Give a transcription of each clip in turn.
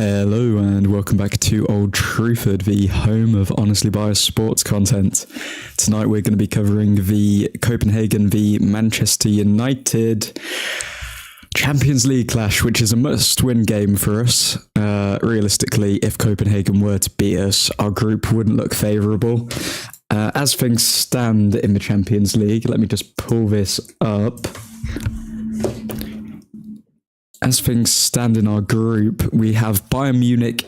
Hello and welcome back to Old Truthford, the home of honestly biased sports content. Tonight we're going to be covering the Copenhagen v Manchester United Champions League clash, which is a must-win game for us. Realistically, if Copenhagen were to beat us, our group wouldn't look favourable. As things stand in the Champions League, let me just pull this up. As things stand in our group, we have Bayern Munich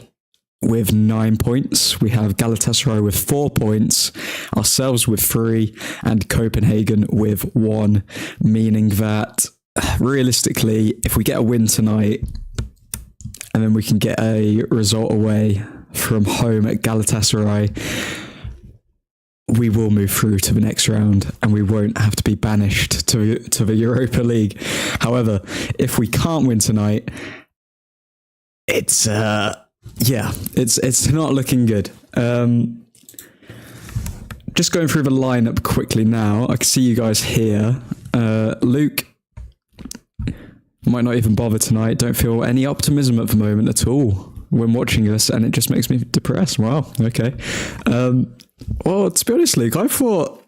with 9 points, we have Galatasaray with 4 points, ourselves with 3, and Copenhagen with 1, meaning that realistically, if we get a win tonight, and then we can get a result away from home at Galatasaray, we will move through to the next round and we won't have to be banished to the Europa League. However, if we can't win tonight, it's not looking good. Just going through the lineup quickly now. I can see you guys here. Luke might not even bother tonight. Don't feel any optimism at the moment at all when watching this, and it just makes me depressed. Wow, okay. Well, to be honest, Luke, I thought,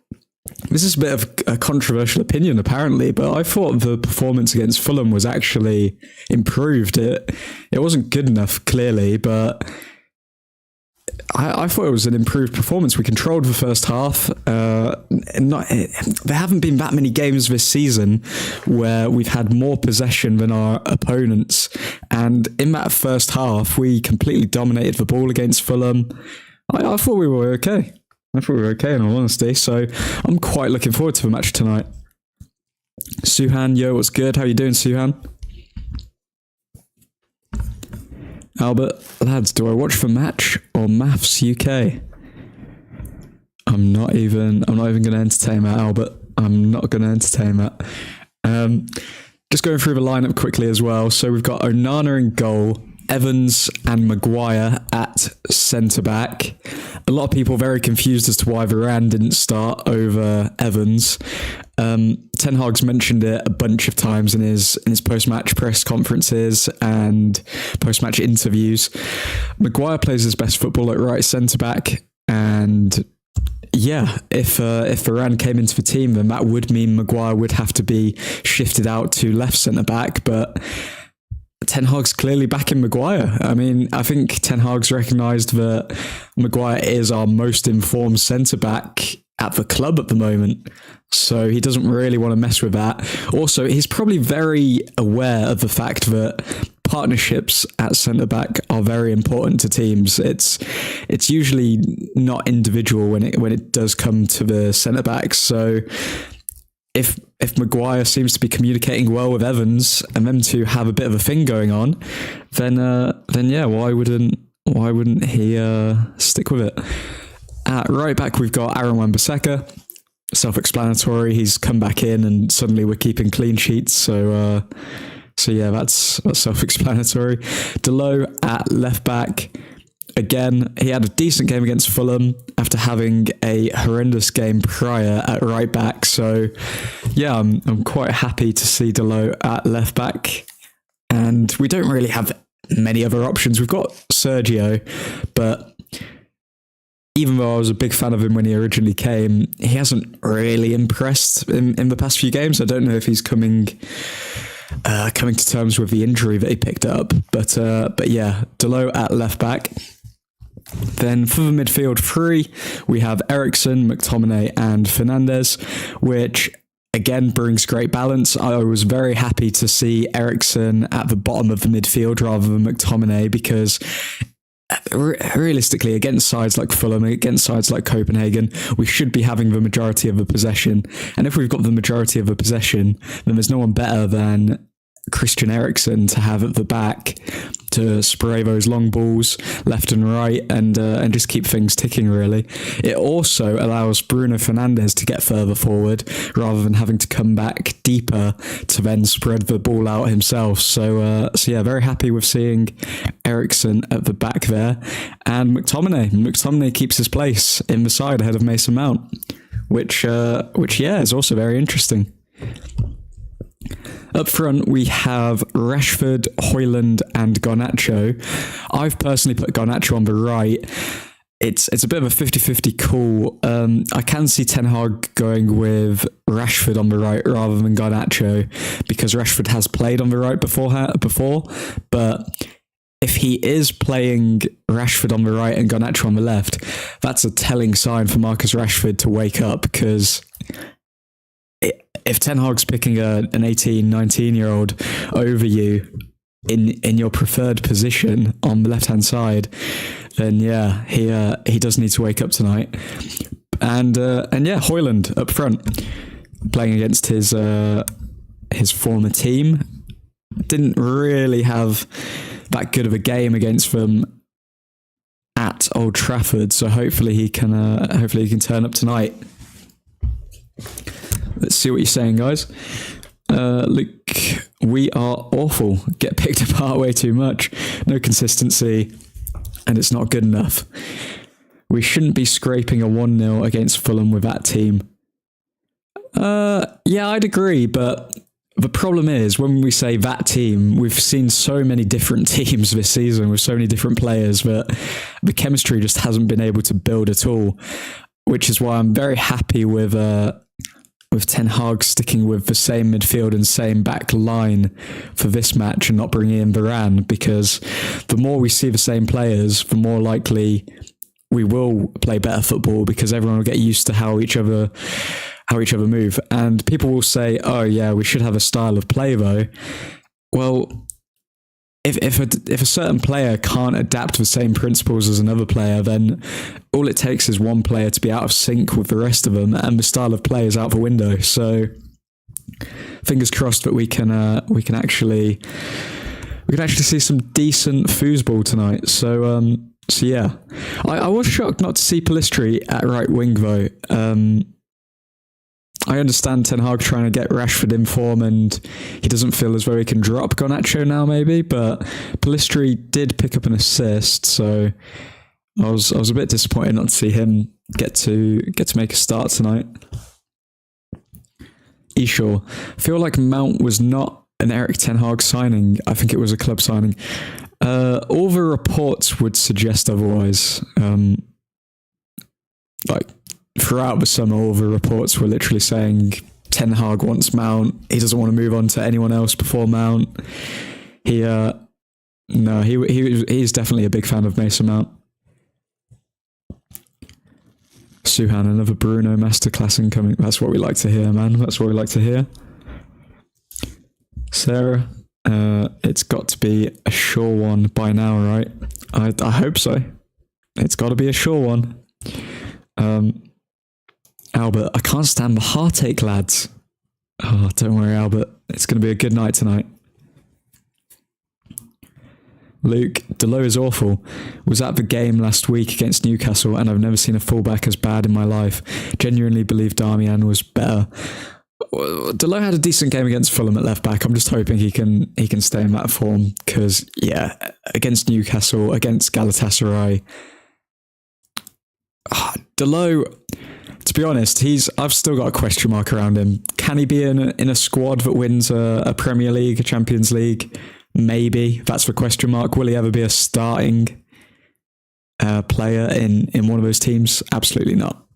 this is a bit of a controversial opinion apparently, but I thought the performance against Fulham was actually improved. It wasn't good enough, clearly, but I thought it was an improved performance. We controlled the first half. There haven't been that many games this season where we've had more possession than our opponents, and in that first half, we completely dominated the ball against Fulham. I thought we were okay. In all honesty, so I'm quite looking forward to the match tonight. Suhan, yo, what's good? How you doing, Suhan? Albert, lads, do I watch the match or Maths UK? I'm not even going to entertain that, Albert. I'm not going to entertain that. Just going through the lineup quickly as well. So we've got Onana in goal, Evans and Maguire at centre-back. A lot of people very confused as to why Varane didn't start over Evans. Ten Hag's mentioned it a bunch of times in his post-match press conferences and post-match interviews. Maguire plays his best football at right centre-back, and yeah, if Varane came into the team, then that would mean Maguire would have to be shifted out to left centre-back, but Ten Hag's clearly backing Maguire. I mean, I think Ten Hag's recognised that Maguire is our most informed centre-back at the club at the moment, so he doesn't really want to mess with that. Also, he's probably very aware of the fact that partnerships at centre-back are very important to teams. It's usually not individual when it does come to the centre-backs, so if Maguire seems to be communicating well with Evans and them two have a bit of a thing going on, then yeah, why wouldn't he stick with it? At right back, we've got Aaron Wan-Bissaka. Self-explanatory. He's come back in, and suddenly we're keeping clean sheets. So yeah, that's self-explanatory. Delot at left back. Again, he had a decent game against Fulham after having a horrendous game prior at right back. So yeah, I'm quite happy to see Delot at left back. And we don't really have many other options. We've got Sergio, but even though I was a big fan of him when he originally came, he hasn't really impressed in the past few games. I don't know if he's coming to terms with the injury that he picked up. But yeah, Delot at left back. Then for the midfield three, we have Eriksen, McTominay and Fernandes, which again brings great balance. I was very happy to see Eriksen at the bottom of the midfield rather than McTominay, because realistically, against sides like Fulham, against sides like Copenhagen, we should be having the majority of the possession. And if we've got the majority of the possession, then there's no one better than Christian Eriksen to have at the back to spray those long balls left and right and just keep things ticking, really. It also allows Bruno Fernandes to get further forward rather than having to come back deeper to then spread the ball out himself. So yeah, very happy with seeing Eriksen at the back there. And McTominay keeps his place in the side ahead of Mason Mount, which yeah, is also very interesting. Up front, we have Rashford, Højlund, and Garnacho. I've personally put Garnacho on the right. It's a bit of a 50-50 call. I can see Ten Hag going with Rashford on the right rather than Garnacho because Rashford has played on the right before. But if he is playing Rashford on the right and Garnacho on the left, that's a telling sign for Marcus Rashford to wake up because if Ten Hag's picking an 18, 19-year-old over you in your preferred position on the left-hand side, then yeah, he does need to wake up tonight. And yeah, Højlund up front, playing against his former team. Didn't really have that good of a game against them at Old Trafford, so hopefully he can turn up tonight. Let's see what you're saying, guys. Luke, we are awful. Get picked apart way too much. No consistency, and it's not good enough. We shouldn't be scraping a 1-0 against Fulham with that team. Yeah, I'd agree, but the problem is when we say that team, we've seen so many different teams this season with so many different players that the chemistry just hasn't been able to build at all, which is why I'm very happy with Ten Hag sticking with the same midfield and same back line for this match and not bringing in Varane, because the more we see the same players, the more likely we will play better football because everyone will get used to how each other move. And people will say, oh yeah, we should have a style of play though. Well, if a certain player can't adapt the same principles as another player, then all it takes is one player to be out of sync with the rest of them, and the style of play is out the window. So, fingers crossed that we can actually see some decent foosball tonight. So yeah, I was shocked not to see Pellistri at right wing though. I understand Ten Hag trying to get Rashford in form and he doesn't feel as though he can drop Garnacho now maybe, but Pellistri did pick up an assist, so I was a bit disappointed not to see him get to make a start tonight. Eshaw, I feel like Mount was not an Erik Ten Hag signing. I think it was a club signing. All the reports would suggest otherwise. Throughout the summer, all the reports were literally saying Ten Hag wants Mount. He doesn't want to move on to anyone else before Mount. He's definitely a big fan of Mason Mount. Suhan, another Bruno masterclass incoming. That's what we like to hear, man. That's what we like to hear. Sarah, it's got to be a sure one by now, right? I hope so. It's got to be a sure one. Albert, I can't stand the heartache, lads. Oh, don't worry, Albert. It's going to be a good night tonight. Luke, Delo is awful. Was at the game last week against Newcastle and I've never seen a fullback as bad in my life. Genuinely believe Darmian was better. Delo had a decent game against Fulham at left back. I'm just hoping he can stay in that form because, yeah, against Newcastle, against Galatasaray, Delo, to be honest, I've still got a question mark around him. Can he be in a squad that wins a Premier League, a Champions League? Maybe. That's the question mark. Will he ever be a starting player in one of those teams? Absolutely not.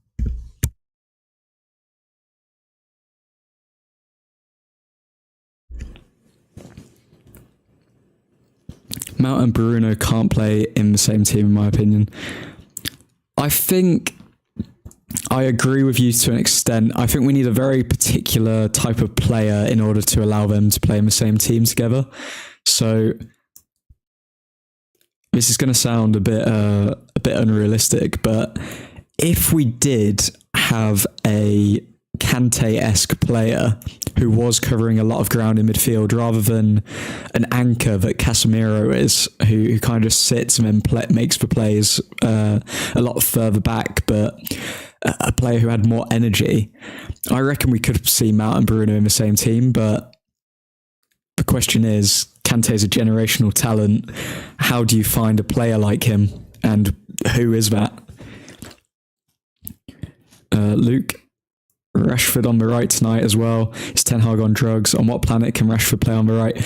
Mount and Bruno can't play in the same team, in my opinion. I think I agree with you to an extent. I think we need a very particular type of player in order to allow them to play in the same team together. So this is going to sound a bit unrealistic, but if we did have a Kante-esque player who was covering a lot of ground in midfield rather than an anchor that Casemiro is, who kind of just sits and then makes the plays a lot further back, but a player who had more energy, I reckon we could see Mount and Bruno in the same team. But the question is, Kante's a generational talent. How do you find a player like him? And who is that? Luke, Rashford on the right tonight as well. Is Ten Hag on drugs? On what planet can Rashford play on the right?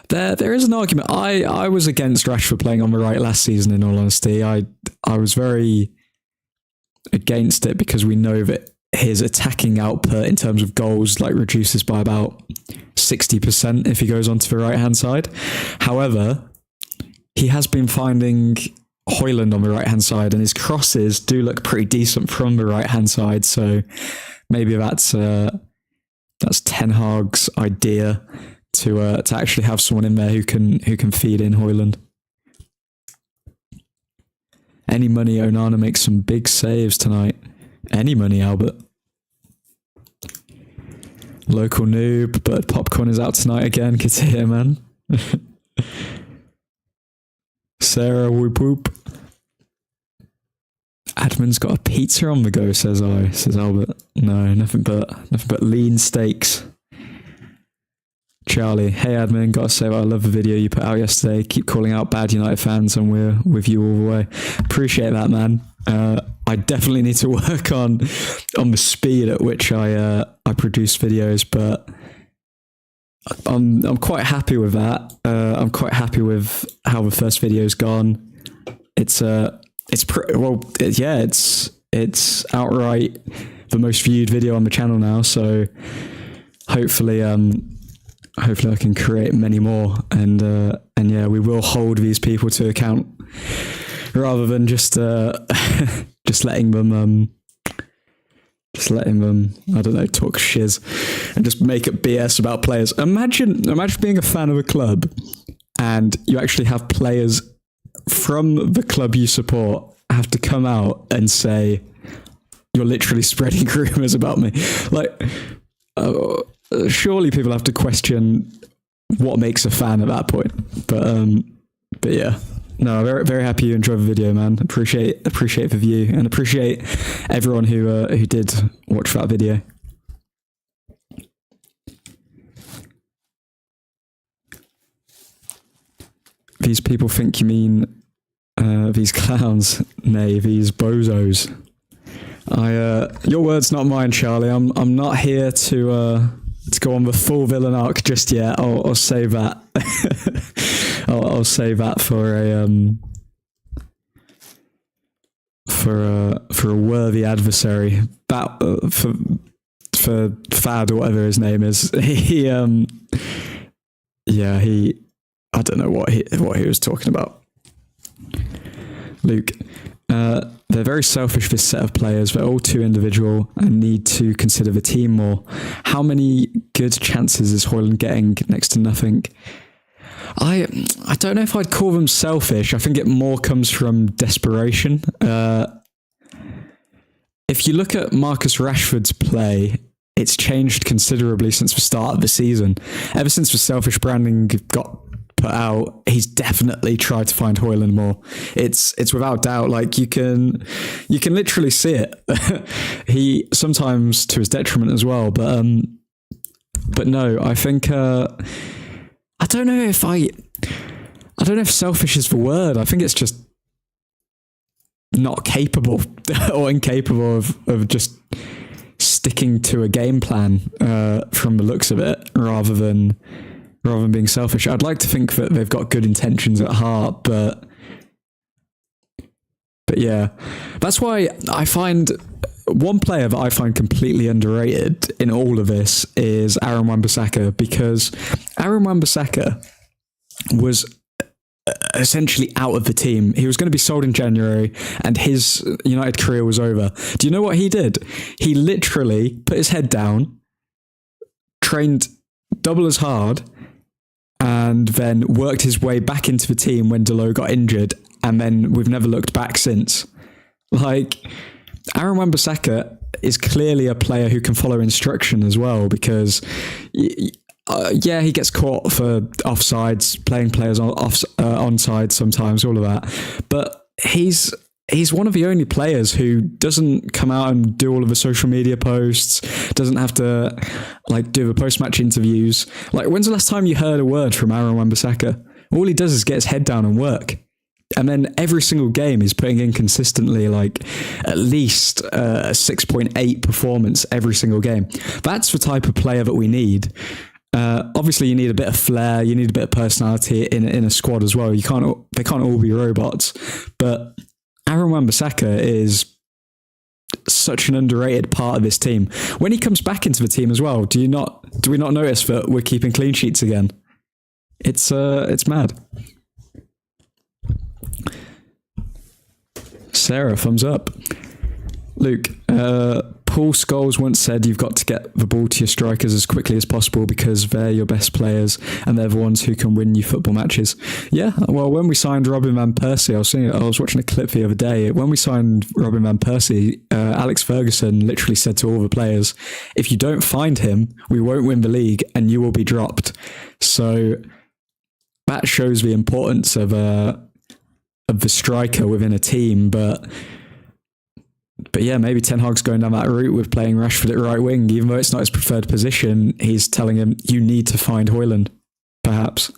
There is an argument. I was against Rashford playing on the right last season, in all honesty. I was very against it because we know that his attacking output in terms of goals like reduces by about 60% if he goes onto the right hand side. However, he has been finding Højlund on the right hand side, and his crosses do look pretty decent from the right hand side. So maybe that's Ten Hag's idea to actually have someone in there who can feed in Højlund. Any money, Onana makes some big saves tonight. Any money, Albert. Local noob, but popcorn is out tonight again. Good to hear, man. Sarah, whoop whoop. Admin's got a pizza on the go, says Albert. No, nothing but lean steaks. Charlie, hey admin, gotta say I love the video you put out yesterday. Keep calling out bad United fans and we're with you all the way. Appreciate that, man. I definitely need to work on the speed at which I produce videos, but I'm quite happy with that. I'm quite happy with how the first video's gone. It's outright the most viewed video on the channel now, so hopefully I can create many more, and yeah, we will hold these people to account rather than just letting them I don't know, talk shiz and just make it BS about players. Imagine being a fan of a club and you actually have players from the club you support have to come out and say you're literally spreading rumors about me. Like, surely people have to question what makes a fan at that point. But yeah, no, very very happy you enjoyed the video, man. Appreciate the view and appreciate everyone who did watch that video. These people think you mean these clowns. Nay, these bozos. Your words, not mine, Charlie. I'm not here to go on the full villain arc just yet. I'll save that. I'll save that for a worthy adversary. For Fad or whatever his name is. I don't know what he was talking about. Luke. They're very selfish, this set of players. They're all too individual and need to consider the team more. How many good chances is Højlund getting? Next to nothing. I don't know if I'd call them selfish. I think it more comes from desperation. If you look at Marcus Rashford's play, it's changed considerably since the start of the season. Ever since the selfish branding got put out, he's definitely tried to find Højlund more. It's without doubt, like you can literally see it. He sometimes to his detriment as well, but no, I think I don't know if selfish is the word. I think it's just not capable or incapable of just sticking to a game plan from the looks of it, rather than being selfish. I'd like to think that they've got good intentions at heart, but yeah, that's why I find one player that I find completely underrated in all of this is Aaron Wan-Bissaka, because Aaron Wan-Bissaka was essentially out of the team. He was going to be sold in January and his United career was over. Do you know what he did? He literally put his head down, trained double as hard, and then worked his way back into the team when Dalot got injured, and then we've never looked back since. Like, Aaron Wan-Bissaka is clearly a player who can follow instruction as well, because yeah, he gets caught for offsides, playing players onside sometimes, all of that, but he's one of the only players who doesn't come out and do all of the social media posts, doesn't have to like do the post-match interviews. Like, when's the last time you heard a word from Aaron Wan-Bissaka? All he does is get his head down and work. And then every single game he's putting in consistently, like at least a 6.8 performance every single game. That's the type of player that we need. Obviously, you need a bit of flair, you need a bit of personality in a squad as well. They can't all be robots. But Aaron Wan-Bissaka is such an underrated part of this team. When he comes back into the team as well, do we not notice that we're keeping clean sheets again? It's mad. Sarah, thumbs up. Luke, Paul Scholes once said you've got to get the ball to your strikers as quickly as possible because they're your best players and they're the ones who can win you football matches. Yeah, well, when we signed Robin Van Persie, I was watching a clip the other day. When we signed Robin Van Persie, Alex Ferguson literally said to all the players, if you don't find him, we won't win the league and you will be dropped. So that shows the importance of the striker within a team, but yeah, maybe Ten Hag's going down that route with playing Rashford at right wing, even though it's not his preferred position. He's telling him, you need to find Højlund, perhaps.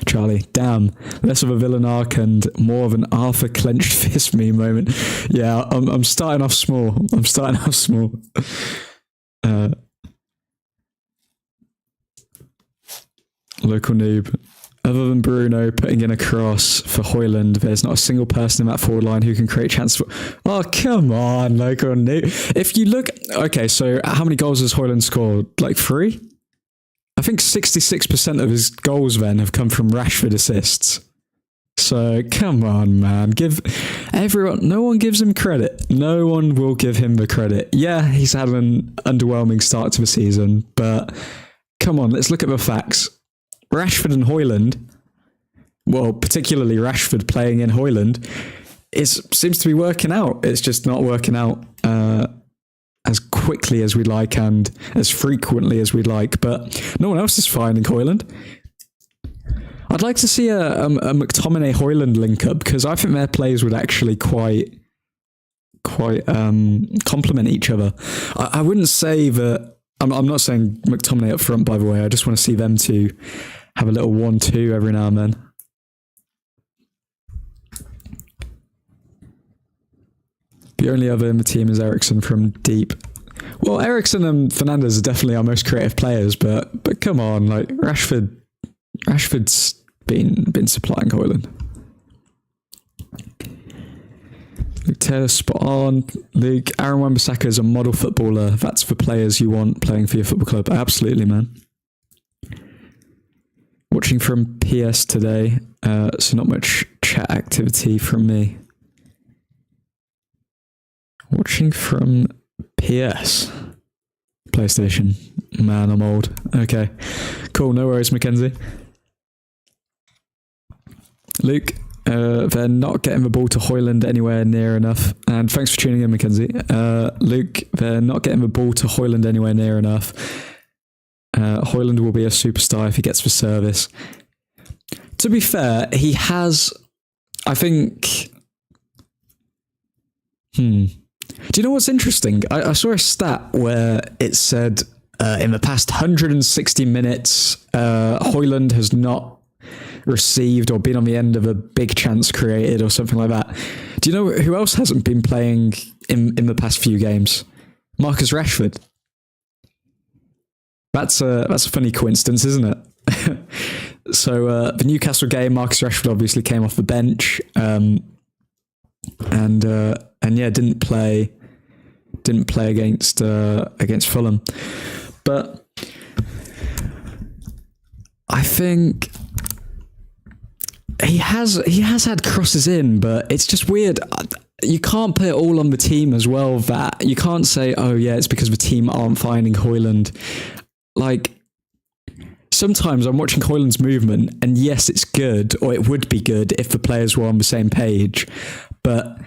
Charlie, damn, less of a villain arc and more of an Arthur clenched fist meme moment. Yeah, I'm starting off small. Local noob. Other than Bruno putting in a cross for Højlund, there's not a single person in that forward line who can create chances. Oh, come on, local noob. If you look... Okay, so how many goals has Højlund scored? Like 3? I think 66% of his goals then have come from Rashford assists. So, come on, man. No one gives him credit. No one will give him the credit. Yeah, he's had an underwhelming start to the season, but come on, let's look at the facts. Rashford and Højlund, well, particularly Rashford playing in Højlund, seems to be working out. It's just not working out as quickly as we'd like and as frequently as we'd like, but no one else is finding Højlund. I'd like to see a McTominay-Højlund link up because I think their plays would actually quite complement each other. I wouldn't say that... I'm not saying McTominay up front, by the way. I just want to see them two have a little 1-2 every now and then. The only other in the team is Eriksen from deep. Well, Eriksen and Fernandes are definitely our most creative players, but come on, like Rashford's been supplying Højlund. Luke Taylor, spot on. Luke, Aaron Wan-Bissaka is a model footballer. That's the players you want playing for your football club. Absolutely, man. Watching from PS today, so not much chat activity from me. Watching from PS. PlayStation. Man, I'm old. Okay. Cool, no worries, Mackenzie. Luke, they're not getting the ball to Højlund anywhere near enough. And thanks for tuning in, Mackenzie. Luke, they're not getting the ball to Højlund anywhere near enough. Højlund will be a superstar if he gets the service. To be fair, he has, I think... Do you know what's interesting? I saw a stat where it said in the past 160 minutes, Højlund has not received or been on the end of a big chance created or something like that. Do you know who else hasn't been playing in the past few games? Marcus Rashford. That's a funny coincidence, isn't it? So the Newcastle game, Marcus Rashford obviously came off the bench, and yeah, didn't play against Fulham, but I think he has had crosses in, but it's just weird. You can't put it all on the team as well. That you can't say, oh yeah, it's because the team aren't finding Højlund. Like, sometimes I'm watching Højlund's movement, and yes, it's good, or it would be good if the players were on the same page, but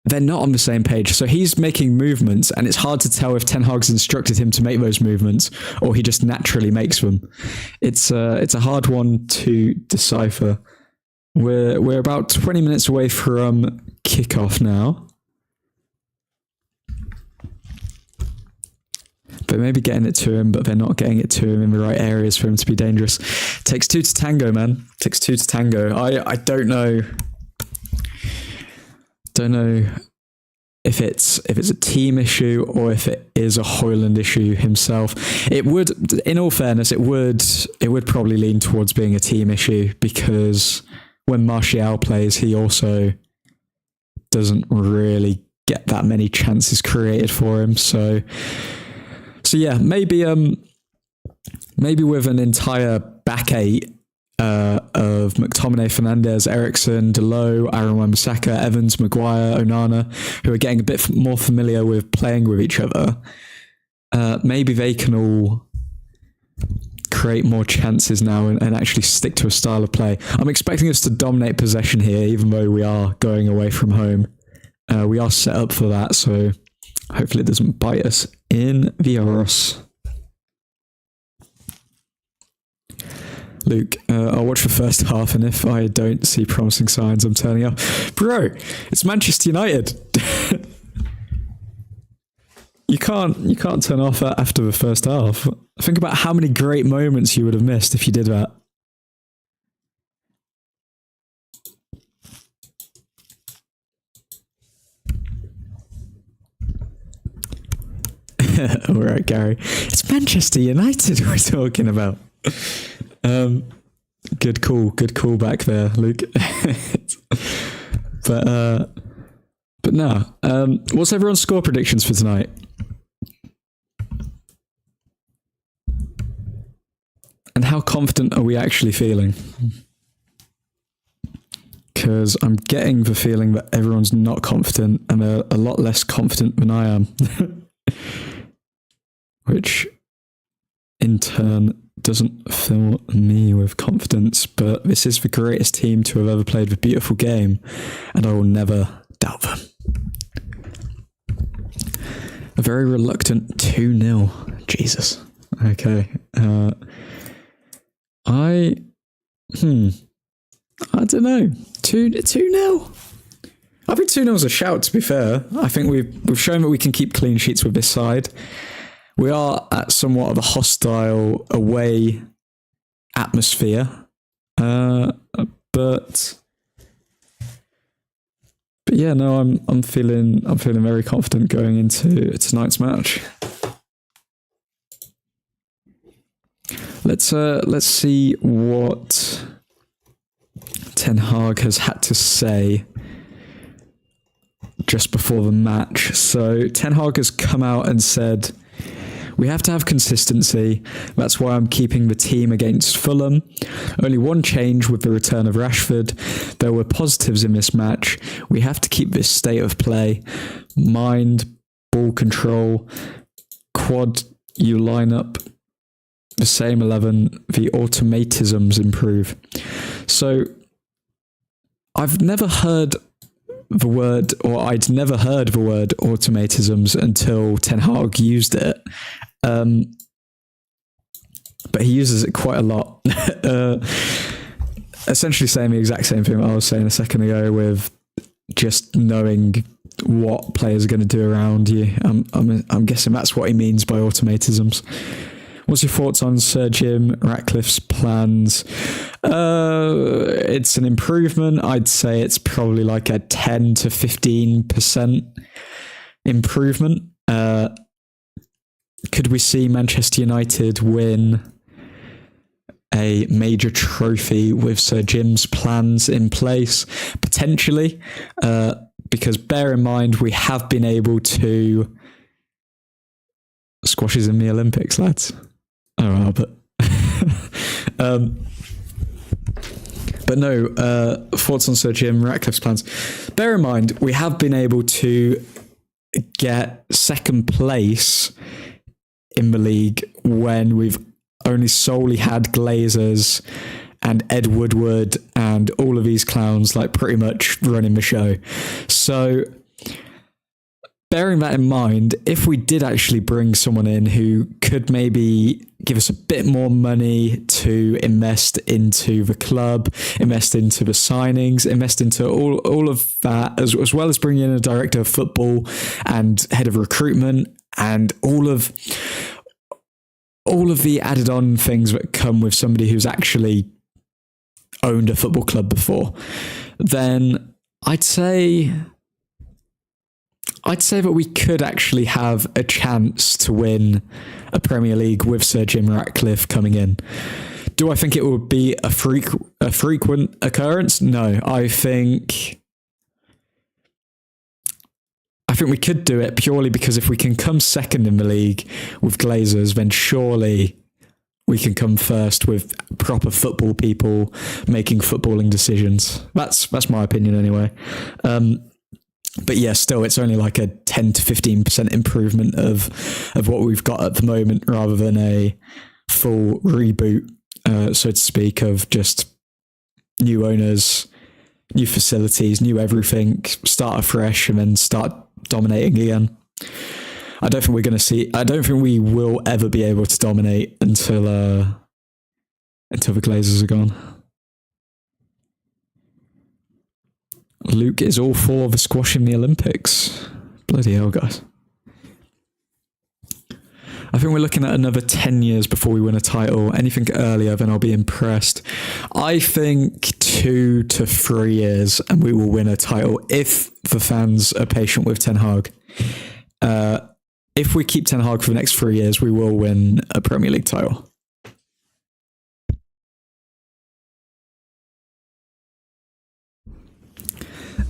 they're not on the same page. So he's making movements, and it's hard to tell if Ten Hag's instructed him to make those movements, or he just naturally makes them. It's a hard one to decipher. We're about 20 minutes away from kickoff now. but maybe getting it to him, but they're not getting it to him in the right areas for him to be dangerous. Takes two to tango, man. Takes two to tango. I don't know. Don't know if it's a team issue or if it is a Højlund issue himself. It would, in all fairness, it would probably lean towards being a team issue, because when Martial plays, he also doesn't really get that many chances created for him. So yeah, maybe with an entire back eight of McTominay, Fernandes, Eriksen, Dalot, Aaron Wan-Bissaka, Evans, Maguire, Onana, who are getting a bit more familiar with playing with each other, maybe they can all create more chances now and actually stick to a style of play. I'm expecting us to dominate possession here, even though we are going away from home. We are set up for that, so hopefully it doesn't bite us in the arse. Luke, I'll watch the first half, and if I don't see promising signs, I'm turning off. Bro, it's Manchester United. You can't turn off after the first half. Think about how many great moments you would have missed if you did that. All right, Gary. It's Manchester United we're talking about. Good call back there, Luke. But no. What's everyone's score predictions for tonight? And how confident are we actually feeling? Because I'm getting the feeling that everyone's not confident, and they're a lot less confident than I am. Which in turn doesn't fill me with confidence, but this is the greatest team to have ever played the beautiful game, and I will never doubt them. A very reluctant 2-0. Jesus. Okay. I don't know. 2-0. I think 2-0 is a shout, to be fair. I think we've shown that we can keep clean sheets with this side. We are at somewhat of a hostile away atmosphere, but yeah, no, I'm feeling very confident going into tonight's match. Let's see what Ten Hag has had to say just before the match. So Ten Hag has come out and said, "We have to have consistency. That's why I'm keeping the team against Fulham. Only one change with the return of Rashford. There were positives in this match. We have to keep this state of play. Mind, ball control, quad, you line up the same 11. The automatisms improve." So I'd never heard the word automatisms until Ten Hag used it. But he uses it quite a lot. Essentially saying the exact same thing I was saying a second ago, with just knowing what players are going to do around you. I'm guessing that's what he means by automatisms. What's your thoughts on Sir Jim Ratcliffe's plans? It's an improvement. I'd say it's probably like a 10 to 15% improvement. Could we see Manchester United win a major trophy with Sir Jim's plans in place? Potentially, because bear in mind, we have been able to squashes in the Olympics, lads. Oh, Albert. But no, thoughts on Sir Jim Ratcliffe's plans. Bear in mind, we have been able to get second place in the league when we've only solely had Glazers and Ed Woodward and all of these clowns like pretty much running the show. So bearing that in mind, if we did actually bring someone in who could maybe give us a bit more money to invest into the club, invest into the signings, invest into all of that, as well as bringing in a director of football and head of recruitment and all of all of the added on things that come with somebody who's actually owned a football club before, then I'd say that we could actually have a chance to win a Premier League with Sir Jim Ratcliffe coming in. Do I think it would be a frequent occurrence? No, I think we could do it purely because if we can come second in the league with Glazers, then surely we can come first with proper football people making footballing decisions. That's my opinion anyway. But yeah, still, it's only like a 10 to 15% improvement of what we've got at the moment, rather than a full reboot, so to speak, of just new owners, new facilities, new everything, start afresh and then start dominating again. I don't think we will ever be able to dominate until the Glazers are gone. Luke is all for the squash in the Olympics. Bloody hell, guys. I think we're looking at another 10 years before we win a title. Anything earlier, then I'll be impressed. I think 2 to 3 years and we will win a title if the fans are patient with Ten Hag. If we keep Ten Hag for the next 3 years, we will win a Premier League title.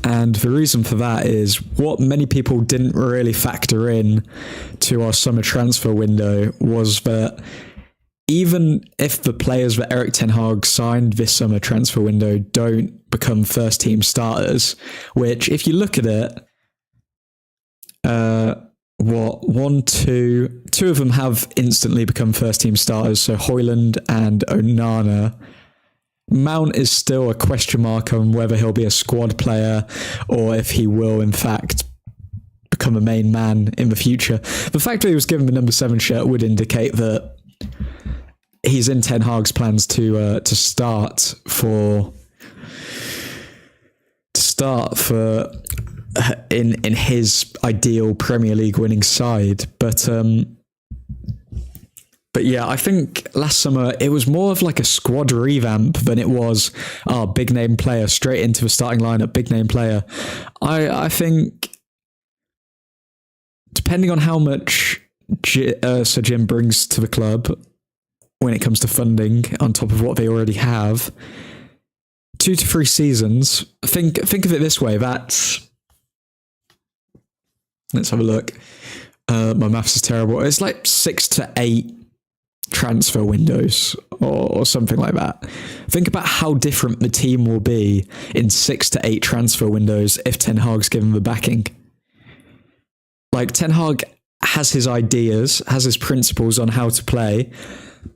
And the reason for that is what many people didn't really factor in to our summer transfer window was that even if the players that Erik Ten Hag signed this summer transfer window don't become first team starters, which if you look at it, two of them have instantly become first team starters. So Højlund and Onana. Mount is still a question mark on whether he'll be a squad player or if he will, in fact, become a main man in the future. The fact that he was given the number 7 shirt would indicate that he's in Ten Hag's plans to start for in his ideal Premier League winning side, But yeah, I think last summer it was more of like a squad revamp than it was big name player straight into the starting lineup, big name player. I think depending on how much Sir Jim brings to the club when it comes to funding on top of what they already have, 2 to 3 seasons. Think of it this way. Let's have a look. My maths is terrible. It's like 6 to 8 transfer windows or something like that. Think about how different the team will be in 6 to 8 transfer windows if Ten Hag's given the backing. Like, Ten Hag has his ideas, has his principles on how to play,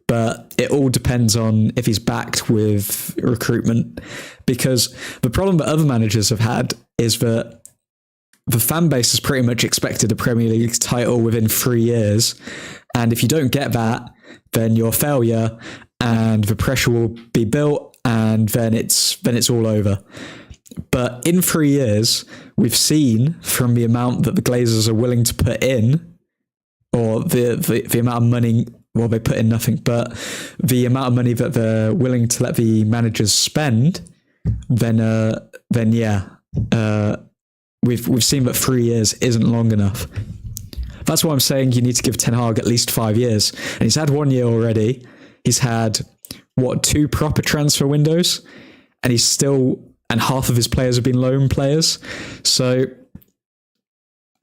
but it all depends on if he's backed with recruitment. Because the problem that other managers have had is that the fan base has pretty much expected a Premier League title within 3 years, and if you don't get that, then you're a failure and the pressure will be built and then it's all over. But in 3 years, we've seen from the amount that the Glazers are willing to put in, or the amount of money, well, they put in nothing, but the amount of money that they're willing to let the managers spend, then we've seen that 3 years isn't long enough. That's why I'm saying you need to give Ten Hag at least 5 years. And he's had 1 year already. He's had, 2 proper transfer windows? And half of his players have been loan players. So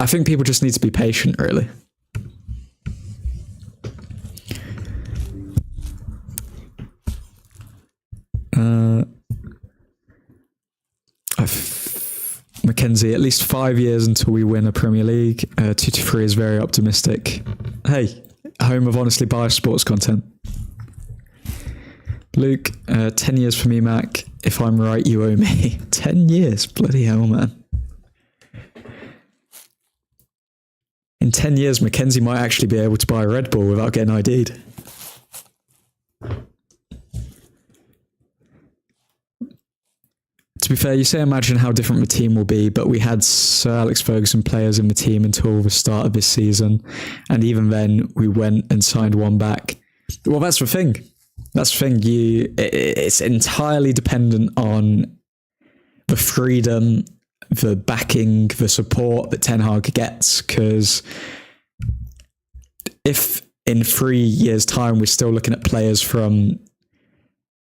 I think people just need to be patient, really. Mackenzie, at least 5 years until we win a Premier League. 2 to 3 is very optimistic. Hey, home of honestly biased sports content. Luke, 10 years for me, Mac. If I'm right, you owe me. 10 years? Bloody hell, man. In 10 years, Mackenzie might actually be able to buy a Red Bull without getting ID'd. To be fair, you say imagine how different the team will be, but we had Sir Alex Ferguson players in the team until the start of this season, and even then we went and signed one back. Well, that's the thing. That's the thing. It's entirely dependent on the freedom, the backing, the support that Ten Hag gets. Because if in 3 years' time we're still looking at players from,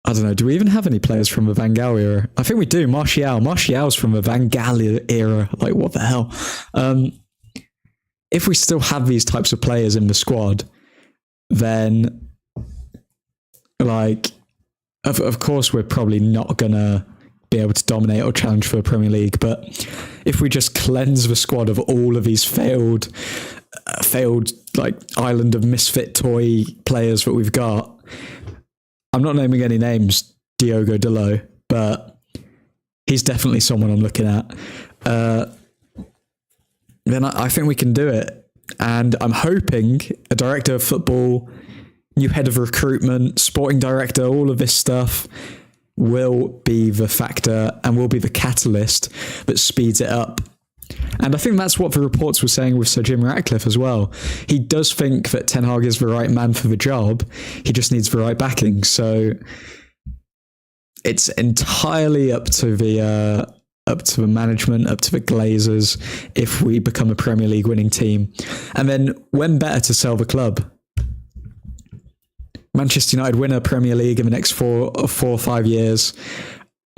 I don't know, do we even have any players from the Van Gaal era? I think we do. Martial's from the Van Gaal era. Like, what the hell? If we still have these types of players in the squad, then, like, of course we're probably not going to be able to dominate or challenge for the Premier League. But if we just cleanse the squad of all of these failed like island of misfit toy players that we've got, I'm not naming any names, Diogo Dalot, but he's definitely someone I'm looking at. Then I think we can do it. And I'm hoping a director of football, new head of recruitment, sporting director, all of this stuff will be the factor and will be the catalyst that speeds it up. And I think that's what the reports were saying with Sir Jim Ratcliffe as well. He does think that Ten Hag is the right man for the job. He just needs the right backing. So it's entirely up to the management, up to the Glazers, if we become a Premier League winning team. And then when better to sell the club? Manchester United win a Premier League in the next 4 or 5 years,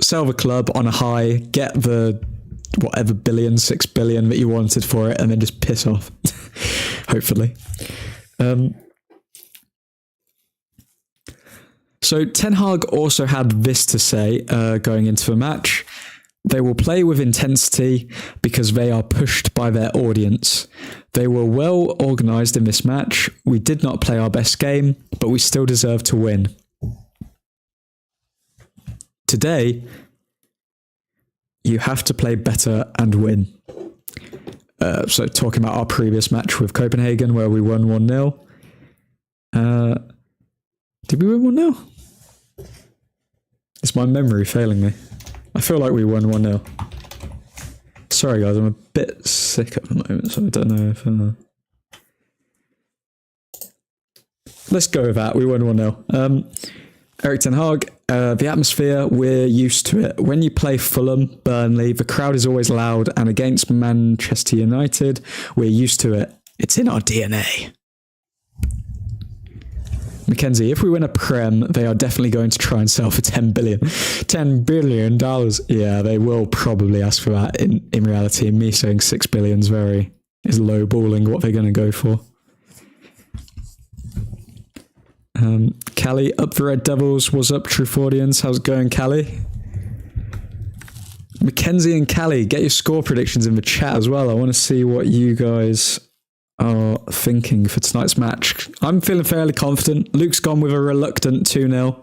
sell the club on a high, get the whatever 6 billion that you wanted for it, and then just piss off. Hopefully. So Ten Hag also had this to say going into the match. They will play with intensity because they are pushed by their audience. They were well organised in this match. We did not play our best game, but we still deserve to win. Today, you have to play better and win. So talking about our previous match with Copenhagen where we won 1-0. Did we win 1-0? Is my memory failing me? I feel like we won 1-0. Sorry guys, I'm a bit sick at the moment, so I don't know if... Let's go with that. We won 1-0. Erik Ten Hag, the atmosphere, we're used to it. When you play Fulham, Burnley, the crowd is always loud, and against Manchester United, we're used to it. It's in our DNA. Mackenzie, if we win a Prem, they are definitely going to try and sell for $10 billion. $10 billion. Yeah, they will probably ask for that in reality. And me saying $6 billion is lowballing what they're going to go for. Callie, up the Red Devils. What's up, Truthfordians? How's it going, Callie? Mackenzie and Callie, get your score predictions in the chat as well. I want to see what you guys are thinking for tonight's match. I'm feeling fairly confident. Luke's gone with a reluctant 2-0.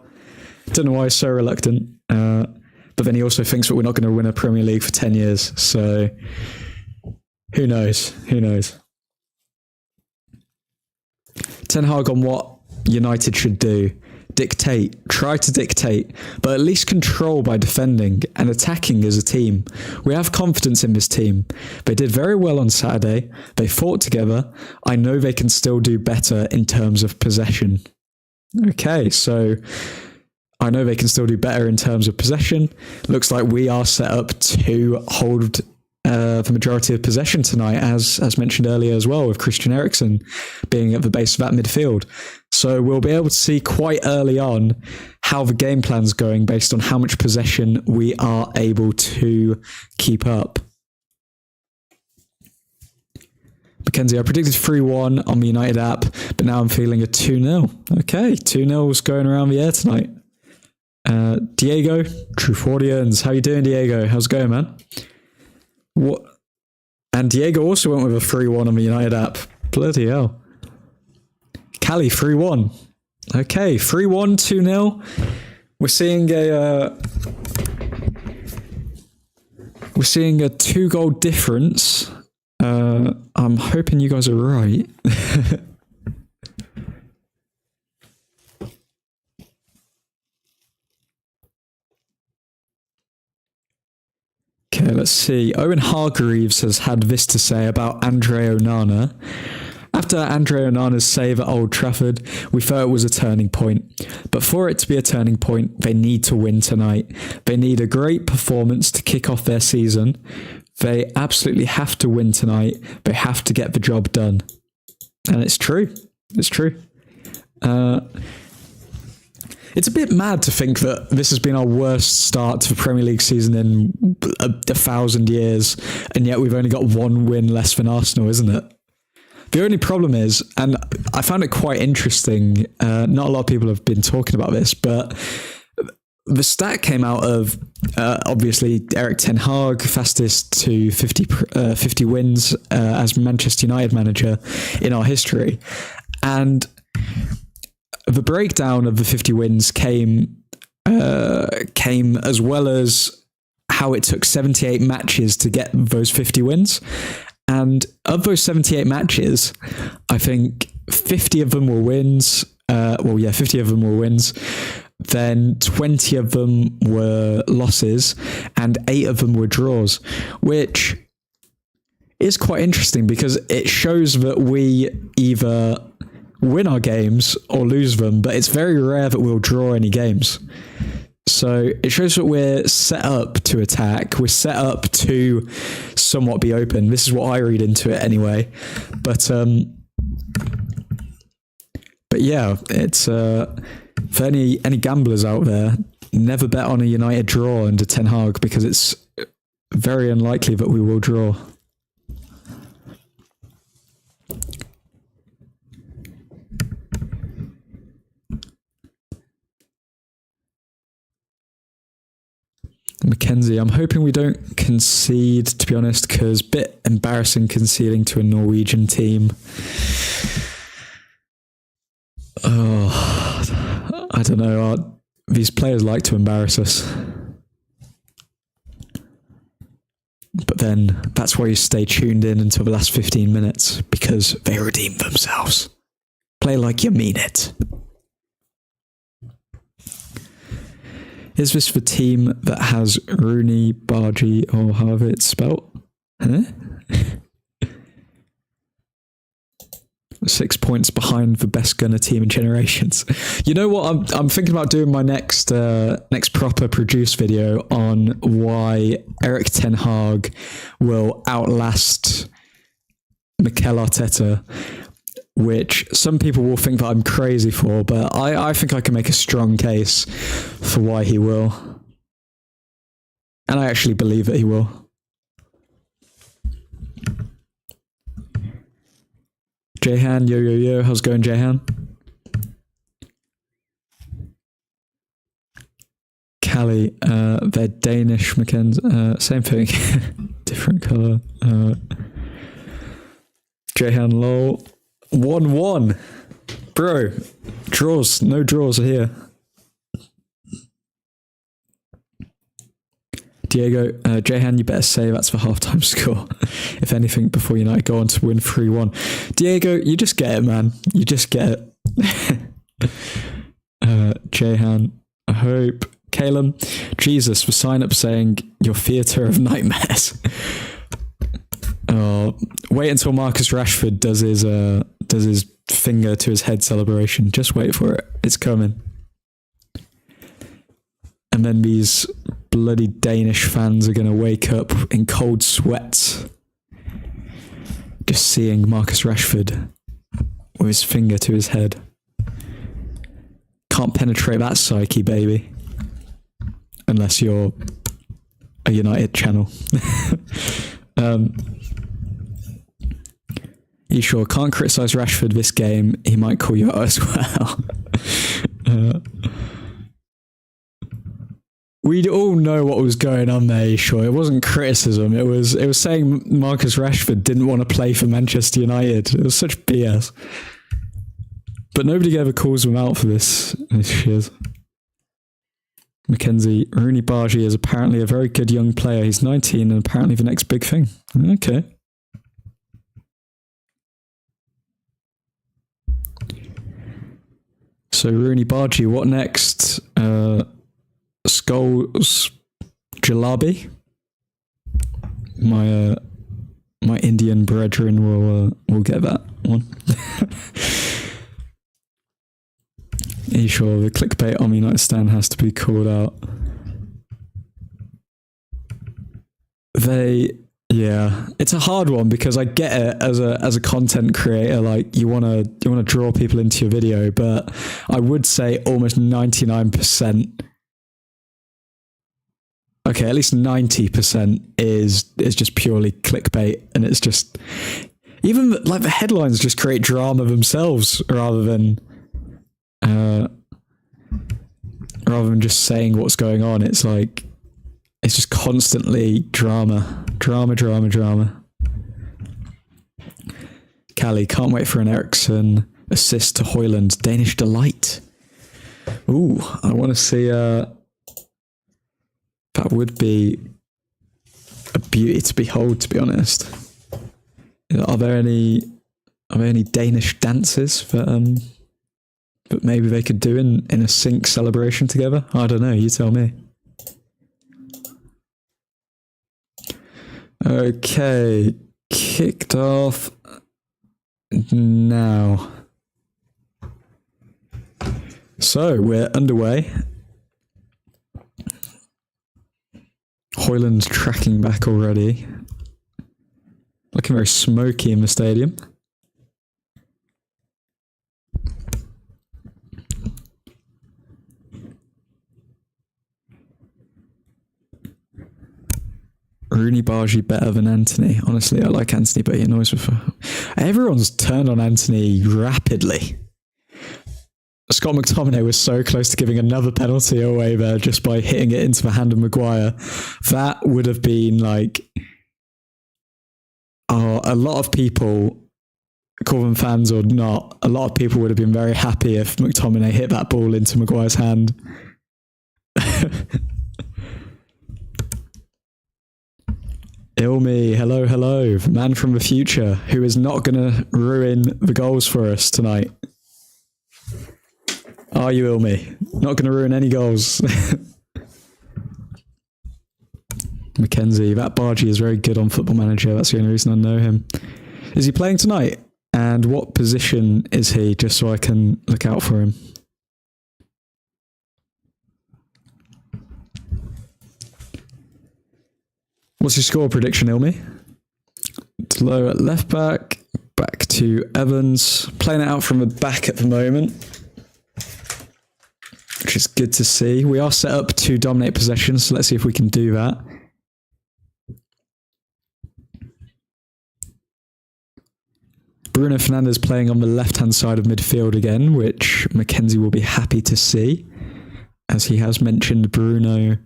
Don't know why he's so reluctant. But then he also thinks that we're not going to win a Premier League for 10 years. So who knows? Who knows? Ten Hag on what United should do. Try to dictate, but at least control by defending and attacking as a team. We have confidence in this team. They did very well on Saturday. They fought together. I know they can still do better in terms of possession. Okay, so I know they can still do better in terms of possession. Looks like we are set up to hold the majority of possession tonight, as mentioned earlier as well, with Christian Eriksen being at the base of that midfield. So we'll be able to see quite early on how the game plan's going based on how much possession we are able to keep up. Mackenzie, I predicted 3-1 on the United app, but now I'm feeling a 2-0. Okay, 2-0's going around the air tonight. Diego, Truthfordians, how you doing, Diego? How's it going, man? What? And Diego also went with a 3-1 on the United app. Bloody hell. Callie, 3-1. Okay, 3-1, 2-0. We're seeing a 2-goal difference. I'm hoping you guys are right. Okay, let's see. Owen Hargreaves has had this to say about Andre Onana. After Andre Onana's save at Old Trafford, we felt it was a turning point. But for it to be a turning point, they need to win tonight. They need a great performance to kick off their season. They absolutely have to win tonight. They have to get the job done. And it's true. It's true. It's a bit mad to think that this has been our worst start to the Premier League season in 1,000 years, and yet we've only got one win less than Arsenal, isn't it? The only problem is, and I found it quite interesting, not a lot of people have been talking about this, but the stat came out of, obviously, Erik ten Hag, fastest to 50 wins as Manchester United manager in our history. And the breakdown of the 50 wins came as well as how it took 78 matches to get those 50 wins. And of those 78 matches, I think 50 of them were wins. 50 of them were wins. Then 20 of them were losses and 8 of them were draws, which is quite interesting because it shows that we either win our games or lose them, but it's very rare that we'll draw any games. So it shows that we're set up to attack. We're set up to somewhat be open. This is what I read into it anyway. But yeah, it's for any gamblers out there, never bet on a United draw under Ten Hag because it's very unlikely that we will draw. Mackenzie, I'm hoping we don't concede, to be honest, because a bit embarrassing conceding to a Norwegian team. Oh, I don't know. These players like to embarrass us. But then that's why you stay tuned in until the last 15 minutes, because they redeem themselves. Play like you mean it. Is this the team that has Rooney, Bargy, or however it's spelt? Huh? 6 points behind the best gunner team in generations. You know what? I'm thinking about doing my next proper produced video on why Erik ten Hag will outlast Mikel Arteta, which some people will think that I'm crazy for, but I think I can make a strong case for why he will. And I actually believe that he will. Jehan, yo, how's it going, Jehan? Callie, they're Danish, Mackenzie, same thing, different colour. Jehan, lol. 1-1. Bro, draws. No draws are here. Diego, Jehan, you better say that's the halftime score. If anything, before United go on to win 3-1. Diego, you just get it, man. You just get it. Jehan, I hope. Calum, Jesus, the sign up saying your theatre of nightmares. Oh, wait until Marcus Rashford does his finger to his head celebration. Just wait for it. It's coming. And then these bloody Danish fans are going to wake up in cold sweats just seeing Marcus Rashford with his finger to his head. Can't penetrate that psyche, baby. Unless you're a United channel. You sure can't criticise Rashford this game? He might call you out as well. We all know what was going on there. You sure it wasn't criticism. It was saying Marcus Rashford didn't want to play for Manchester United. It was such BS. But nobody ever calls him out for this shit. Mackenzie, Rooney Bargy is apparently a very good young player. He's 19 and apparently the next big thing. Okay. So Rooney Bargy, what next? Skulls Jalabi? My Indian brethren will get that one. Are you sure the clickbait on the United stand has to be called out? Yeah, it's a hard one because I get it as a content creator, like you wanna draw people into your video, but I would say almost 99%. Okay, at least 90% is just purely clickbait, and it's just even like the headlines just create drama themselves rather than just saying what's going on. It's like it's just constantly drama. Callie, can't wait for an Ericsson assist to Højlund. Danish delight. Ooh, I want to see. That would be a beauty to behold, to be honest. Are there any Danish dances that maybe they could do in a sync celebration together? I don't know. You tell me. Okay, kicked off now. So we're underway. Højlund's tracking back already. Looking very smoky in the stadium. Rooney Bargy better than Anthony. Honestly, I like Anthony, but he annoys me. Everyone's turned on Anthony rapidly. Scott McTominay was so close to giving another penalty away there just by hitting it into the hand of Maguire. That would have been like... Oh, a lot of people, call them fans or not, a lot of people would have been very happy if McTominay hit that ball into Maguire's hand. Ilmi, hello, man from the future, who is not going to ruin the goals for us tonight. Are you, Ilmi? Not going to ruin any goals. Mackenzie, that Bargy is very good on Football Manager. That's the only reason I know him. Is he playing tonight? And what position is he, just so I can look out for him? What's your score prediction, Ilmi? It's low at left back. Back to Evans. Playing it out from the back at the moment, which is good to see. We are set up to dominate possession, so let's see if we can do that. Bruno Fernandes playing on the left-hand side of midfield again, which Mackenzie will be happy to see. As he has mentioned, Bruno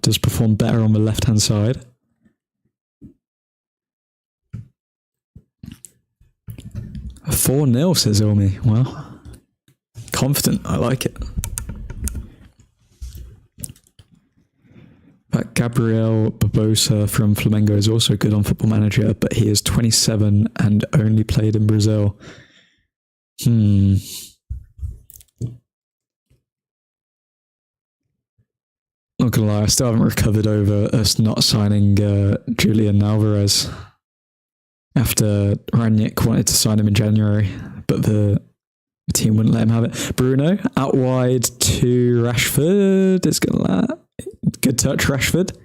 does perform better on the left-hand side. A 4-0, says Ilmi. Well, confident. I like it. But Gabriel Barbosa from Flamengo is also good on Football Manager, but he is 27 and only played in Brazil. Not gonna lie, I still haven't recovered over us not signing Julian Alvarez after Ranić wanted to sign him in January, but the team wouldn't let him have it. Bruno out wide to Rashford. It's gonna good touch, Rashford.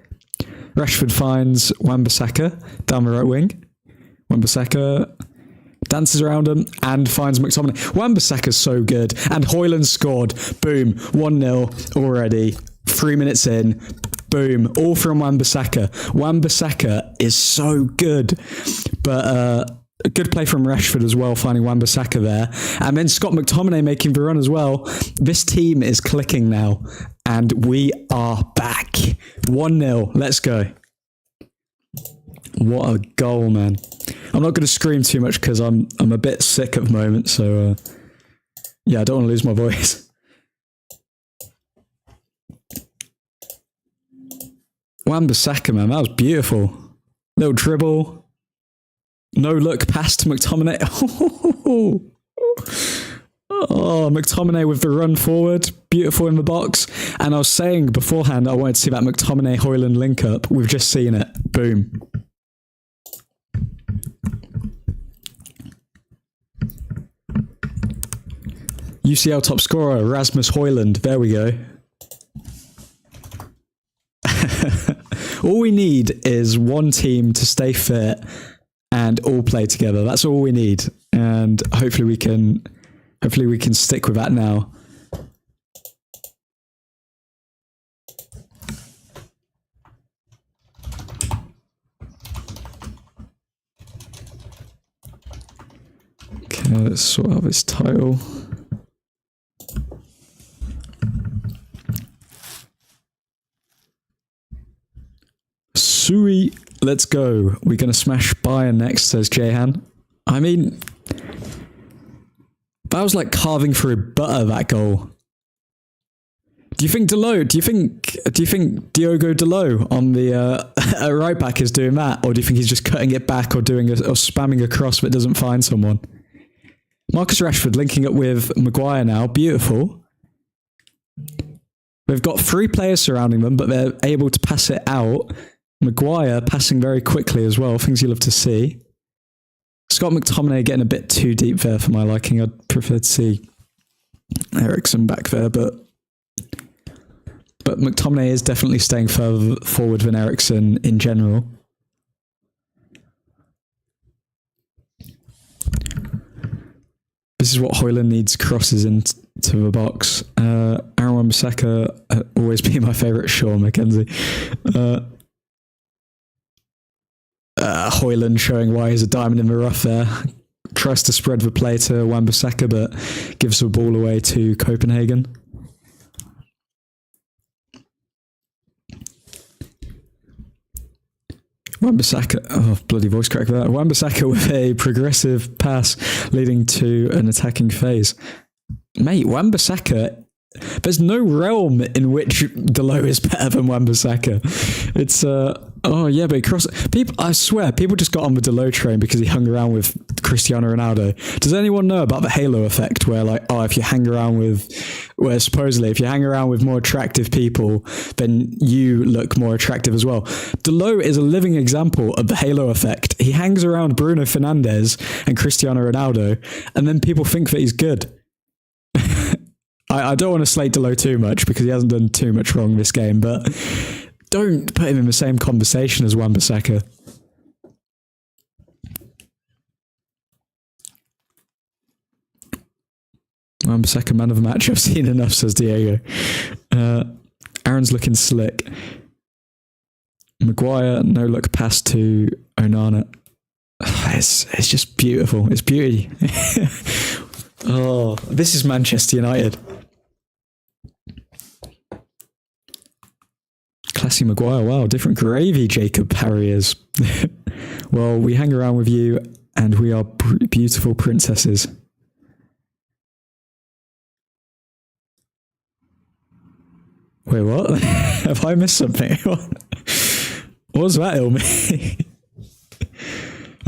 Rashford finds Wan-Bissaka down the right wing. Wan-Bissaka dances around him and finds McTominay. Wan-Bissaka's so good. And Højlund scored. Boom. 1-0 already. 3 minutes in. Boom. All from Wan-Bissaka. Wan-Bissaka is so good. But a good play from Rashford as well, finding Wan-Bissaka there. And then Scott McTominay making the run as well. This team is clicking now. And we are back. 1-0. Let's go. What a goal, man. I'm not going to scream too much because I'm a bit sick at the moment. So, yeah, I don't want to lose my voice. Wan-Bissaka, man. That was beautiful. Little dribble. No look past McTominay. Oh, McTominay with the run forward. Beautiful in the box. And I was saying beforehand I wanted to see that McTominay-Højlund link up. We've just seen it. Boom. UCL top scorer, Rasmus Højlund. There we go. All we need is one team to stay fit and all play together. That's all we need. And hopefully we can stick with that now. Okay, let's sort out this title. Sui, let's go. We're going to smash Bayern next, says Jehan. I mean, that was like carving through butter, that goal. Do you think Dalot, do you think Diogo Dalot on the right back is doing that? Or do you think he's just cutting it back or spamming a cross but doesn't find someone? Marcus Rashford linking up with Maguire now. Beautiful. We've got 3 players surrounding them, but they're able to pass it out. Maguire passing very quickly as well. Things you love to see. Scott McTominay getting a bit too deep there for my liking. I'd prefer to see Eriksen back there, but McTominay is definitely staying further forward than Eriksen in general. This is what Højlund needs, crosses into the box. Aaron Wan-Bissaka, always be my favourite. Sean McKenzie. Højlund showing why he's a diamond in the rough there. Tries to spread the play to Wan-Bissaka, but gives the ball away to Copenhagen. Wan-Bissaka, oh bloody voice crack there. Wan-Bissaka with a progressive pass leading to an attacking phase. Mate, Wan-Bissaka, there's no realm in which Dalot is better than Wan-Bissaka. It's oh yeah, but people, I swear, people just got on the Dalot train because he hung around with Cristiano Ronaldo. Does anyone know about the halo effect where like, oh, if you hang around with, where supposedly if you hang around with more attractive people, then you look more attractive as well. Dalot is a living example of the halo effect. He hangs around Bruno Fernandes and Cristiano Ronaldo, and then people think that he's good. I don't want to slate Dalot too much because he hasn't done too much wrong this game, but don't put him in the same conversation as Wan-Bissaka. Wan-Bissaka, man of the match. I've seen enough, says Diego. Aaron's looking slick. Maguire, no look pass to Onana. It's just beautiful. It's beauty. Oh, this is Manchester United. Classy Maguire. Wow, different gravy, Jacob Parry is. Well, we hang around with you and we are beautiful princesses. Wait, what? Have I missed something? What was that, Ilmi?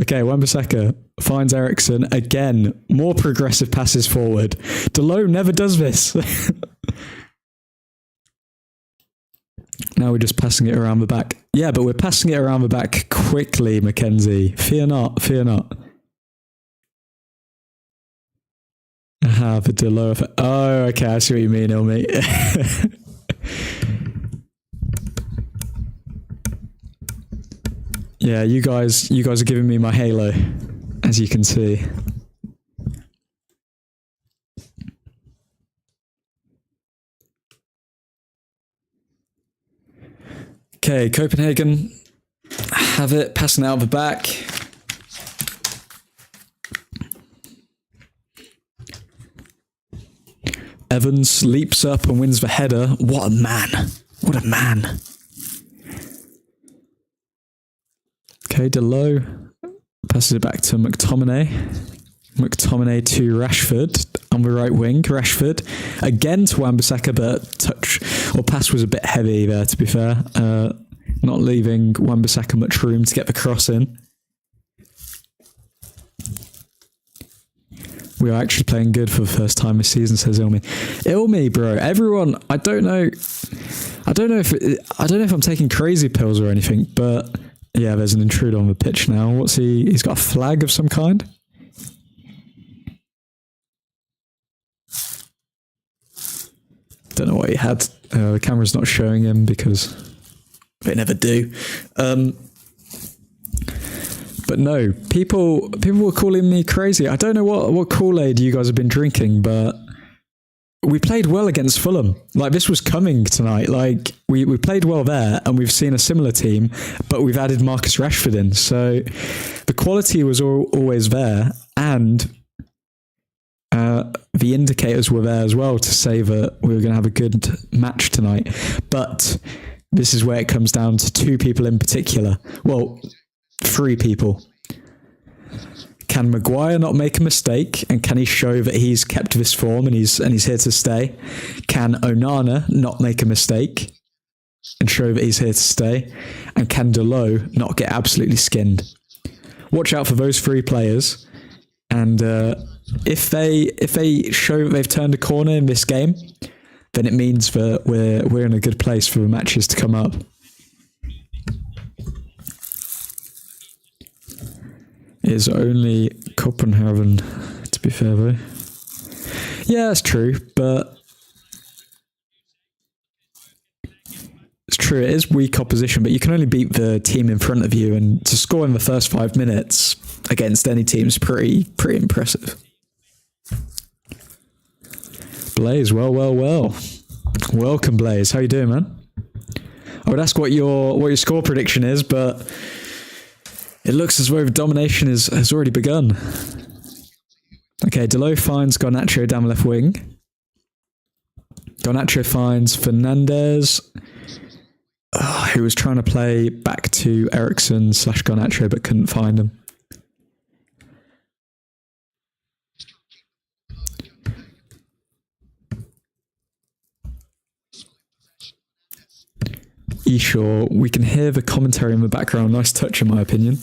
Okay, Wan-Bissaka finds Eriksen again. More progressive passes forward. Dalot never does this. Now we're just passing it around the back. Yeah, but we're passing it around the back quickly, Mackenzie. Fear not, fear not. Aha, the Dalot effect. Oh, okay, I see what you mean, Ilmi. Yeah, you guys are giving me my halo, as you can see. Okay, Copenhagen have it, passing out of the back. Evans leaps up and wins the header. What a man. What a man. Okay, Dalot passes it back to McTominay. McTominay to Rashford on the right wing. Rashford again to Wan-Bissaka, but pass was a bit heavy there, to be fair. Not leaving Wan-Bissaka much room to get the cross in. We are actually playing good for the first time this season, says Ilmi. Ilmi, bro. Everyone, I don't know if I'm taking crazy pills or anything, but yeah, there's an intruder on the pitch now. What's he? He's got a flag of some kind. don't know what he had. The camera's not showing him because they never do. But no, people were calling me crazy. I don't know what Kool-Aid you guys have been drinking, but we played well against Fulham. Like, this was coming tonight. Like, we played well there, and we've seen a similar team, but we've added Marcus Rashford in. So the quality was always there, and the indicators were there as well to say that we were going to have a good match tonight. But this is where it comes down to two people in particular. Well, three people. Can Maguire not make a mistake, and can he show that he's kept this form and he's here to stay? Can Onana not make a mistake and show that he's here to stay? And can Delo not get absolutely skinned? Watch out for those three players, and if they show that they've turned a corner in this game, then it means that we're in a good place for the matches to come up. It is only Copenhagen, to be fair though. Yeah, that's true, but it's true, it is weak opposition, but you can only beat the team in front of you, and to score in the first 5 minutes against any team is pretty impressive. Blaze, well. Welcome, Blaze. How you doing, man? I would ask what your score prediction is, but it looks as though the domination has already begun. Okay, Delo finds Garnacho down the left wing. Garnacho finds Fernandez, who was trying to play back to Eriksson/Garnacho but couldn't find him. Eshaw, we can hear the commentary in the background. Nice touch, in my opinion.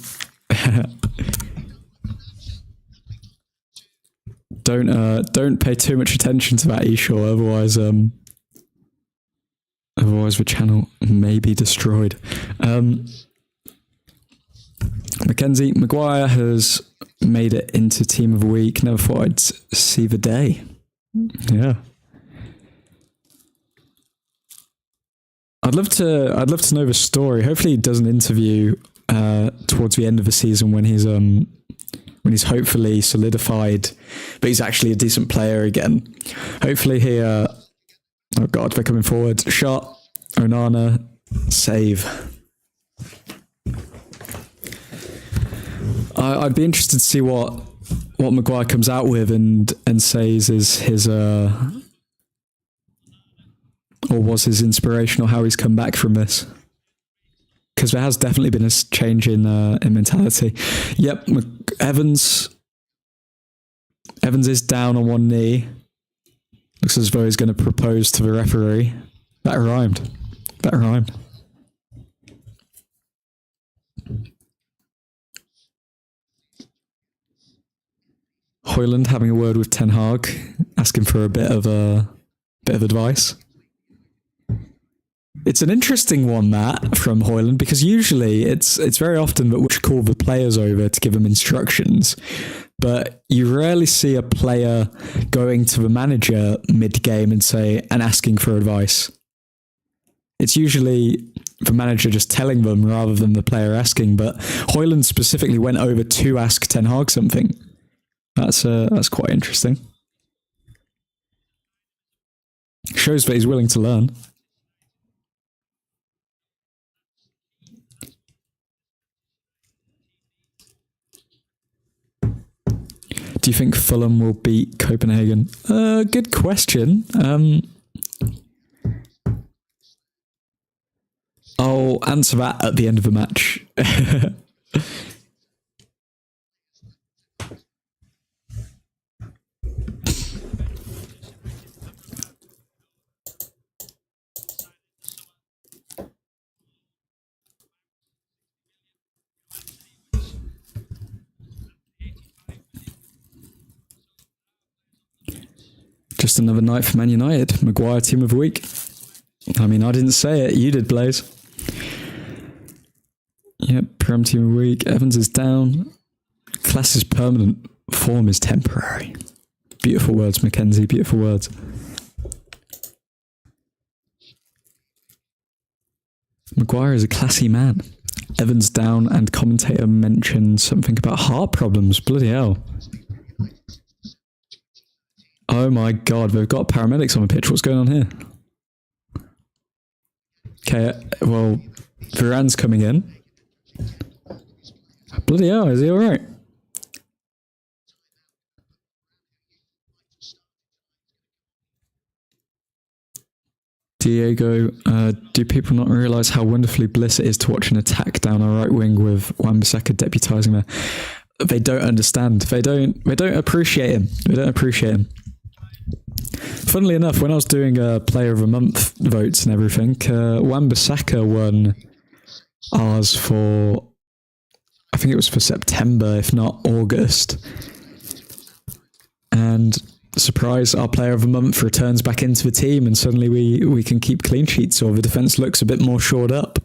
Don't pay too much attention to that, Eshaw. Otherwise the channel may be destroyed. Mackenzie, Maguire has made it into Team of the Week. Never thought I'd see the day. Yeah. I'd love to know the story. Hopefully he does an interview towards the end of the season when he's hopefully solidified, but he's actually a decent player again. Hopefully he oh god, they're coming forward. Shot, Onana, save. I'd be interested to see what Maguire comes out with and says is his or was his inspiration, or how he's come back from this. Because there has definitely been a change in mentality. Yep, Evans is down on one knee. Looks as though he's going to propose to the referee. That rhymed. Højlund having a word with Ten Hag, asking for a bit of advice. It's an interesting one, that, from Højlund, because usually it's very often that we call the players over to give them instructions, but you rarely see a player going to the manager mid-game and asking for advice. It's usually the manager just telling them rather than the player asking, but Højlund specifically went over to ask Ten Hag something. That's quite interesting. Shows that he's willing to learn. Do you think Fulham will beat Copenhagen? Good question. I'll answer that at the end of the match. Just another night for Man United. Maguire Team of the Week. I mean, I didn't say it. You did, Blaze. Yep, Prem Team of the Week. Evans is down. Class is permanent. Form is temporary. Beautiful words, Mackenzie. Beautiful words. Maguire is a classy man. Evans down and commentator mentioned something about heart problems. Bloody hell. Oh my god, we've got paramedics on the pitch. What's going on here? Okay, well, Varane's coming in. Bloody hell, is he alright? Diego, do people not realise how wonderfully bliss it is to watch an attack down our right wing with Wan-Bissaka deputising there? They don't understand. They don't appreciate him. They don't appreciate him. Funnily enough, when I was doing Player of the Month votes and everything, Wan-Bissaka won ours for, I think it was for September, if not August. And surprise, our Player of the Month returns back into the team and suddenly we can keep clean sheets, or the defence looks a bit more shored up.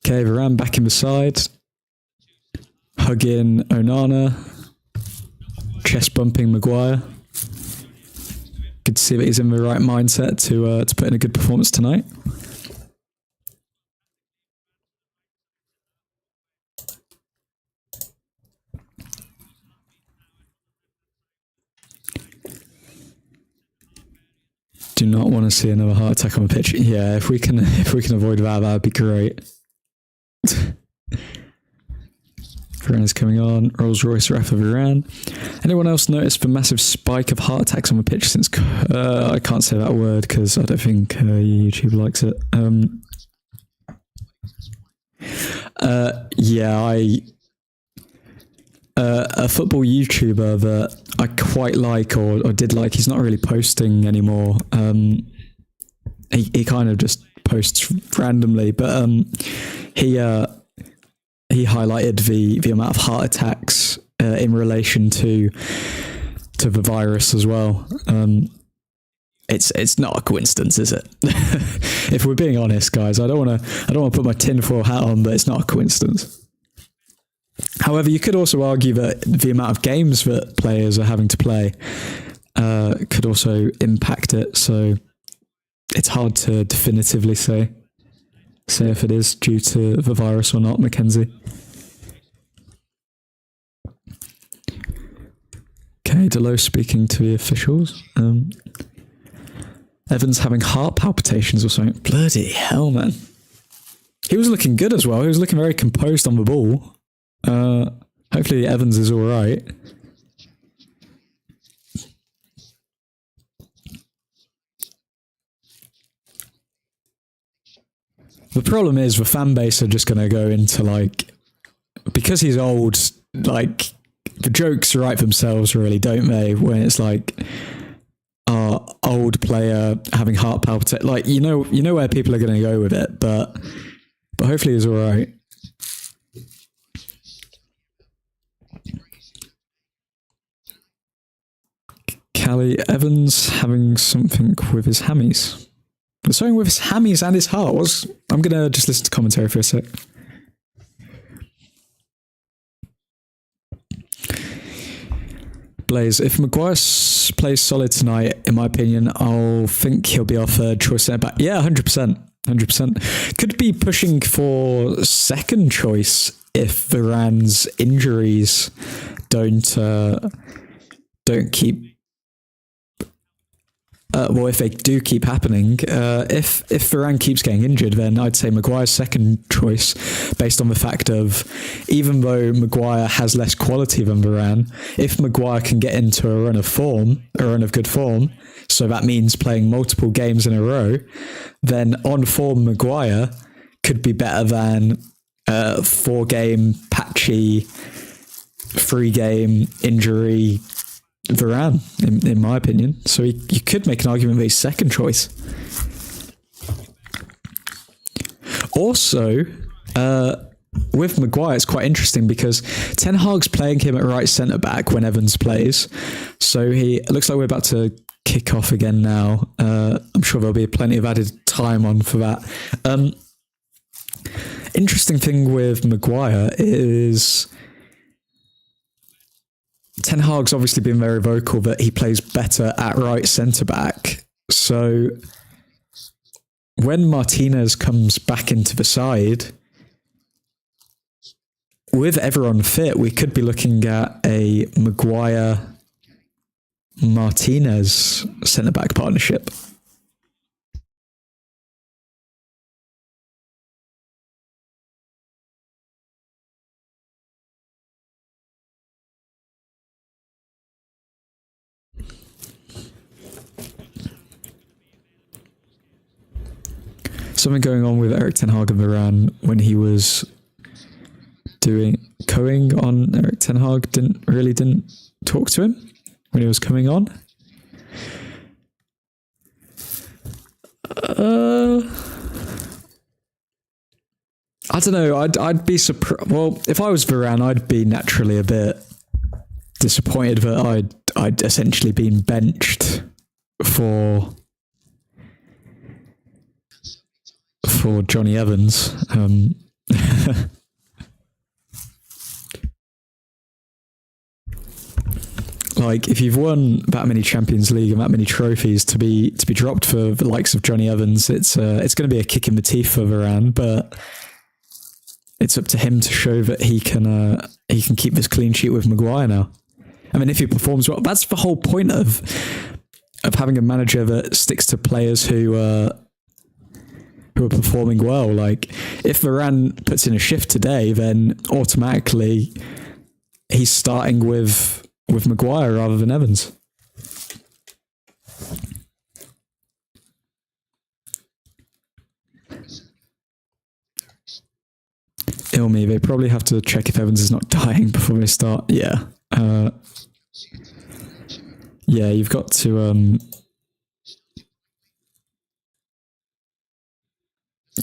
Okay, Varane back in the side. Hugging Onana. Chest bumping Maguire. Good to see that he's in the right mindset to put in a good performance tonight. Do not want to see another heart attack on the pitch. Yeah, if we can avoid that, that'd be great. Varane is coming on. Rolls Royce Rafa Varane. Anyone else noticed the massive spike of heart attacks on the pitch since? I can't say that word because I don't think YouTube likes it. Yeah, a football YouTuber that I quite like or did like, he's not really posting anymore. He kind of just posts randomly, but he highlighted the amount of heart attacks in relation to the virus as well. It's not a coincidence, is it? If we're being honest, guys, I don't want to put my tinfoil hat on, but it's not a coincidence. However, you could also argue that the amount of games that players are having to play could also impact it. So it's hard to definitively say if it is due to the virus or not, Mackenzie. Okay, Delos speaking to the officials. Evans having heart palpitations or something. Bloody hell, man. He was looking good as well. He was looking very composed on the ball. Hopefully Evans is all right. The problem is the fan base are just going to go into like, because he's old, like the jokes write themselves really, don't they? When it's like, old player having heart palpitation, like you know where people are going to go with it, but hopefully he's all right. Callie Evans having something with his hammies. Something with his hammies and his heart. I'm going to just listen to commentary for a sec. Blaze, if Maguire plays solid tonight, in my opinion, I'll think he'll be our third choice centre back. Yeah, 100%. 100%. Could be pushing for second choice if Varane's injuries don't keep. Well, if they do keep happening, if Varane keeps getting injured, then I'd say Maguire's second choice, based on the fact of, even though Maguire has less quality than Varane, if Maguire can get into a run of good form, so that means playing multiple games in a row, then on form Maguire could be better than 4-game patchy, 3-game injury Varane, in my opinion. So you could make an argument that he's second choice. Also, with Maguire, it's quite interesting because Ten Hag's playing him at right centre-back when Evans plays. So it looks like we're about to kick off again now. I'm sure there'll be plenty of added time on for that. Interesting thing with Maguire is Ten Hag's obviously been very vocal that he plays better at right centre-back. So when Martinez comes back into the side, with everyone fit, we could be looking at a Maguire-Martinez centre-back partnership. Something going on with Erik ten Hag and Varane when he was going on Erik ten Hag didn't talk to him when he was coming on. I don't know. I'd be surprised. Well, if I was Varane, I'd be naturally a bit disappointed that I'd essentially been benched for Johnny Evans. Like, if you've won that many Champions League and that many trophies, to be dropped for the likes of Johnny Evans, it's going to be a kick in the teeth for Varane. But it's up to him to show that he can keep this clean sheet with Maguire now. I mean, if he performs well, that's the whole point of having a manager that sticks to players who are performing well. Like, if Varane puts in a shift today, then automatically he's starting with Maguire rather than Evans. Ilmi, they probably have to check if Evans is not dying before they start. Yeah. Yeah, you've got to...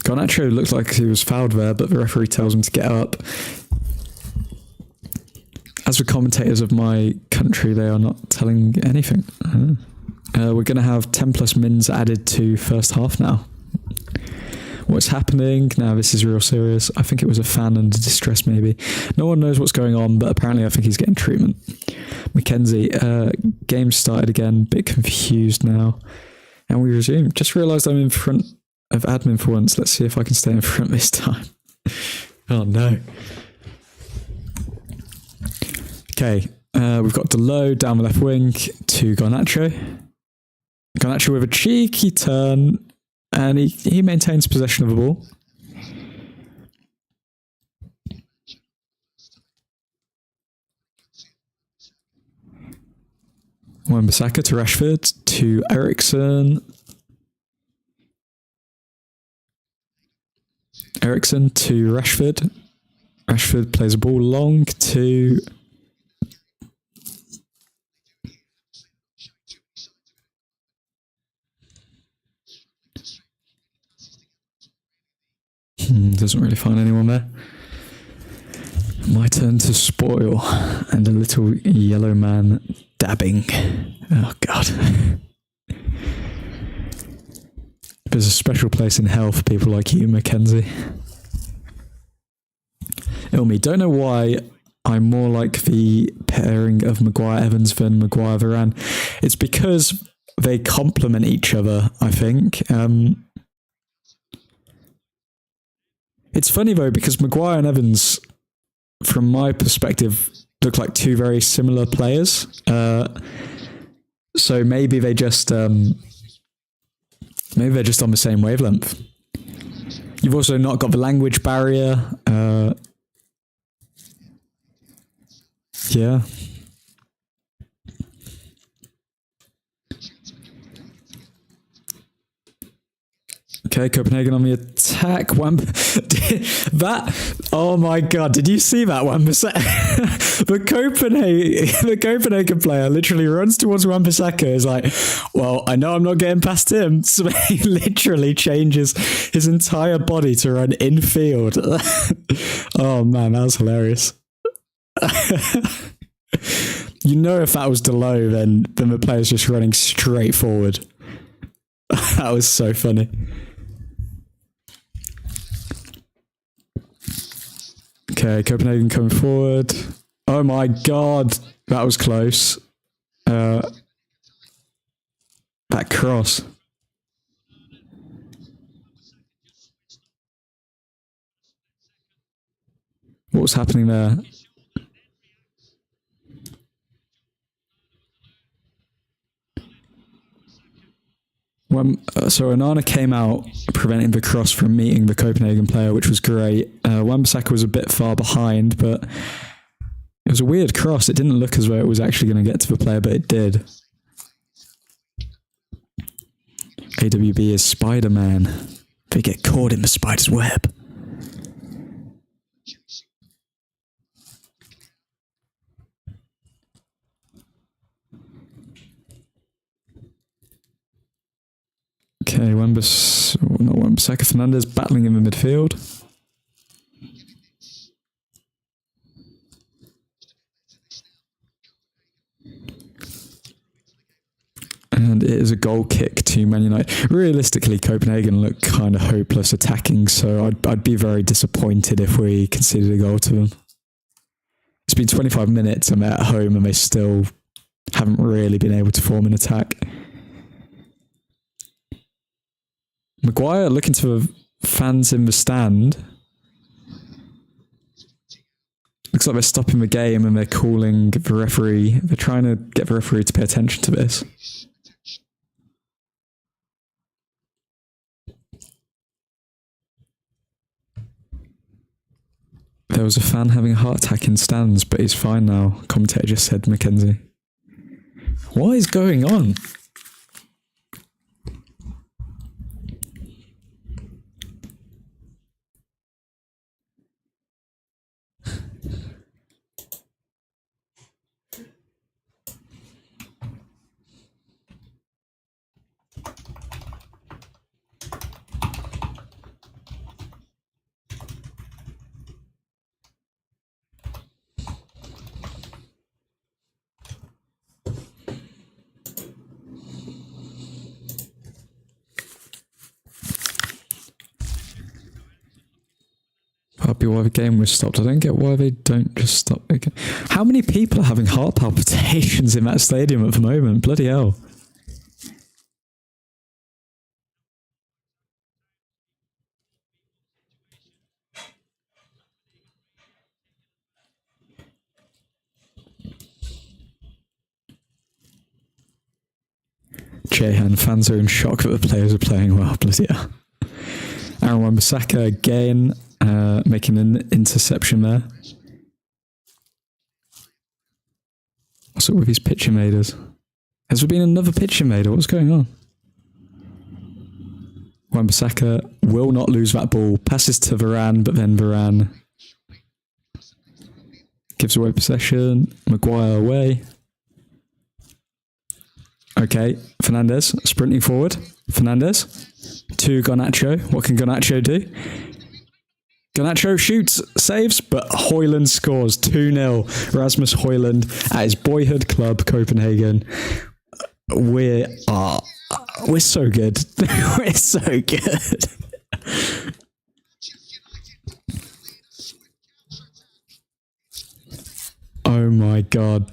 Garnacho looked like he was fouled there, but the referee tells him to get up. As the commentators of my country, they are not telling anything. We're going to have 10 plus mins added to first half now. What's happening? Now, this is real serious. I think it was a fan under distress, maybe. No one knows what's going on, but apparently I think he's getting treatment. Mackenzie, game started again, bit confused now. And we resume. Just realised I'm in front of admin for once. Let's see if I can stay in front this time. Oh no. Okay, we've got Delo down the left wing to Garnacho. Garnacho with a cheeky turn, and he maintains possession of the ball. Wan-Bissaka to Rashford to Eriksen. Eriksen to Rashford. Rashford plays a ball long to... Doesn't really find anyone there. My turn to spoil, and a little yellow man dabbing. Oh God. There's a special place in hell for people like you, Mackenzie. Ilmi, don't know why I'm more like the pairing of Maguire-Evans than Maguire-Varane. It's because they complement each other, I think. It's funny though, because Maguire and Evans, from my perspective, look like two very similar players. So maybe they're just on the same wavelength. You've also not got the language barrier. Yeah. Okay, Copenhagen on the attack. Oh my God, did you see that one? The Copenhagen player literally runs towards Wan-Bissaka, is like, well, I know I'm not getting past him. So he literally changes his entire body to run infield. Oh man, that was hilarious. You know, if that was Delo, then the player's just running straight forward. That was so funny. Okay, Copenhagen coming forward. Oh my God, that was close. That cross. What was happening there? So Onana came out, preventing the cross from meeting the Copenhagen player, which was great. Wan-Bissaka was a bit far behind, but it was a weird cross. It didn't look as though it was actually going to get to the player, but it did. AWB is Spider-Man. They get caught in the spider's web. Okay, not Wan-Bissaka, Fernandez battling in the midfield. And it is a goal kick to Man United. Realistically, Copenhagen look kind of hopeless attacking, so I'd be very disappointed if we conceded a goal to them. It's been 25 minutes and they're at home and they still haven't really been able to form an attack. Maguire looking to the fans in the stand. Looks like they're stopping the game and they're calling the referee. They're trying to get the referee to pay attention to this. There was a fan having a heart attack in stands, but he's fine now, commentator just said, Mackenzie. What is going on? Probably why the game was stopped. I don't get why they don't just stop the game. How many people are having heart palpitations in that stadium at the moment? Bloody hell. Jehan, fans are in shock that the players are playing well. Bloody hell. Aaron Wan-Bissaka again, making an interception there. What's up with these pitch invaders? Has there been another pitch invader? What's going on? Wan-Bissaka will not lose that ball. Passes to Varane, but then Varane gives away possession. Maguire away. Okay, Fernandez sprinting forward. Fernandez to Garnacho. What can Garnacho do? Garnacho shoots, saves, but Højlund scores 2-0. Rasmus Højlund at his boyhood club, Copenhagen. We're so good. We're so good. Oh my god.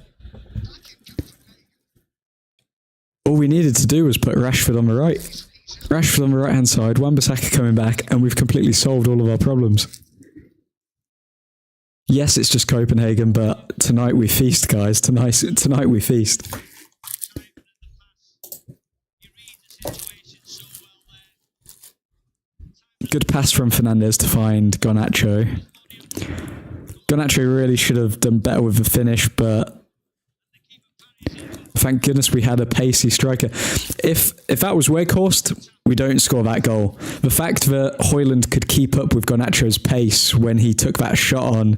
All we needed to do was put Rashford on the right. Rashford on the right-hand side, Wan-Bissaka coming back, and we've completely solved all of our problems. Yes, it's just Copenhagen, but tonight we feast, guys. Tonight we feast. Good pass from Fernandez to find Garnacho. Garnacho really should have done better with the finish, but thank goodness we had a pacey striker. If that was Weghorst, we don't score that goal. The fact that Højlund could keep up with Garnacho's pace when he took that shot on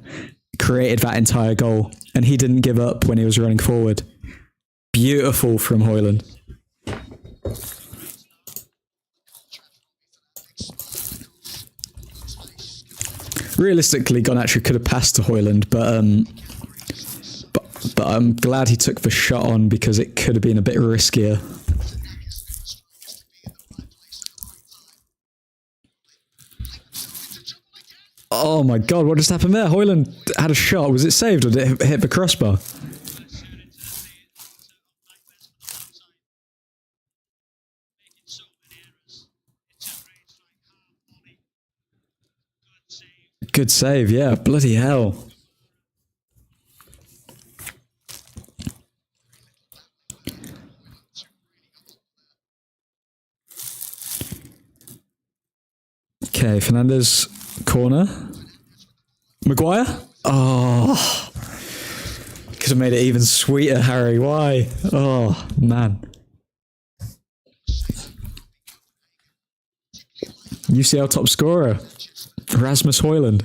created that entire goal, and he didn't give up when he was running forward. Beautiful from Højlund. Realistically, Garnacho could have passed to Højlund, but I'm glad he took the shot on because it could have been a bit riskier. Oh my god, what just happened there? Højlund had a shot. Was it saved or did it hit the crossbar? Good save, yeah. Bloody hell. Okay, Fernandez corner. Maguire? Oh. Could have made it even sweeter, Harry. Why? Oh, man. UCL top scorer. Rasmus Højlund.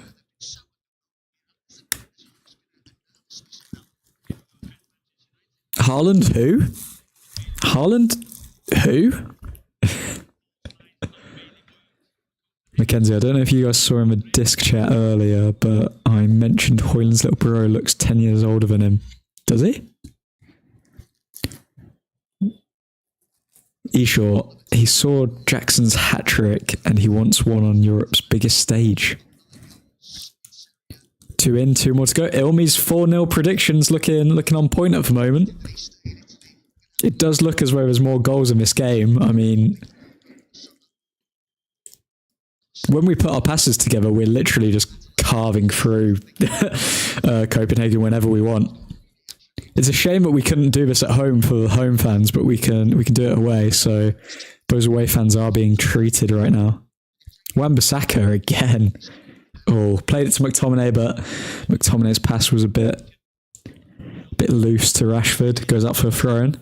Haaland who? Haaland who? Mackenzie, I don't know if you guys saw in the disc chat earlier, but I mentioned Højlund's little bro looks 10 years older than him. Does he? Eshaw, he saw Jackson's hat-trick and he wants one on Europe's biggest stage. 2 in, 2 more to go. Ilmi's 4-0 predictions looking on point at the moment. It does look as though there's more goals in this game. I mean, when we put our passes together, we're literally just carving through Copenhagen whenever we want. It's a shame that we couldn't do this at home for the home fans, but we can do it away. So those away fans are being treated right now. Wan-Bissaka again. Oh, played it to McTominay, but McTominay's pass was a bit loose to Rashford. Goes up for a throw-in.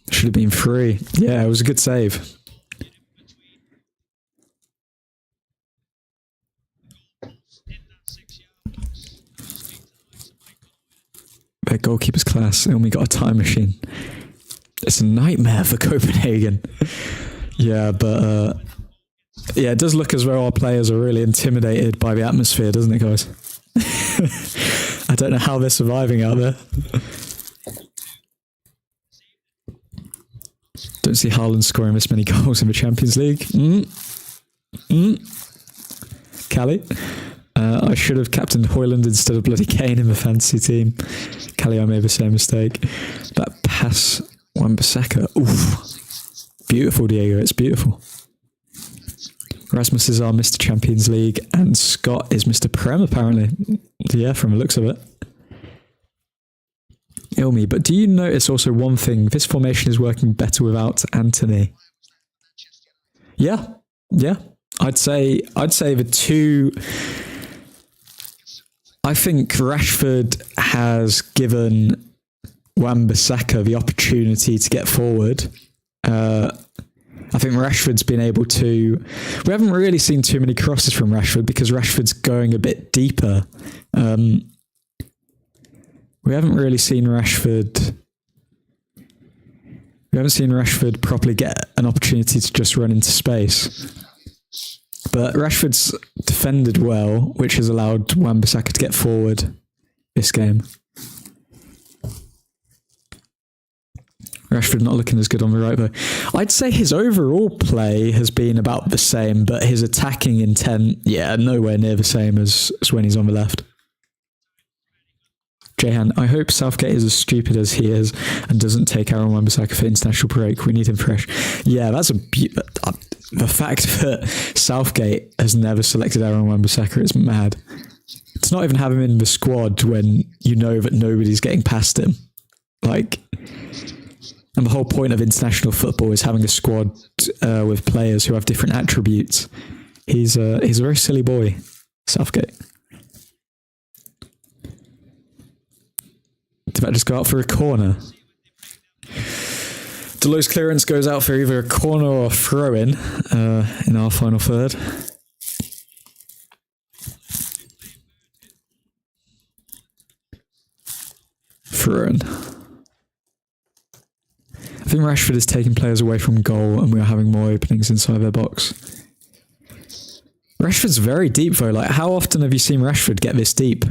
Should have been free. Yeah, it was a good save. Their goalkeeper's class. They only got a time machine. It's a nightmare for Copenhagen. Yeah, but yeah, it does look as though our players are really intimidated by the atmosphere, doesn't it, guys? I don't know how they're surviving out there. Don't see Haaland scoring this many goals in the Champions League. Callie. I should have captained Højlund instead of bloody Kane in the fantasy team. Callie, I made the same mistake. That pass, Wan-Bissaka. Oof. Beautiful, Diego. It's beautiful. Rasmus is our Mr. Champions League, and Scott is Mr. Prem, apparently. Yeah, from the looks of it. Ilmi, but do you notice also one thing? This formation is working better without Anthony. Yeah. I'd say the two. I think Rashford has given Wan-Bissaka the opportunity to get forward. I think Rashford's been able to. We haven't really seen too many crosses from Rashford because Rashford's going a bit deeper. We haven't really seen Rashford. We haven't seen Rashford properly get an opportunity to just run into space. But Rashford's defended well, which has allowed Wan-Bissaka to get forward this game. Rashford not looking as good on the right though. I'd say his overall play has been about the same, but his attacking intent, yeah, nowhere near the same as when he's on the left. Jehan, I hope Southgate is as stupid as he is and doesn't take Aaron Wan-Bissaka for international break. We need him fresh. Yeah, that's the fact that Southgate has never selected Aaron Wan-Bissaka is mad. It's not even have him in the squad when you know that nobody's getting past him. Like, and the whole point of international football is having a squad with players who have different attributes. He's a very silly boy, Southgate. Did that just go out for a corner? Delo's clearance goes out for either a corner or a throw-in our final third. Throw-in. I think Rashford is taking players away from goal and we are having more openings inside their box. Rashford's very deep though. Like, how often have you seen Rashford get this deep?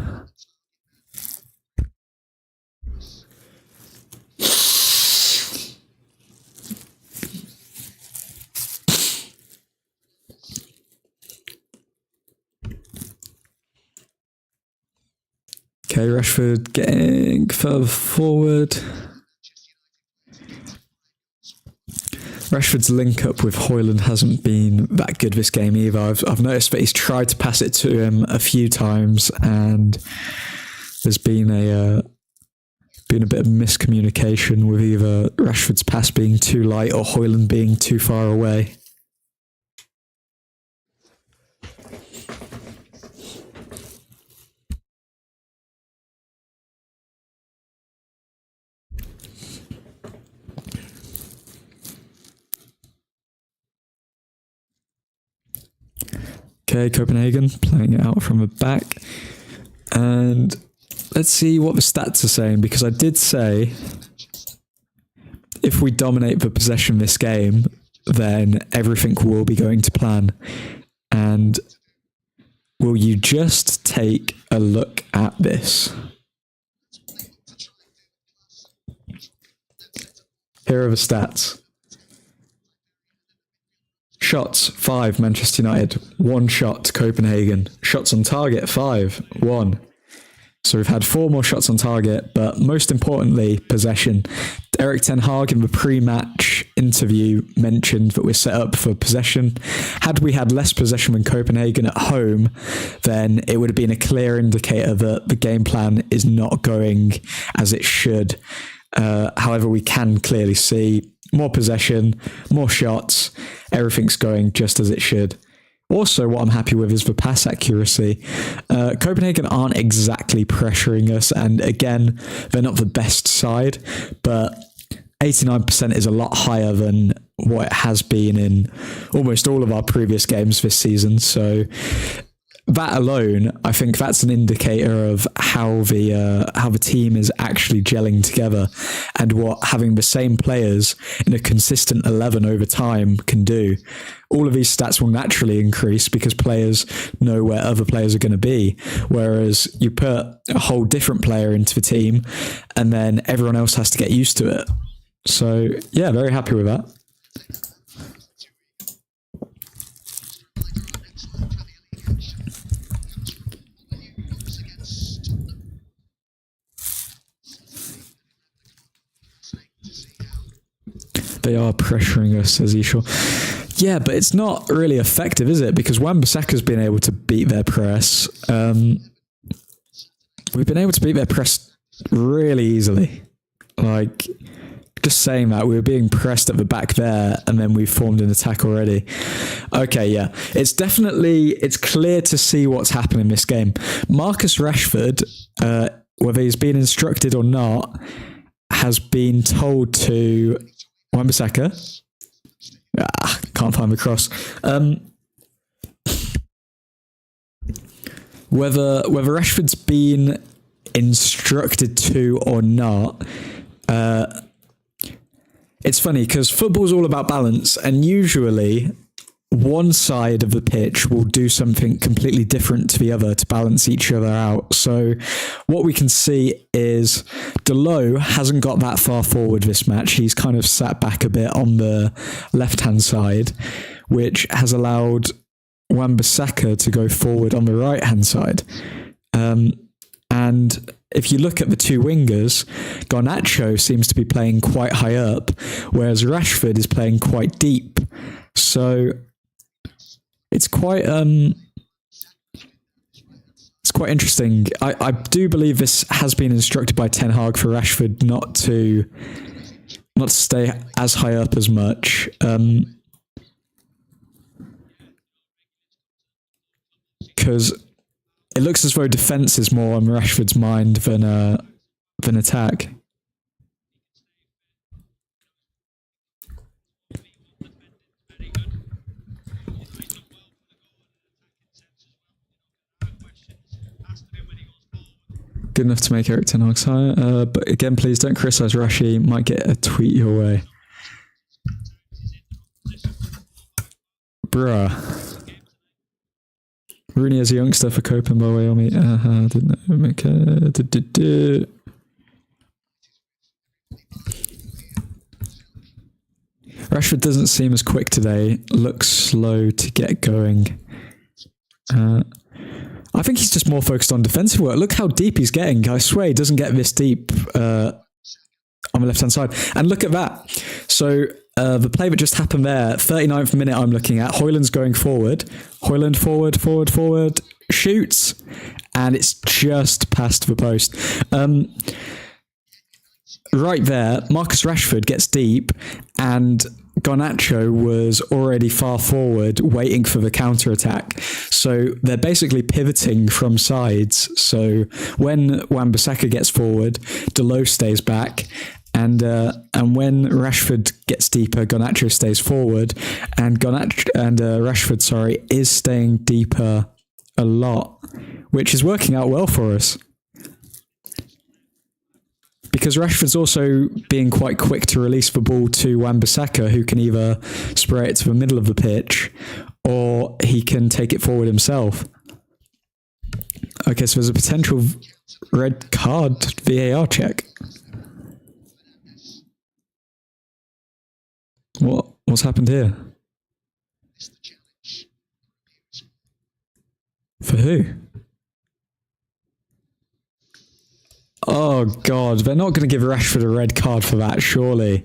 Okay, Rashford getting further forward. Rashford's link up with Højlund hasn't been that good this game either. I've noticed that he's tried to pass it to him a few times, and there's been a bit of miscommunication with either Rashford's pass being too light or Højlund being too far away. Okay, Copenhagen playing it out from the back. And let's see what the stats are saying, because I did say if we dominate the possession this game, then everything will be going to plan. And will you just take a look at this? Here are the stats. Shots, 5, Manchester United. 1 shot, Copenhagen. Shots on target, 5, 1. So we've had 4 more shots on target, but most importantly, possession. Erik ten Hag in the pre-match interview mentioned that we're set up for possession. Had we had less possession than Copenhagen at home, then it would have been a clear indicator that the game plan is not going as it should. However, we can clearly see more possession, more shots, everything's going just as it should. Also, what I'm happy with is the pass accuracy. Copenhagen aren't exactly pressuring us, and again, they're not the best side, but 89% is a lot higher than what it has been in almost all of our previous games this season. So that alone, I think that's an indicator of how the team is actually gelling together, and what having the same players in a consistent 11 over time can do. All of these stats will naturally increase because players know where other players are going to be, whereas you put a whole different player into the team and then everyone else has to get used to it. So yeah, very happy with that. They are pressuring us, says Ishor. Yeah, but it's not really effective, is it? Because Wan-Bissaka's been able to beat their press. We've been able to beat their press really easily. Like, just saying that, we were being pressed at the back there, and then we formed an attack already. Okay, yeah. It's clear to see what's happening in this game. Marcus Rashford, whether he's been instructed or not, has been told to... Wan-Bissaka. Can't find the cross. Whether Rashford's been instructed to or not, it's funny because football's all about balance, and usually one side of the pitch will do something completely different to the other to balance each other out. So what we can see is Delo hasn't got that far forward this match. He's kind of sat back a bit on the left-hand side, which has allowed Wan-Bissaka to go forward on the right-hand side. And if you look at the two wingers, Garnacho seems to be playing quite high up, whereas Rashford is playing quite deep. So it's quite interesting. I do believe this has been instructed by Ten Hag for Rashford not to stay as high up as much. Because it looks as though defense is more on Rashford's mind than attack. Good enough to make Erik ten Hag higher. But again, please don't criticise Rashi. Might get a tweet your way. Bruh. Rooney as a youngster for Copen, by the way, on me. Didn't know. Make Rashford doesn't seem as quick today. Looks slow to get going. I think he's just more focused on defensive work. Look how deep he's getting. I swear he doesn't get this deep on the left-hand side. And look at that. So the play that just happened there, 39th minute I'm looking at, Hoyland's going forward. Hoyland forward, shoots, and it's just past the post. Right there, Marcus Rashford gets deep, and Garnacho was already far forward waiting for the counter-attack. So they're basically pivoting from sides. So when Wan-Bissaka gets forward, Delot stays back, and when Rashford gets deeper, Garnacho stays forward, and Rashford, is staying deeper a lot, which is working out well for us. Because Rashford's also being quite quick to release the ball to Wan-Bissaka, who can either spray it to the middle of the pitch, or he can take it forward himself. Okay, so there's a potential red card VAR check. What's happened here? For who? Oh, God. They're not going to give Rashford a red card for that, surely.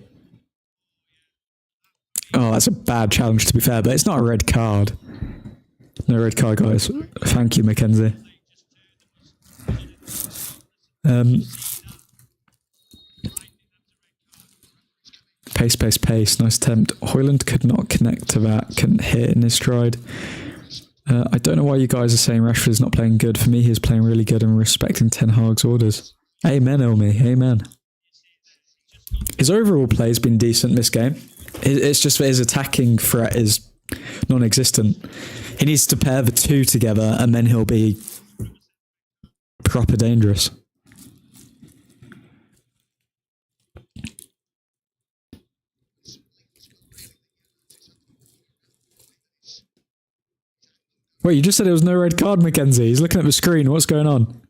Oh, that's a bad challenge, to be fair, but it's not a red card. No red card, guys. Thank you, Mackenzie. Pace. Nice attempt. Hoyland could not connect to that. Couldn't hit in his stride. I don't know why you guys are saying Rashford is not playing good. For me, he's playing really good and respecting Ten Hag's orders. Amen, Elmi. Amen. His overall play has been decent this game. It's just that his attacking threat is non-existent. He needs to pair the two together, and then he'll be proper dangerous. Wait, you just said there was no red card, Mackenzie. He's looking at the screen. What's going on?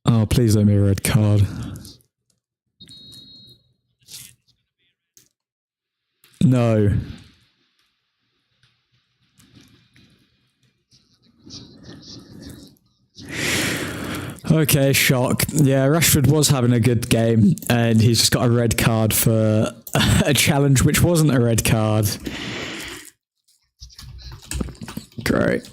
Oh, please don't be a red card. No. Okay, shock. Yeah, Rashford was having a good game, and he's just got a red card for a challenge which wasn't a red card. Great.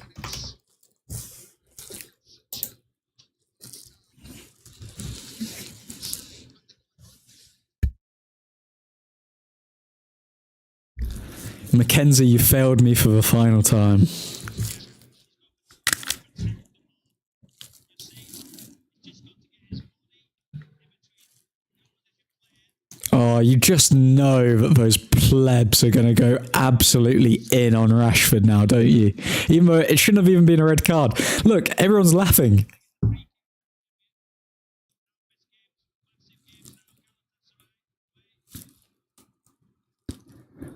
Mackenzie, you failed me for the final time. Oh, you just know that those plebs are going to go absolutely in on Rashford now, don't you? Even though it shouldn't have even been a red card. Look, everyone's laughing.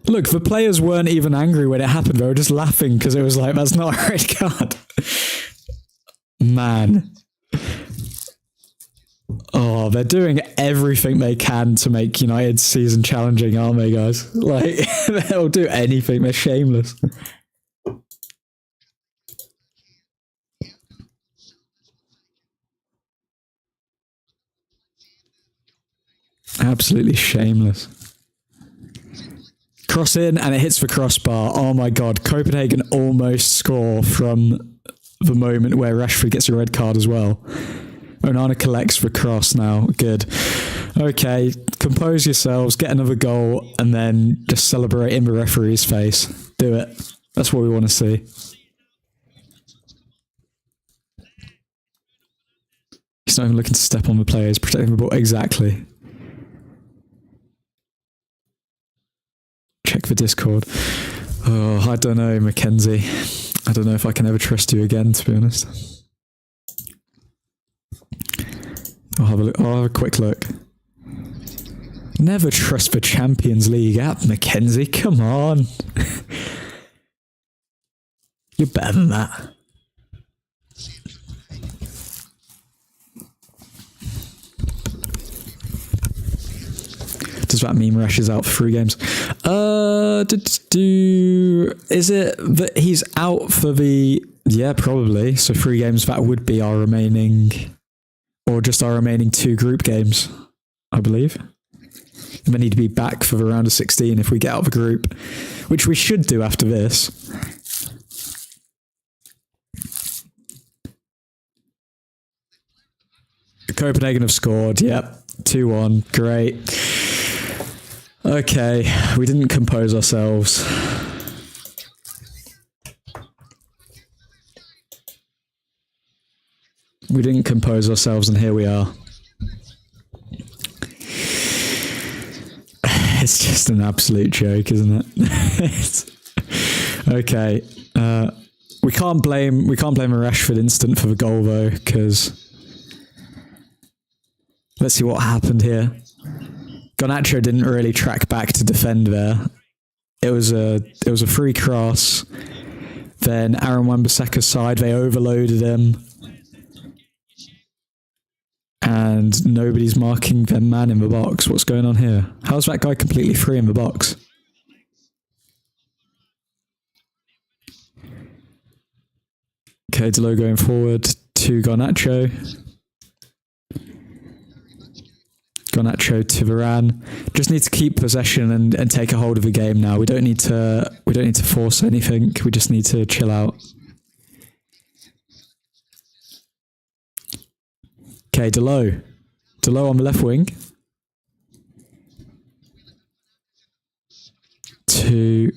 Look, the players weren't even angry when it happened. They were just laughing because it was like, that's not a red card. Man. Oh, they're doing everything they can to make United's season challenging, aren't they, guys? Like, they'll do anything. They're shameless. Absolutely shameless. Cross in, and it hits the crossbar. Oh my God. Copenhagen almost score from the moment where Rashford gets a red card as well. Onana collects the cross now. Good. Okay, compose yourselves, get another goal, and then just celebrate in the referee's face. Do it. That's what we want to see. He's not even looking to step on the players, protecting the ball. Exactly. Check the Discord. Oh, I don't know, Mackenzie. I don't know if I can ever trust you again, to be honest. I'll have a look. I'll have a quick look. Never trust the Champions League app, Mackenzie. Come on. You're better than that. Does that mean Rash is out for 3 games? Is it that he's out for the... Yeah, probably. So 3 games, that would be our remaining... Or just our remaining 2 group games. I believe. We need to be back for the round of 16 if we get out of the group, which we should do after this. Copenhagen have scored, yep, 2-1, great. Okay, we didn't compose ourselves. We didn't compose ourselves, and here we are. It's just an absolute joke, isn't it? Okay. We can't blame a Rashford instant for the goal though, because let's see what happened here. Garnacho didn't really track back to defend there. It was a free cross. Then Aaron Wan-Bissaka's side, they overloaded him. And nobody's marking their man in the box. What's going on here? How's that guy completely free in the box? Okay, Delo going forward to Garnacho. Garnacho to Varane. Just need to keep possession and take a hold of the game now. We don't need to force anything. We just need to chill out. Okay, Delo on the left wing. To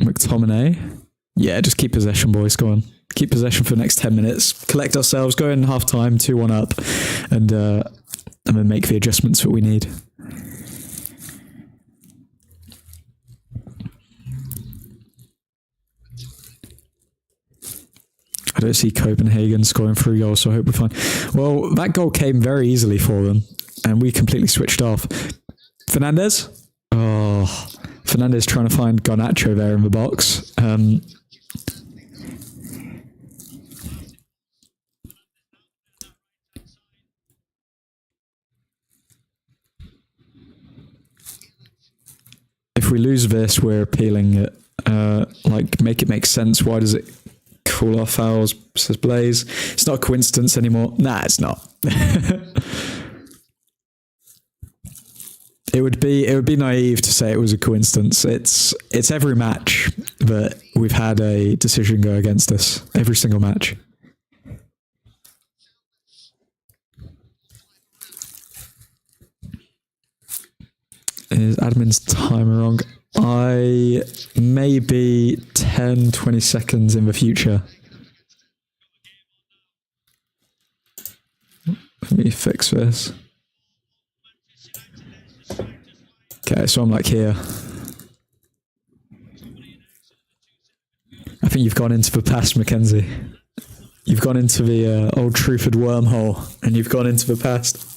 McTominay. Yeah, just keep possession, boys. Go on. Keep possession for the next 10 minutes. Collect ourselves, go in half time, 2-1 up, and then make the adjustments that we need. I don't see Copenhagen scoring 3 goals, so I hope we're fine. Well, that goal came very easily for them, and we completely switched off. Fernandez? Oh, Fernandez trying to find Garnacho there in the box. If we lose this, we're appealing it. Like, make it make sense. Why does it call our fouls? Says Blaze. It's not a coincidence anymore. Nah, it's not. It would be naive to say it was a coincidence. It's every match that we've had a decision go against us. Every single match. Is admin's timer wrong? I may be 10, 20 seconds in the future. Let me fix this. Okay, so I'm like here. I think you've gone into the past, Mackenzie. You've gone into the Old Truthford wormhole, and you've gone into the past.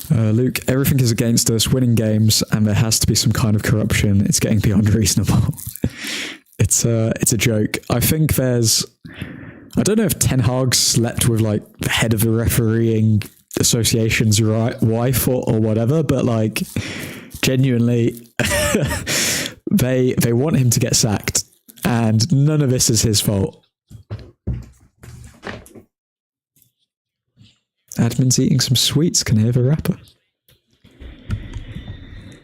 Luke, everything is against us, winning games, and there has to be some kind of corruption. It's getting beyond reasonable. It's a joke. I think I don't know if Ten Hag slept with like the head of the refereeing association's wife or whatever, but like genuinely they want him to get sacked, and none of this is his fault. Admin's eating some sweets. Can hear the rapper.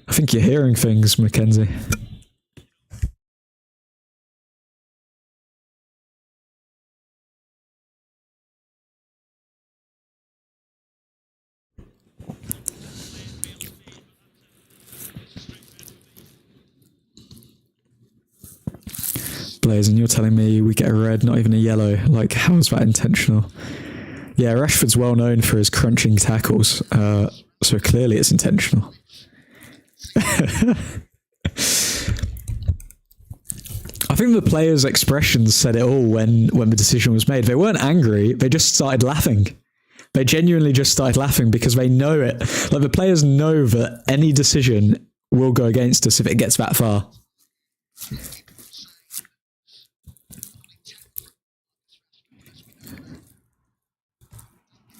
I think you're hearing things, Mackenzie. Blaze, and you're telling me we get a red, not even a yellow. Like, how is that intentional? Yeah, Rashford's well known for his crunching tackles, so clearly it's intentional. I think the players' expressions said it all when the decision was made. They weren't angry, they just started laughing. They genuinely just started laughing because they know it. Like, the players know that any decision will go against us if it gets that far.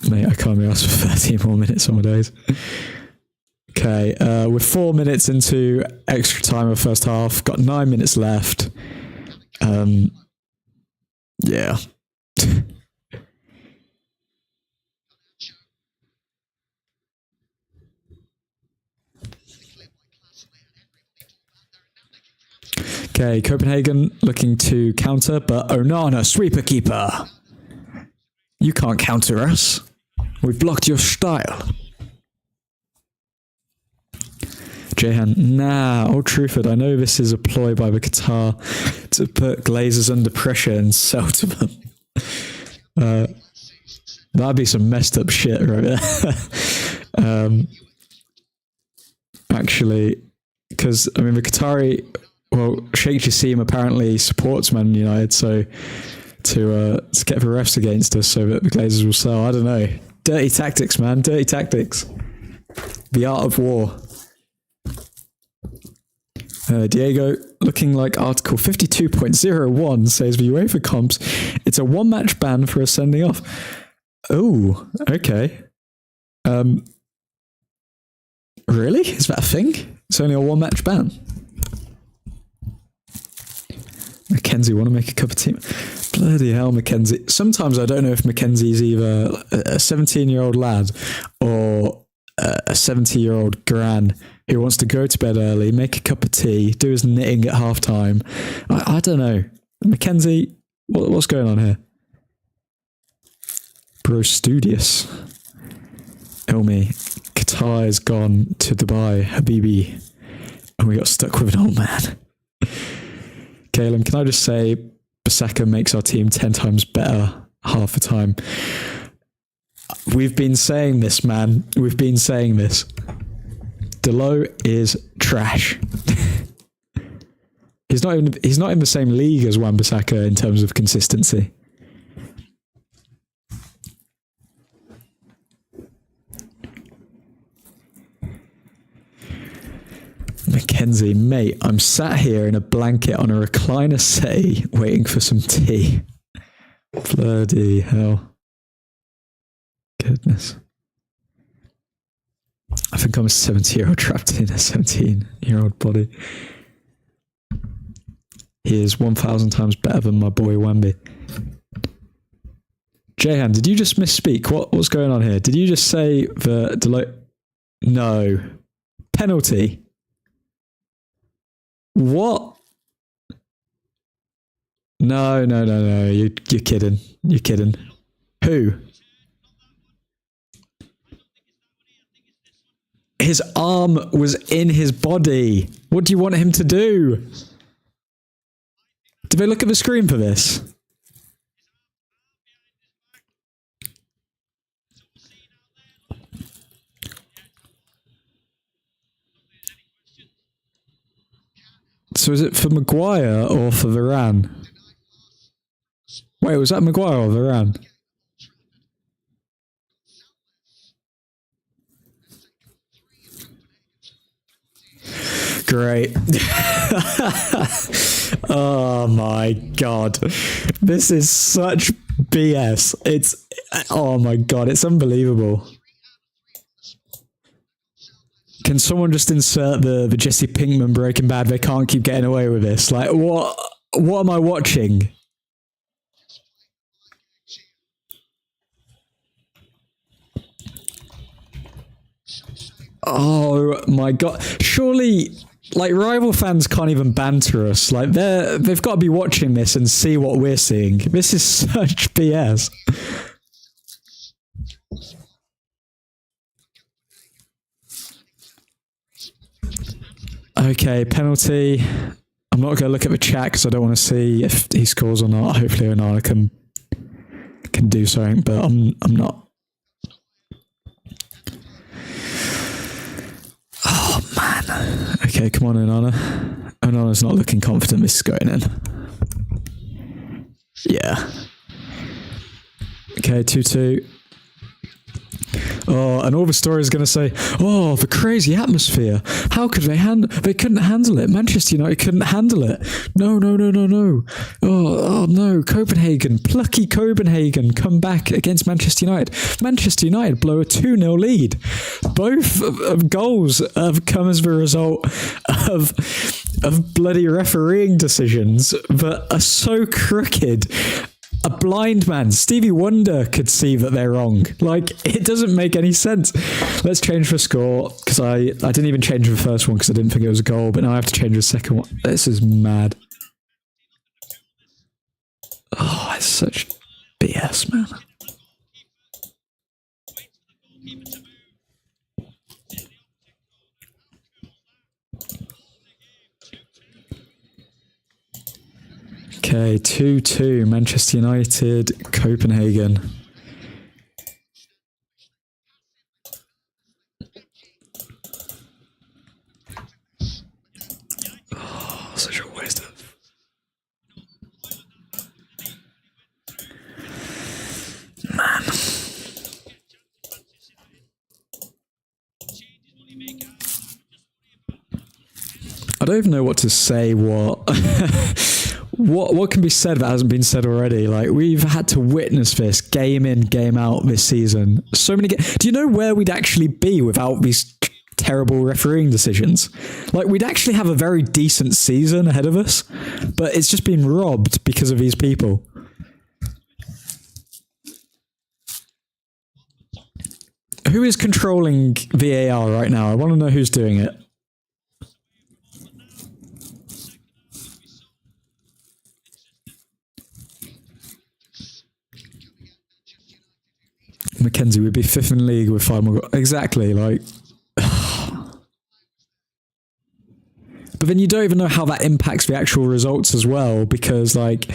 Mate, I can't be asked for 13 more minutes on my days. Okay, we're 4 minutes into extra time of first half. Got 9 minutes left. Yeah. Okay, Copenhagen looking to counter, but Onana, sweeper keeper. You can't counter us. We've blocked your style. Jehan, nah, Old Truthford, I know this is a ploy by the Qatar to put Glazers under pressure and sell to them. That'd be some messed up shit right there. Actually, because, I mean, the Qatari, well, Sheikh Jassim apparently supports Man United, so to get the refs against us so that the Glazers will sell, I don't know. Dirty tactics, man, dirty tactics. The art of war. Diego, looking like Article 52.01 says the UEFA comps, it's a one-match ban for a sending off. Oh, okay. Really? Is that a thing? It's only a one-match ban. Mackenzie, want to make a cup of tea? Bloody hell, Mackenzie. Sometimes I don't know if Mackenzie's either a 17-year-old lad or a 70-year-old gran who wants to go to bed early, make a cup of tea, do his knitting at half time. I don't know. Mackenzie, what's going on here? Bro, studious. Elmi, Qatar has gone to Dubai, Habibi, and we got stuck with an old man. Caleb, can I just say, Bissaka makes our team 10 times better half the time. We've been saying this, man. We've been saying this. Delo is trash. He's not in the same league as Wan-Bissaka in terms of consistency. Mackenzie, mate, I'm sat here in a blanket on a recliner settee waiting for some tea. Bloody hell. Goodness. I think I'm a 70-year-old trapped in a 17-year-old body. He is 1,000 times better than my boy Wambi. Jehan, did you just misspeak? What's going on here? Did you just say the Deloitte? No. Penalty? What? No. You're kidding. You're kidding. Who? His arm was in his body. What do you want him to do? Did they look at the screen for this? So is it for Maguire or for Varane? Wait, was that Maguire or Varane? Great. Oh my god. This is such BS. Oh my god, it's unbelievable. Can someone just insert the Jesse Pinkman Breaking Bad? They can't keep getting away with this. Like, what am I watching? Oh my god. Surely, like, rival fans can't even banter us. Like, they've got to be watching this and see what we're seeing. This is such BS. Okay, penalty. I'm not going to look at the chat because I don't want to see if he scores or not. Hopefully Onana can do something, but I'm not. Oh man. Okay, come on, Onana. Onana's not looking confident this is going in. Yeah. Okay, 2-2. Oh, and all the story is going to say, oh, the crazy atmosphere. How could they couldn't handle it. Manchester United couldn't handle it. No. Oh, no. Copenhagen, plucky Copenhagen come back against Manchester United. Manchester United blow a 2-0 lead. Both goals have come as the result of bloody refereeing decisions that are so crooked A blind man, Stevie Wonder, could see that they're wrong. Like, it doesn't make any sense. Let's change the score, because I didn't even change the first one because I didn't think it was a goal, but now I have to change the second one. This is mad. Oh, it's such BS, man. Okay, 2-2, Manchester United, Copenhagen. Oh, such a waste of... Man. I don't even know what to say, what can be said that hasn't been said already. Like, we've had to witness this game in, game out this season. So many do you know where we'd actually be without these terrible refereeing decisions? Like, we'd actually have a very decent season ahead of us, but it's just been robbed because of these people. Who is controlling VAR right now? I want to know who's doing it. Mackenzie would be 5th in the league with 5 more goals. Exactly, like... But then you don't even know how that impacts the actual results as well, because, like,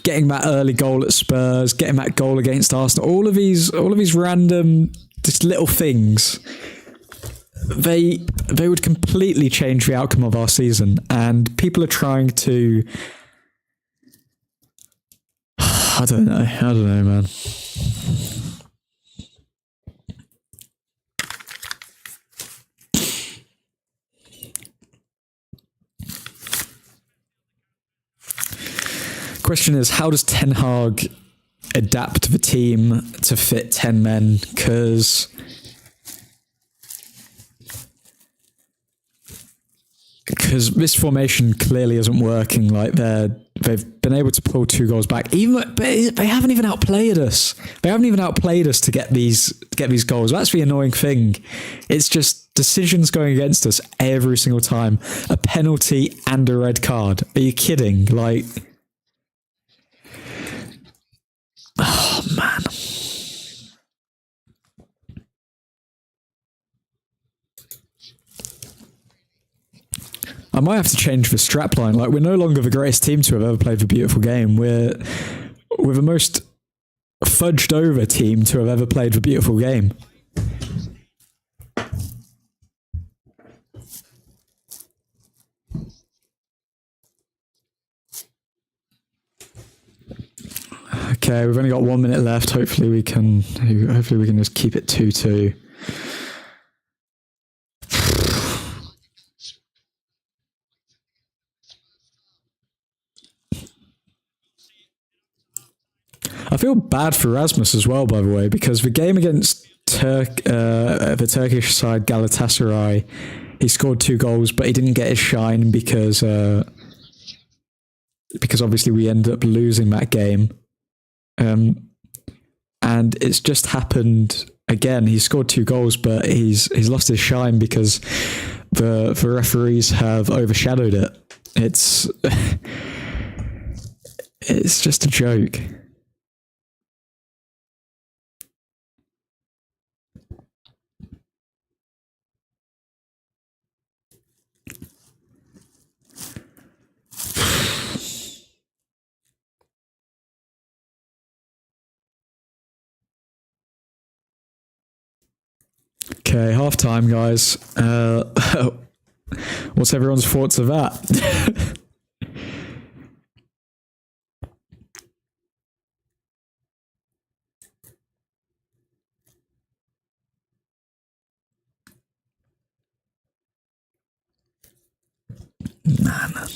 getting that early goal at Spurs, getting that goal against Arsenal, all of these random, just little things, they would completely change the outcome of our season, and people are trying to... I don't know, man. Question is, how does Ten Hag adapt the team to fit 10 men? Because this formation clearly isn't working. Like, they've been able to pull 2 goals back, but they haven't even outplayed us. They haven't even outplayed us to get these goals. That's the annoying thing. It's just decisions going against us every single time. A penalty and a red card. Are you kidding? Like... Oh, man. I might have to change the strapline. Like, we're no longer the greatest team to have ever played the beautiful game. We're the most fudged over team to have ever played the beautiful game. Okay, we've only got 1 minute left. Hopefully we can just keep it 2-2. I feel bad for Rasmus as well, by the way, because the game against the Turkish side Galatasaray, he scored 2 goals, but he didn't get his shine because obviously we ended up losing that game. And it's just happened again. He scored 2 goals, but he's lost his shine because the referees have overshadowed it. It's just a joke. Okay, half time, guys. What's everyone's thoughts of that? Man.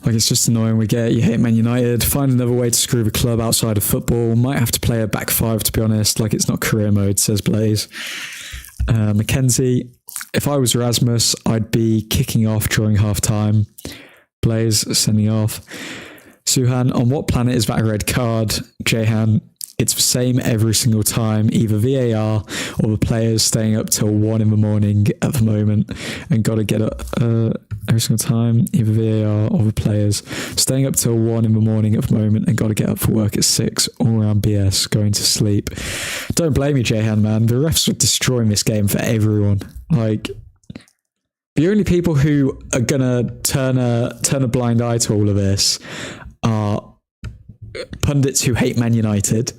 Like, it's just annoying. We get, you hate Man United, find another way to screw the club outside of football. Might have to play a back five, to be honest. Like, it's not career mode, says Blaze. Mackenzie, if I was Erasmus, I'd be kicking off during half time. Blaze, sending off. Suhan, on what planet is that a red card? Jehan, it's the same every single time, either VAR or the players staying up till 1 in the morning at the moment and got to get up every single time, either VAR or the players staying up till 1 in the morning at the moment and got to get up for work at 6, all around BS, going to sleep. Don't blame me, Jehan, man. The refs are destroying this game for everyone. Like, the only people who are gonna turn a blind eye to all of this are pundits who hate Man United,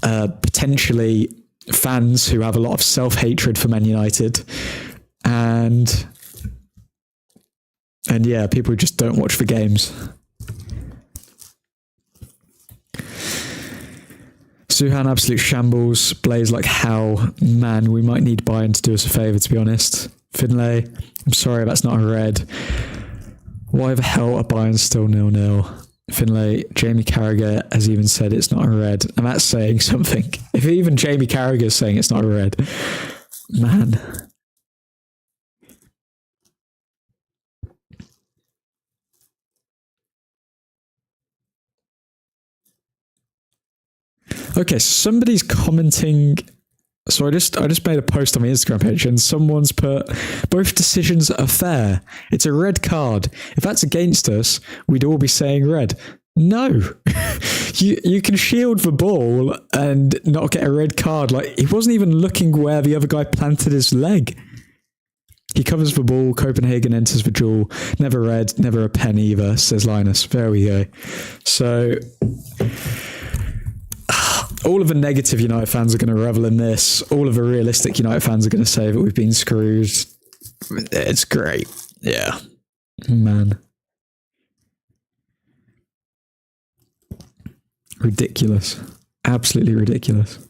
potentially fans who have a lot of self-hatred for Man United, and yeah, people who just don't watch the games. Suhan, absolute shambles. Blaze like how, man, we might need Bayern to do us a favour, to be honest. Finlay, I'm sorry, that's not a red. Why the hell are Bayern still 0-0? Finlay, Jamie Carragher has even said it's not a red, and that's saying something. If even Jamie Carragher is saying it's not a red, man. Okay, somebody's commenting. So I just made a post on my Instagram page and someone's put, both decisions are fair. It's a red card. If that's against us, we'd all be saying red. No. you can shield the ball and not get a red card. Like, he wasn't even looking where the other guy planted his leg. He covers the ball, Copenhagen enters the duel. Never red, never a pen either, says Linus. There we go. So all of the negative United fans are going to revel in this. All of the realistic United fans are going to say that we've been screwed. It's great. Yeah. Man. Ridiculous. Absolutely ridiculous.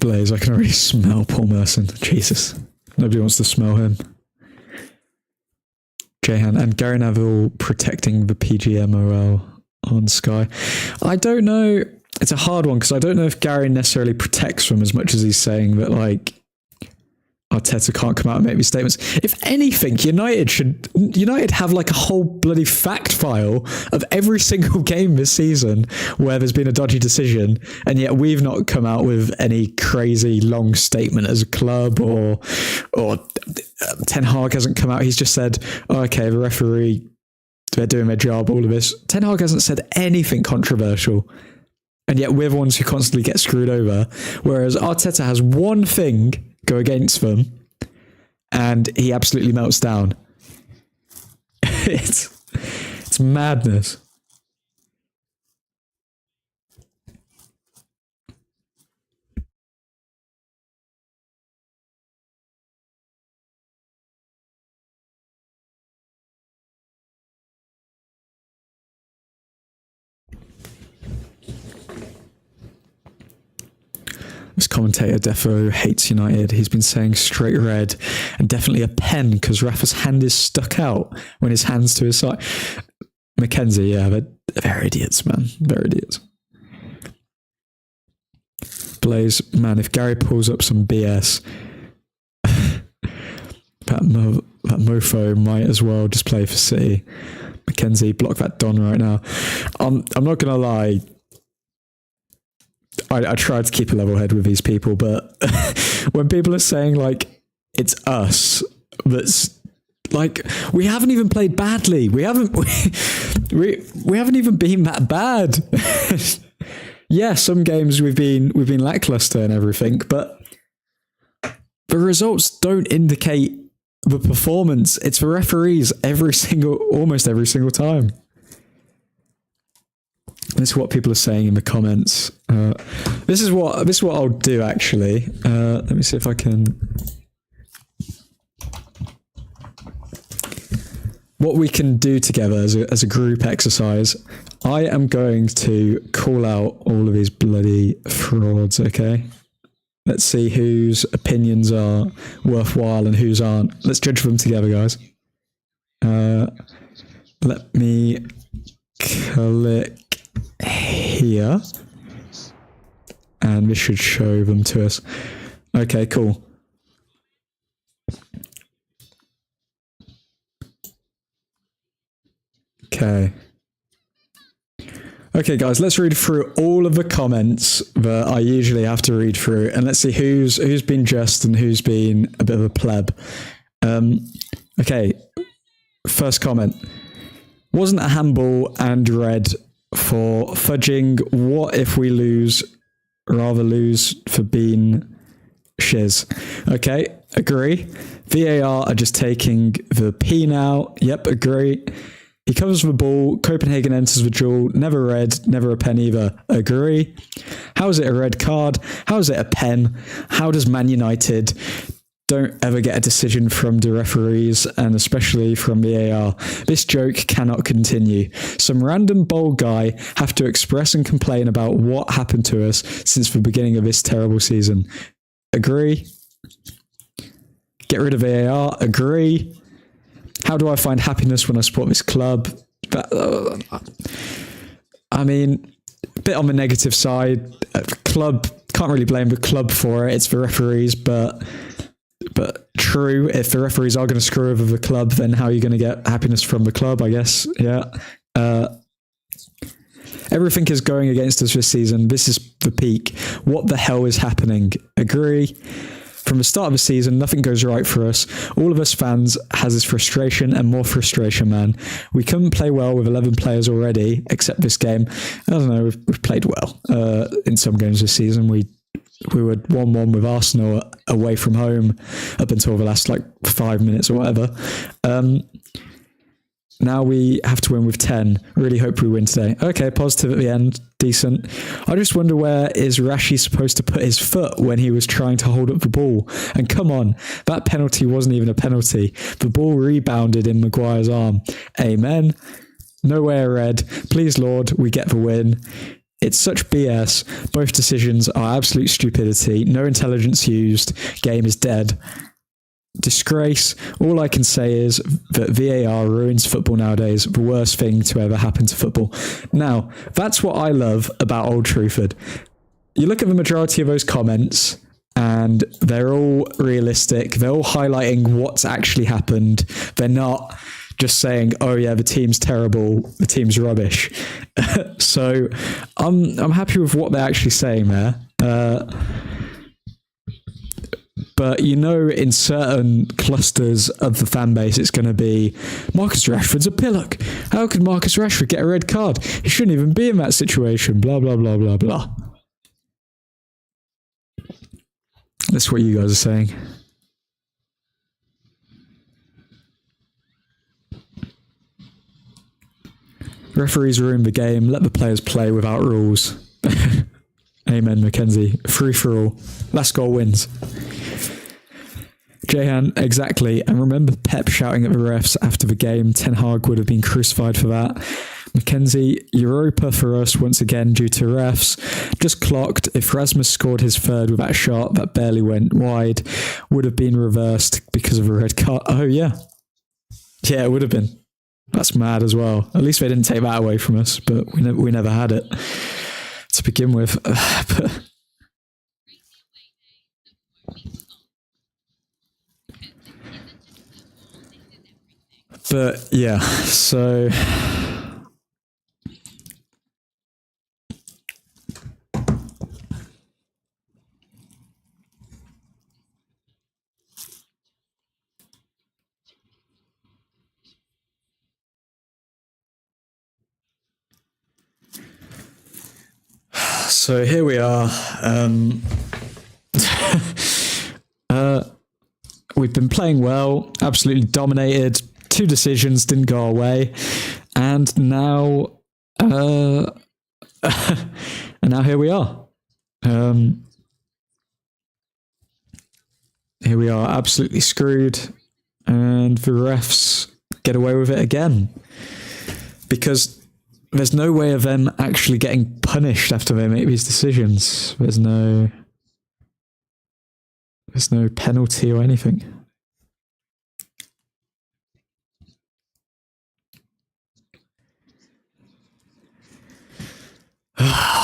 Blaze, I can already smell Paul Merson. Jesus. Nobody wants to smell him. Jehan and Gary Neville protecting the PGMOL on Sky. I don't know. It's a hard one because I don't know if Gary necessarily protects them as much as he's saying that, like, Arteta can't come out and make these statements. If anything, United have like a whole bloody fact file of every single game this season where there's been a dodgy decision, and yet we've not come out with any crazy long statement as a club, or Ten Hag hasn't come out. He's just said, oh, okay, the referee, they're doing their job, all of this. Ten Hag hasn't said anything controversial, and yet we're the ones who constantly get screwed over, whereas Arteta has one thing go against them and he absolutely melts down. It's madness. This commentator defo hates United. He's been saying straight red and definitely a pen because Rafa's hand is stuck out when his hand's to his side. Mackenzie, yeah, they're idiots, man. They're idiots. Blaze, man, if Gary pulls up some BS, that mofo might as well just play for City. Mackenzie, block that Don right now. I'm not going to lie. I try to keep a level head with these people, but when people are saying like it's us, that's like we haven't even played badly. We haven't even been that bad. Yeah, some games we've been lackluster and everything, but the results don't indicate the performance. It's the referees almost every single time. This is what people are saying in the comments. This is what I'll do actually. Let me see if I can. What we can do together as a group exercise. I am going to call out all of these bloody frauds. Okay. Let's see whose opinions are worthwhile and whose aren't. Let's judge them together, guys. Let me click here. And this should show them to us. Okay, cool. Okay. Okay, guys, let's read through all of the comments that I usually have to read through, and let's see who's been just and who's been a bit of a pleb. Okay, first comment. Wasn't a handball and red for fudging. What if we lose? Rather lose for being shiz. Okay, agree. VAR are just taking the P now. Yep, agree. He covers the ball. Copenhagen enters the duel. Never red, never a pen either. Agree. How is it a red card? How is it a pen? How does Man United don't ever get a decision from the referees and especially from VAR? This joke cannot continue. Some random bold guy have to express and complain about what happened to us since the beginning of this terrible season. Agree. Get rid of VAR. Agree. How do I find happiness when I support this club? I mean, a bit on the negative side. Club, can't really blame the club for it. It's the referees, but true, if the referees are going to screw over the club, then how are you going to get happiness from the club, I guess? Yeah. Everything is going against us this season. This is the peak. What the hell is happening? Agree. From the start of the season, nothing goes right for us. All of us fans has this frustration and more frustration, man. We couldn't play well with 11 players already, except this game. I don't know, we've played well in some games this season. We were 1-1 with Arsenal away from home up until the last 5 minutes or whatever. Now we have to win with 10. Really hope we win today. Okay, positive at the end. Decent. I just wonder where is Rashi supposed to put his foot when he was trying to hold up the ball? And come on, that penalty wasn't even a penalty. The ball rebounded in Maguire's arm. Amen. Nowhere red. Please, Lord, we get the win. It's such BS. Both decisions are absolute stupidity. No intelligence used. Game is dead. Disgrace. All I can say is that VAR ruins football nowadays. The worst thing to ever happen to football. Now, that's what I love about Old Truthford. You look at the majority of those comments and they're all realistic. They're all highlighting what's actually happened. They're not just saying, oh yeah, the team's terrible, the team's rubbish. So I'm happy with what they're actually saying there. But in certain clusters of the fan base, it's going to be, Marcus Rashford's a pillock. How could Marcus Rashford get a red card? He shouldn't even be in that situation. Blah, blah, blah, blah, blah. That's what you guys are saying. Referees ruin the game. Let the players play without rules. Amen, Mackenzie. Free for all. Last goal wins. Jehan, exactly. And remember Pep shouting at the refs after the game. Ten Hag would have been crucified for that. Mackenzie, Europa for us once again due to refs. Just clocked. If Rasmus scored his third with that shot that barely went wide, would have been reversed because of a red card. Oh, yeah. Yeah, it would have been. That's mad as well. At least they didn't take that away from us, but we never had it to begin with. But yeah, so here we are. We've been playing well, absolutely dominated. 2 decisions didn't go our way, and now And now here we are. Here we are, absolutely screwed, and the refs get away with it again. Because there's no way of them actually getting punished after they make these decisions. There's no penalty or anything.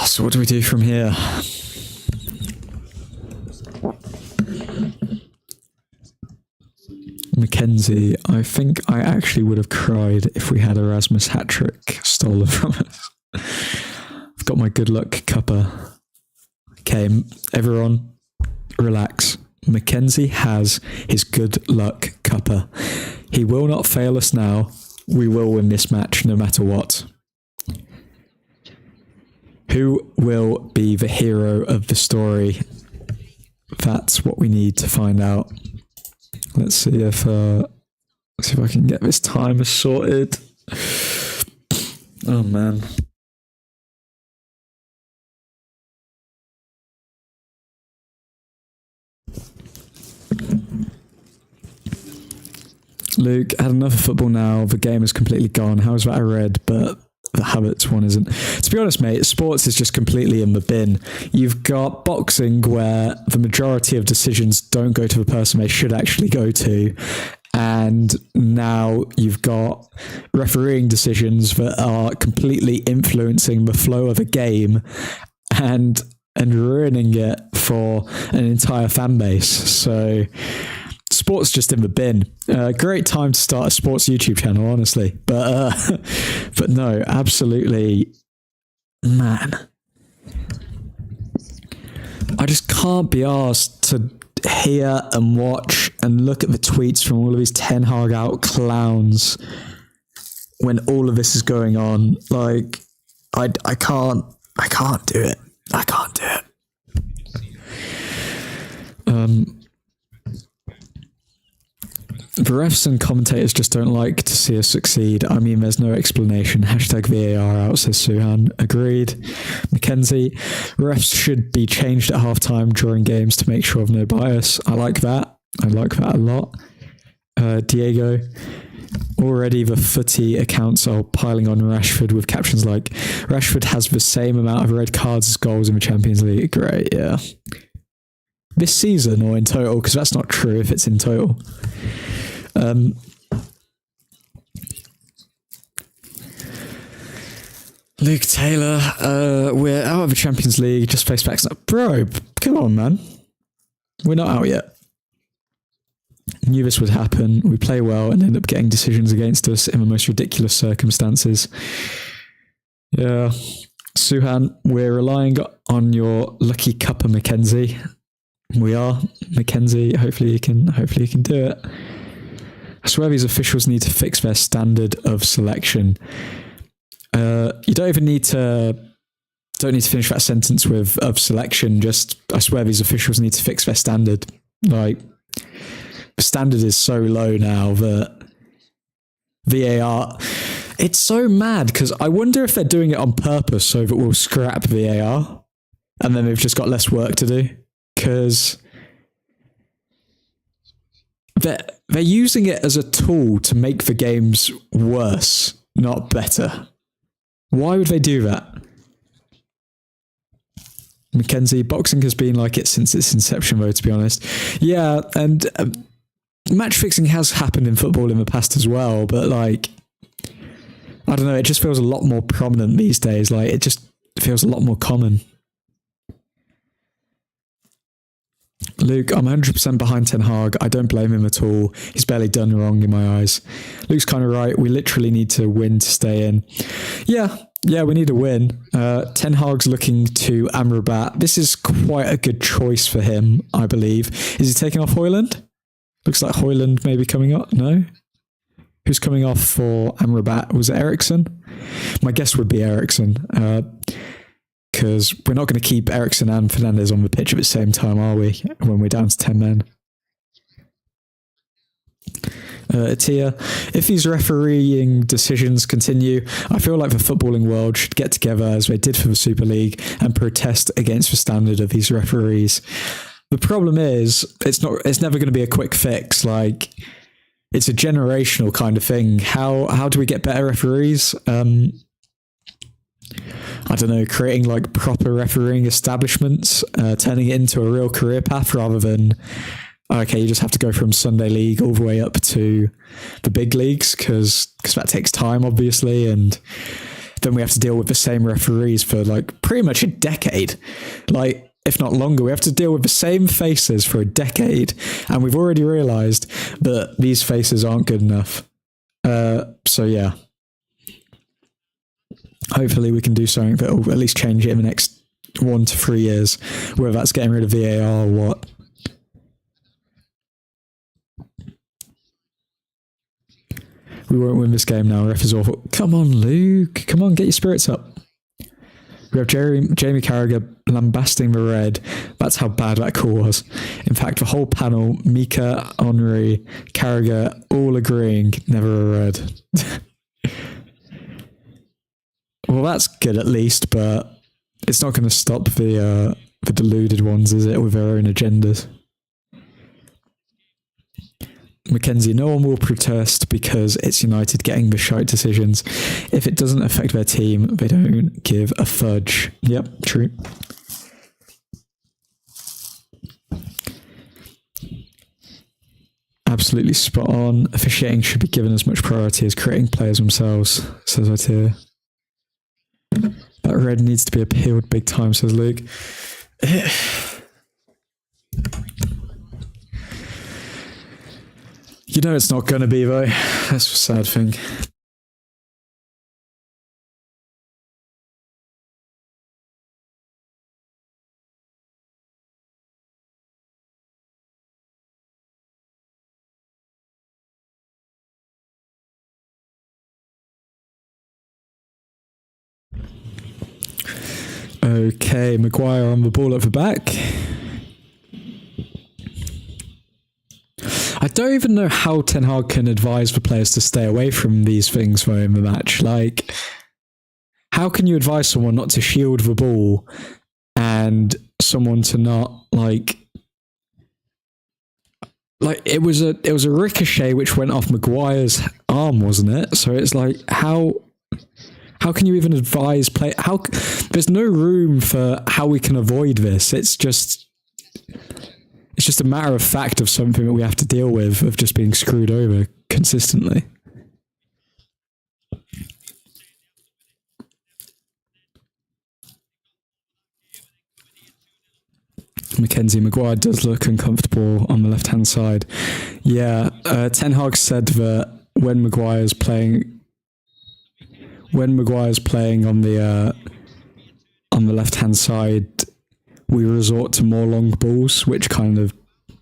So what do we do from here? Mackenzie, I think I actually would have cried if we had Erasmus hat-trick stolen from us. I've got my good luck cuppa. Okay, everyone, relax. Mackenzie has his good luck cuppa. He will not fail us now. We will win this match no matter what. Who will be the hero of the story? That's what we need to find out. Let's see if I can get this timer sorted. Oh man. Luke, had enough of football now. The game is completely gone. How is that a red? But the habits one isn't. To be honest, mate, sports is just completely in the bin. You've got boxing where the majority of decisions don't go to the person they should actually go to. And now you've got refereeing decisions that are completely influencing the flow of a game and ruining it for an entire fan base. So sports just in the bin. Great time to start a sports YouTube channel, honestly. But no, absolutely, man. I just can't be asked to hear and watch and look at the tweets from all of these Ten Hag out clowns when all of this is going on. Like, I can't do it. I can't do it. The refs and commentators just don't like to see us succeed. I mean, there's no explanation. Hashtag VAR out, says Suhan. Agreed. Mackenzie, refs should be changed at halftime during games to make sure of no bias. I like that. I like that a lot. Diego, already the footy accounts are piling on Rashford with captions like, Rashford has the same amount of red cards as goals in the Champions League. Great, yeah. This season or in total? Because that's not true if it's in total. Luke Taylor, we're out of the Champions League, just face backs. Bro, come on, man. We're not out yet. Knew this would happen. We play well and end up getting decisions against us in the most ridiculous circumstances. Yeah. Suhan, we're relying on your lucky cuppa, Mackenzie. We are. Mackenzie, hopefully you can do it. I swear these officials need to fix their standard of selection. You don't need to finish that sentence with of selection. Just, I swear these officials need to fix their standard. Like, the standard is so low now that VAR, it's so mad because I wonder if they're doing it on purpose so that we'll scrap VAR and then they've just got less work to do, because they're using it as a tool to make the games worse, not better. Why would they do that? Mackenzie, boxing has been like it since its inception, though, to be honest. Yeah, and match fixing has happened in football in the past as well, but like, I don't know, it just feels a lot more prominent these days. Like, it just feels a lot more common. Luke, I'm 100% behind Ten Hag. I don't blame him at all. He's barely done wrong in my eyes. Luke's kind of right. We literally need to win to stay in. Yeah, we need a win. Ten Hag's looking to Amrabat. This is quite a good choice for him, I believe. Is he taking off Højlund? Looks like Højlund may be coming off. No? Who's coming off for Amrabat? Was it Eriksen? My guess would be Eriksen. Because we're not going to keep Eriksen and Fernandes on the pitch at the same time, are we? When we're down to 10 men. Atia, if these refereeing decisions continue, I feel like the footballing world should get together as they did for the Super League and protest against the standard of these referees. The problem is, it's never going to be a quick fix. Like, it's a generational kind of thing. How do we get better referees? I don't know, creating like proper refereeing establishments, turning it into a real career path rather than, okay, you just have to go from Sunday League all the way up to the big leagues because that takes time, obviously, and then we have to deal with the same referees for like pretty much a decade, like if not longer. We have to deal with the same faces for a decade, and we've already realised that these faces aren't good enough. So yeah, hopefully we can do something that will at least change it in the next 1 to 3 years, whether that's getting rid of VAR or what. We won't win this game now. Ref is awful. Come on, Luke. Come on, get your spirits up. We have Jamie Carragher lambasting the red. That's how bad that call was. In fact, the whole panel, Mika, Henry, Carragher, all agreeing, never a red. Well, that's good at least, but it's not going to stop the deluded ones, is it, with their own agendas? Mackenzie, no one will protest because it's United getting the shite decisions. If it doesn't affect their team, they don't give a fudge. Yep, true. Absolutely spot on. Officiating should be given as much priority as creating players themselves, says Atia. That red needs to be appealed big time, says Luke. You know it's not going to be, though. That's the sad thing. Okay, Maguire on the ball at the back. I don't even know how Ten Hag can advise the players to stay away from these things though in the match. Like, how can you advise someone not to shield the ball and someone to not like it was a ricochet which went off Maguire's arm, wasn't it? So it's like how can you even advise play? There's no room for how we can avoid this. It's just a matter of fact of something that we have to deal with, of just being screwed over consistently. Mackenzie, Maguire does look uncomfortable on the left-hand side. Yeah, Ten Hag said that when Maguire's playing on the left-hand side, we resort to more long balls, which kind of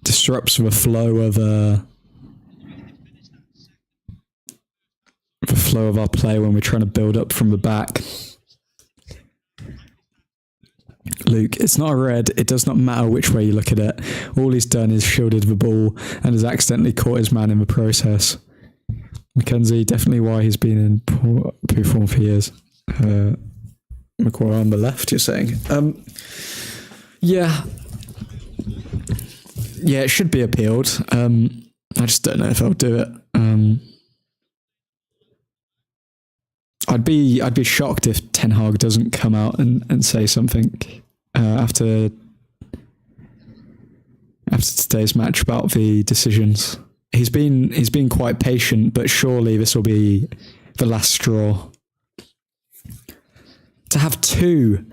disrupts the flow of our play when we're trying to build up from the back. Luke, it's not a red. It does not matter which way you look at it. All he's done is shielded the ball and has accidentally caught his man in the process. Mackenzie, definitely why he's been in poor form for years. Maguire on the left, you're saying? Yeah, it should be appealed. I just don't know if I'll do it. I'd be shocked if Ten Hag doesn't come out and say something after today's match about the decisions. He's been quite patient, but surely this will be the last straw. To have two,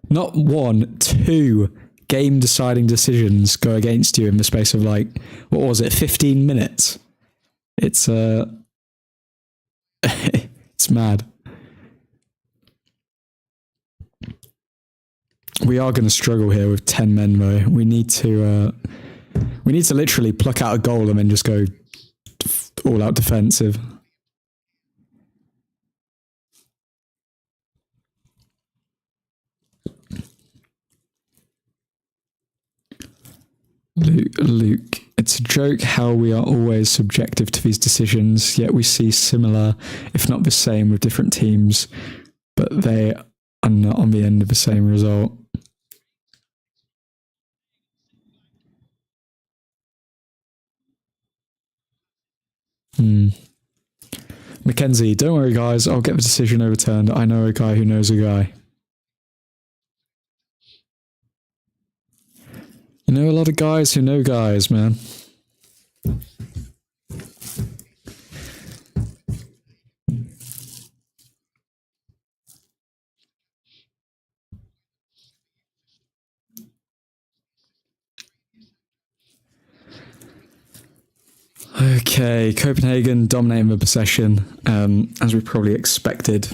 not one, two game-deciding decisions go against you in the space of 15 minutes? It's it's mad. We are going to struggle here with 10 men, though. We need to literally pluck out a goal and then just go all-out defensive. Luke, It's a joke how we are always subjective to these decisions, yet we see similar, if not the same, with different teams, but they are not on the end of the same result. Mackenzie, don't worry guys, I'll get the decision overturned. I know a guy who knows a guy. You know a lot of guys who know guys, man. Okay, Copenhagen dominating the possession, as we probably expected.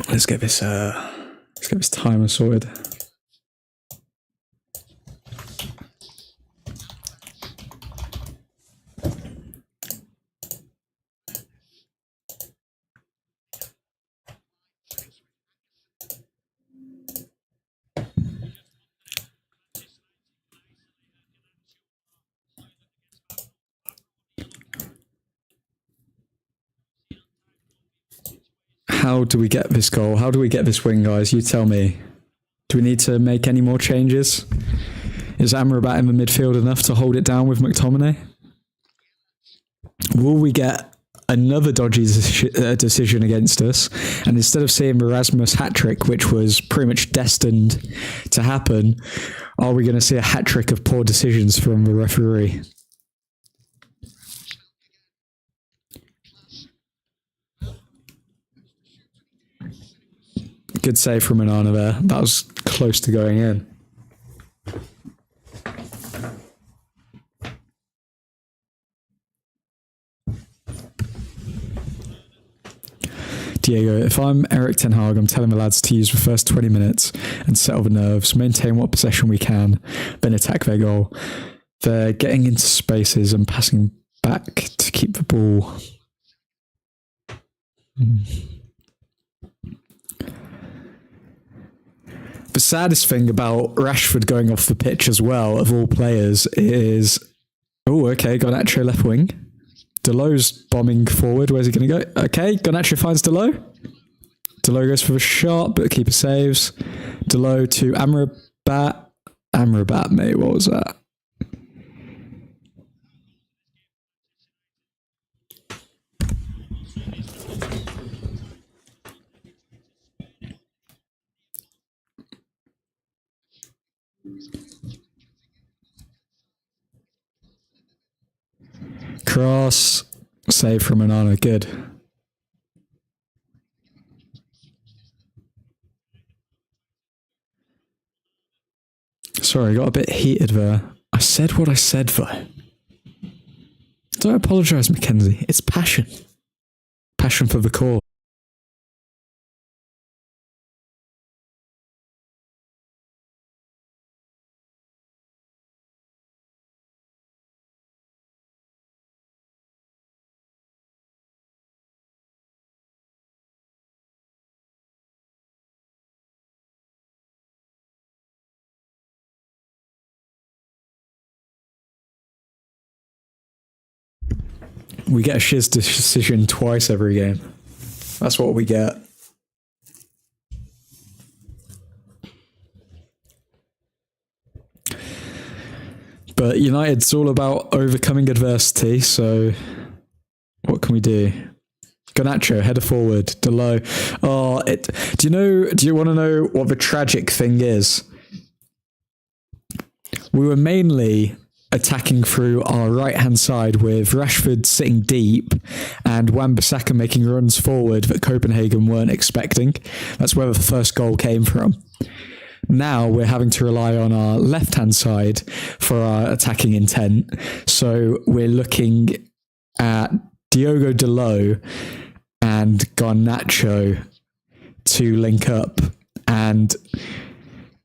Let's get this timer sorted. How do we get this goal? How do we get this win, guys? You tell me. Do we need to make any more changes? Is Amrabat in the midfield enough to hold it down with McTominay? Will we get another dodgy decision against us? And instead of seeing Erasmus hat-trick, which was pretty much destined to happen, are we going to see a hat-trick of poor decisions from the referee? Good save from Onana there. That was close to going in. Diego, if I'm Eric Ten Hag, I'm telling the lads to use the first 20 minutes and settle the nerves, maintain what possession we can, then attack their goal. They're getting into spaces and passing back to keep the ball. The saddest thing about Rashford going off the pitch as well, of all players, is... Oh, okay, Garnacho left wing. Delow's bombing forward. Where's he going to go? Okay, Garnacho finds Delow. Delow goes for the shot, but the keeper saves. Delow to Amrabat. Amrabat, mate, what was that? Cross. Save from Onana. Good. Sorry, I got a bit heated there. I said what I said, though. Don't apologise, Mackenzie. It's passion. Passion for the cause. We get a shiz decision twice every game. That's what we get. But United's all about overcoming adversity, so what can we do? Garnacho, header forward, Delow. Oh, do you want to know what the tragic thing is? We were mainly attacking through our right-hand side with Rashford sitting deep and Wan-Bissaka making runs forward that Copenhagen weren't expecting. That's where the first goal came from. Now we're having to rely on our left-hand side for our attacking intent. So we're looking at Diogo Delow and Garnacho to link up. And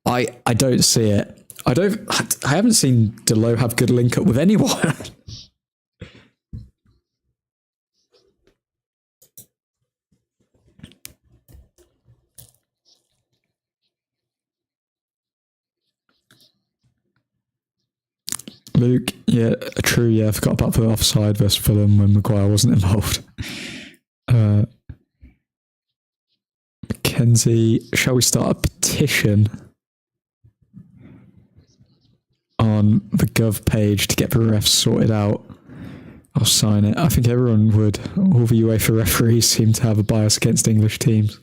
I don't see it. I haven't seen Delow have good link up with anyone. Luke, yeah, true, yeah, I forgot about the offside versus Fulham when Maguire wasn't involved. Mackenzie, shall we start a petition on the Gov page to get the refs sorted out? I'll sign it. I think everyone would. All the UEFA referees seem to have a bias against English teams.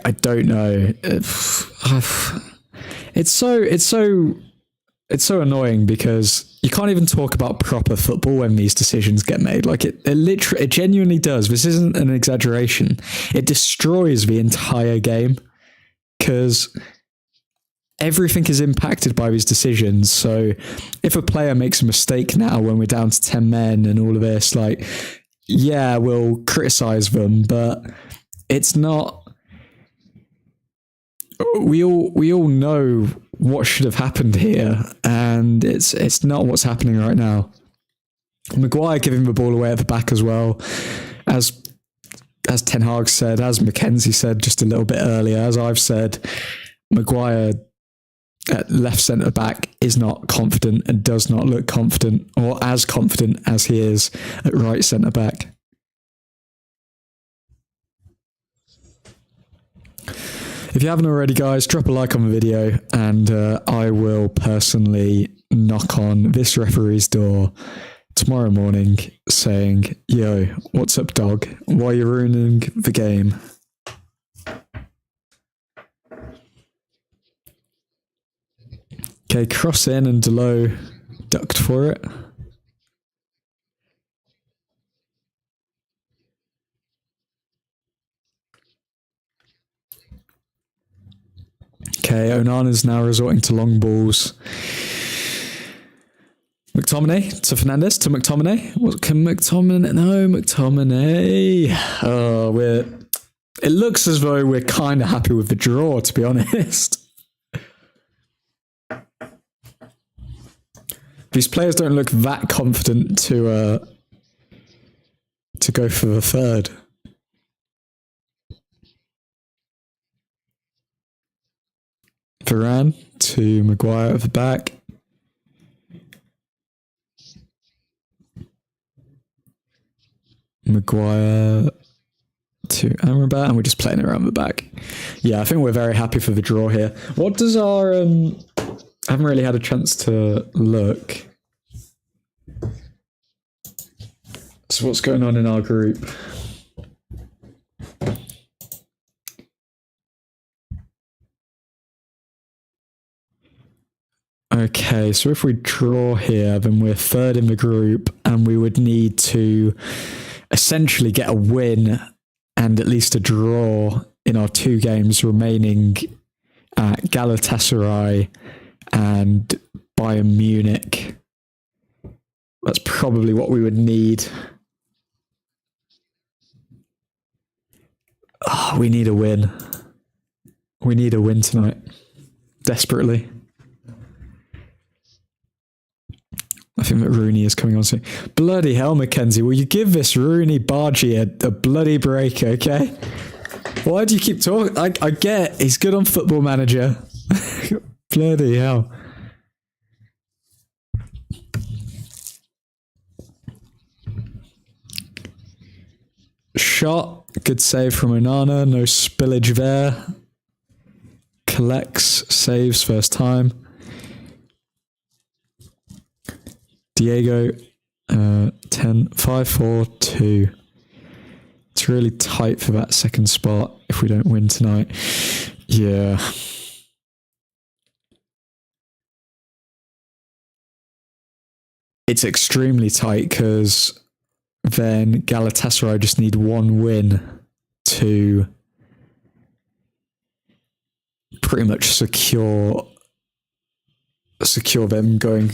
I don't know. It's so annoying because you can't even talk about proper football when these decisions get made. Like it genuinely does. This isn't an exaggeration. It destroys the entire game because everything is impacted by these decisions. So if a player makes a mistake now when we're down to 10 men and all of this, like, yeah, we'll criticize them, but it's not. We all know what should have happened here, and it's not what's happening right now. Maguire giving the ball away at the back as well, as Ten Hag said, as Mackenzie said just a little bit earlier, as I've said, Maguire at left centre back is not confident and does not look confident or as confident as he is at right centre back. If you haven't already, guys, drop a like on the video and I will personally knock on this referee's door tomorrow morning saying, yo, what's up, dog? Why are you ruining the game? Okay, cross in and Delo ducked for it. Okay, Onana's now resorting to long balls. McTominay to Fernandez to McTominay. What can McTominay? No, McTominay. Oh, it looks as though we're kind of happy with the draw, to be honest. These players don't look that confident to go for the third. Varane to Maguire at the back. Maguire to Amrabat, and we're just playing around the back. Yeah, I think we're very happy for the draw here. What does our... I haven't really had a chance to look. So what's going on in our group? Okay, so if we draw here, then we're third in the group, and we would need to essentially get a win and at least a draw in our 2 games remaining at Galatasaray and Bayern Munich. That's probably what we would need. Oh, we need a win. We need a win tonight. Desperately. I think that Rooney is coming on soon. Bloody hell, Mackenzie. Will you give this Rooney Bargy a bloody break, okay? Why do you keep talking? I get he's good on Football Manager. Bloody hell. Shot. Good save from Onana. No spillage there. Collects. Saves first time. Diego, 10, 5, 4, 2. It's really tight for that second spot if we don't win tonight. Yeah. It's extremely tight because then Galatasaray just need 1 win to pretty much secure them going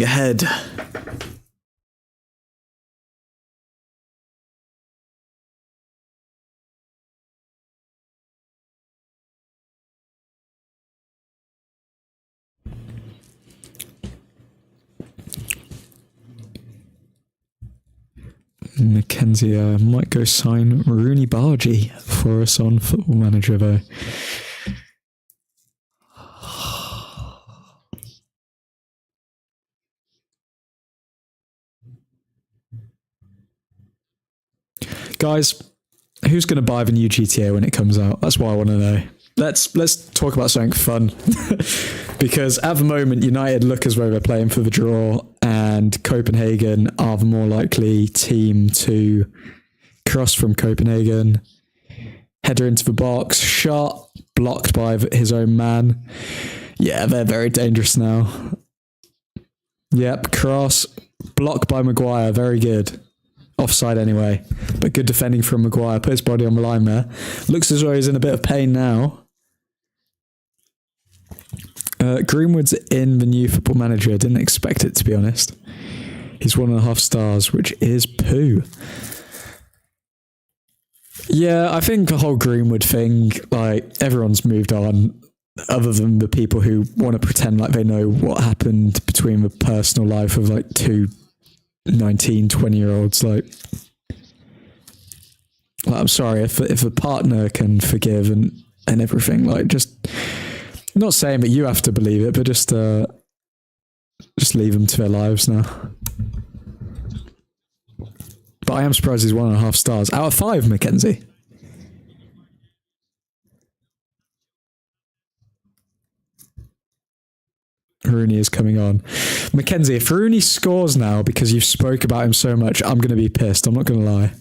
ahead. Mackenzie might go sign Rooney Bargy for us on Football Manager though. Guys, who's going to buy the new GTA when it comes out? That's what I want to know. Let's talk about something fun. Because at the moment, United look as though they're playing for the draw, and Copenhagen are the more likely team to cross from Copenhagen. Header into the box, shot, blocked by his own man. Yeah, they're very dangerous now. Yep, cross, blocked by Maguire, very good. Offside anyway, but good defending from Maguire. Put his body on the line there. Looks as though he's in a bit of pain now. Greenwood's in the new Football Manager. I didn't expect it, to be honest. He's 1.5 stars, which is poo. Yeah, I think the whole Greenwood thing, like, everyone's moved on, other than the people who want to pretend like they know what happened between the personal life of, like, two 19, 20-year-olds. Like, I'm sorry, if a partner can forgive and everything, like, just... Not saying that you have to believe it, but just leave them to their lives now. But I am surprised he's 1.5 stars. Out of 5, Mackenzie. Rooney is coming on. Mackenzie, if Rooney scores now because you spoke about him so much, I'm going to be pissed. I'm not going to lie.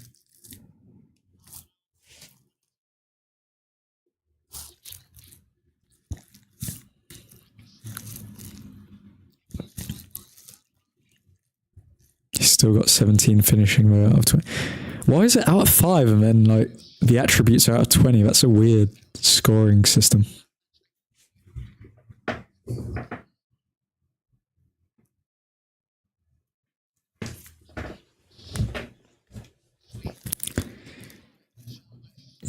He's still got 17 finishing though out of 20. Why is it out of 5 and then like the attributes are out of 20? That's a weird scoring system.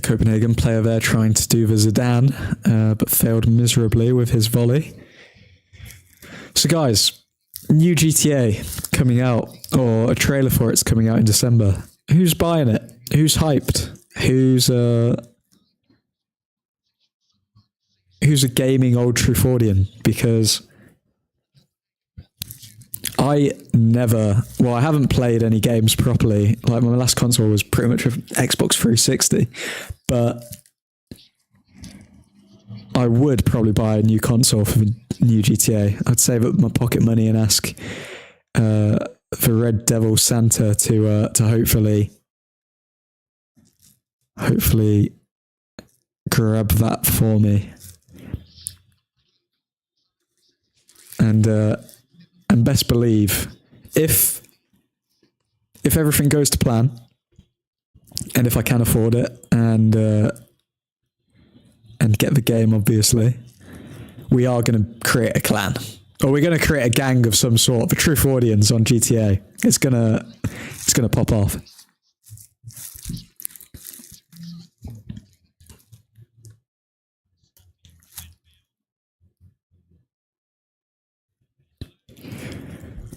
Copenhagen player there trying to do the Zidane, but failed miserably with his volley. So guys, new GTA coming out, or a trailer for it's coming out in December. Who's buying it? Who's hyped? Who's a gaming Old Trutfordian? Because I haven't played any games properly. Like, my last console was pretty much an Xbox 360, but I would probably buy a new console for the new GTA. I'd save up my pocket money and ask the Red Devil Santa to hopefully grab that for me. And best believe, if everything goes to plan, and if I can afford it, and get the game, obviously, we are going to create a clan, or we're going to create a gang of some sort. The Trutfordians on GTA. It's gonna pop off.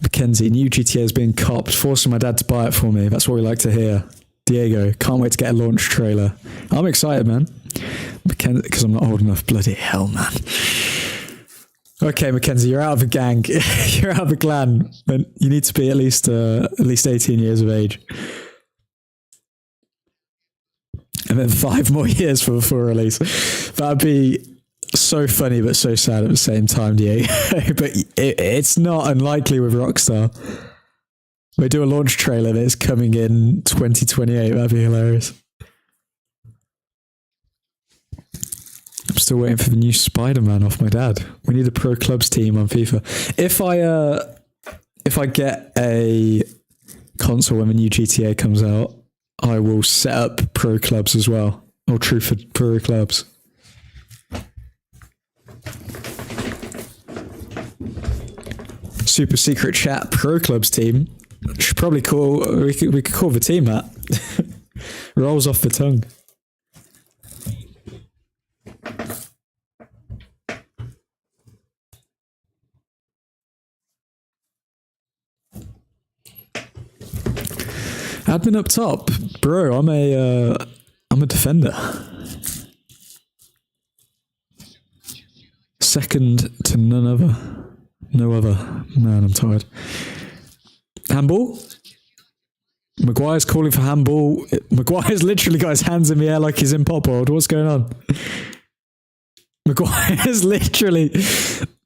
Mackenzie, new GTA is being copped, forcing my dad to buy it for me. That's what we like to hear. Diego, can't wait to get a launch trailer. I'm excited, man. Mackenzie, because I'm not old enough. Bloody hell, man. Okay, Mackenzie, you're out of the gang. You're out of the clan. You need to be at least 18 years of age. And then 5 more years for the full release. That'd be so funny but so sad at the same time, Diego. But it's not unlikely with Rockstar. We do a launch trailer that's coming in 2028. That'd be hilarious. I'm still waiting for the new Spider-Man off my dad. We need a pro clubs team on FIFA. If I get a console when the new GTA comes out, I will set up pro clubs as well. Old Truthford pro clubs. Super secret chat pro clubs team. Should probably we could call the team that. Rolls off the tongue. Admin up top, bro. I'm a defender. Second to none other. No other. Man, I'm tired. Handball. Maguire's calling for handball. Maguire's literally got his hands in the air like he's in Pop World. What's going on?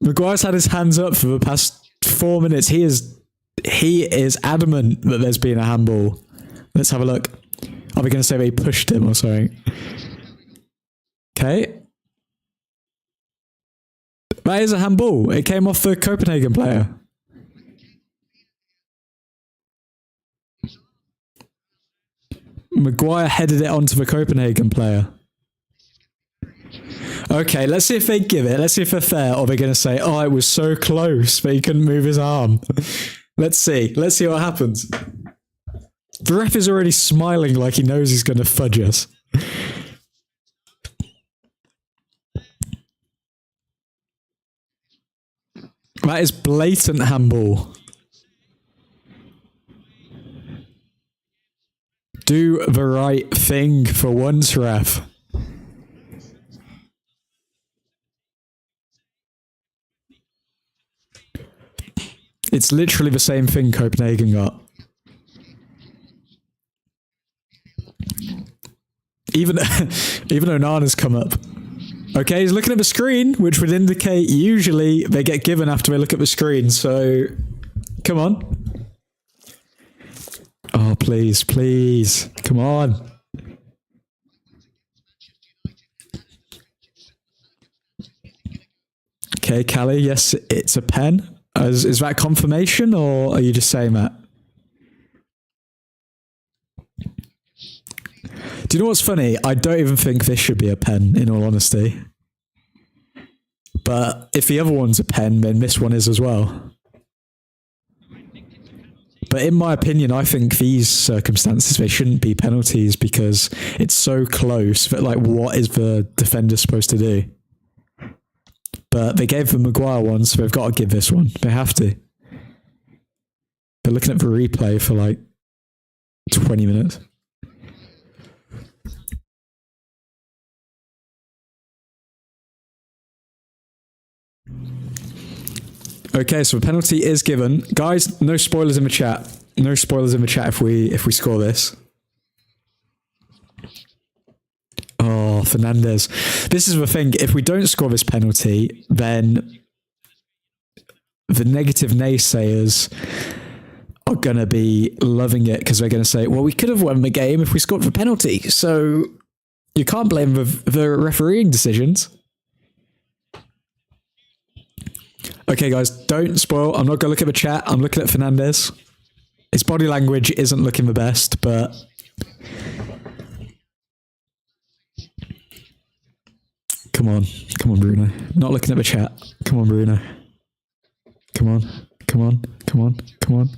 Maguire's had his hands up for the past 4 minutes. He is adamant that there's been a handball. Let's have a look. Are we going to say that he pushed him or something? Okay. That is a handball. It came off the Copenhagen player. Maguire headed it onto the Copenhagen player. Okay, let's see if they give it. Let's see if they're fair, or they're going to say, oh, it was so close, but he couldn't move his arm. Let's see. Let's see what happens. The ref is already smiling like he knows he's going to fudge us. That is blatant handball. Do the right thing for once, ref. It's literally the same thing Copenhagen got. Even Onana's come up. Okay, he's looking at the screen, which would indicate usually they get given after they look at the screen. So, come on. Oh, please, please. Come on. Okay, Callie, yes, it's a pen. Is that confirmation, or are you just saying that? Do you know what's funny? I don't even think this should be a pen, in all honesty. But if the other one's a pen, then this one is as well. But in my opinion, I think these circumstances, they shouldn't be penalties because it's so close that, like, what is the defender supposed to do? But they gave the Maguire one, so they've got to give this one. They have to. They're looking at the replay for like 20 minutes. Okay, so the penalty is given. Guys, no spoilers in the chat. No spoilers in the chat if we score this. Oh, Fernandez. This is the thing. If we don't score this penalty, then the negative naysayers are going to be loving it because they're going to say, well, we could have won the game if we scored the penalty. So you can't blame the refereeing decisions. Okay, guys, don't spoil. I'm not going to look at the chat. I'm looking at Fernandez. His body language isn't looking the best, but... Come on, Bruno. Not looking at the chat. Come on, Bruno. Come on.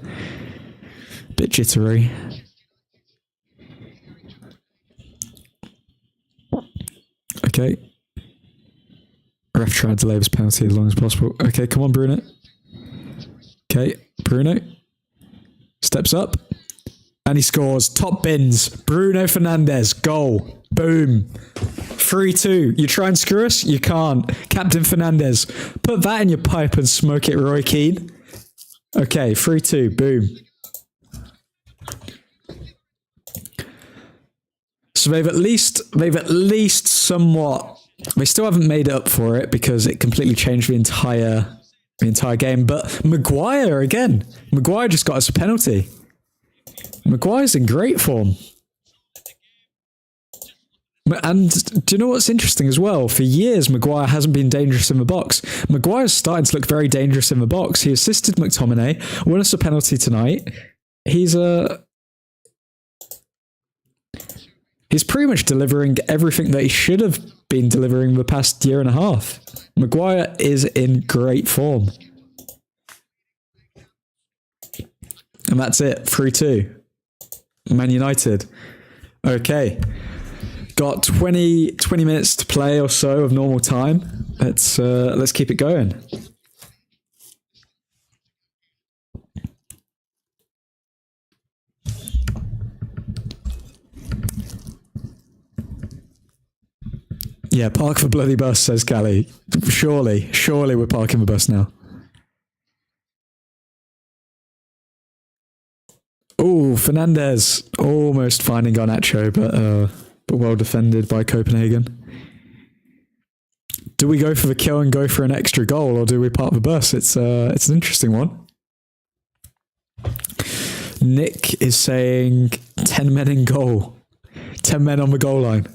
Bit jittery. Okay. Ref tried to delay this penalty as long as possible. Okay, come on, Bruno. Okay, Bruno. Steps up. And he scores. Top bins. Bruno Fernandez. Goal. Boom. 3-2. You try and screw us? You can't. Captain Fernandez. Put that in your pipe and smoke it, Roy Keane. Okay, 3-2. Boom. So they've at least somewhat... They still haven't made up for it because it completely changed the entire game. But Maguire again. Maguire just got us a penalty. Maguire's in great form. And do you know what's interesting as well? For years, Maguire hasn't been dangerous in the box. Maguire's starting to look very dangerous in the box. He assisted McTominay, won us a penalty tonight. He's pretty much delivering everything that he should have been delivering the past year and a half. Maguire is in great form. And that's it. 3-2. Man United. Okay. Got 20 minutes to play or so of normal time. Let's keep it going. Yeah, park the bloody bus, says Callie. Surely we're parking the bus now. Oh, Fernandez almost finding Garnacho, but well defended by Copenhagen. Do we go for the kill and go for an extra goal, or do we park the bus? It's an interesting one. Nick is saying 10 men in goal. 10 men on the goal line.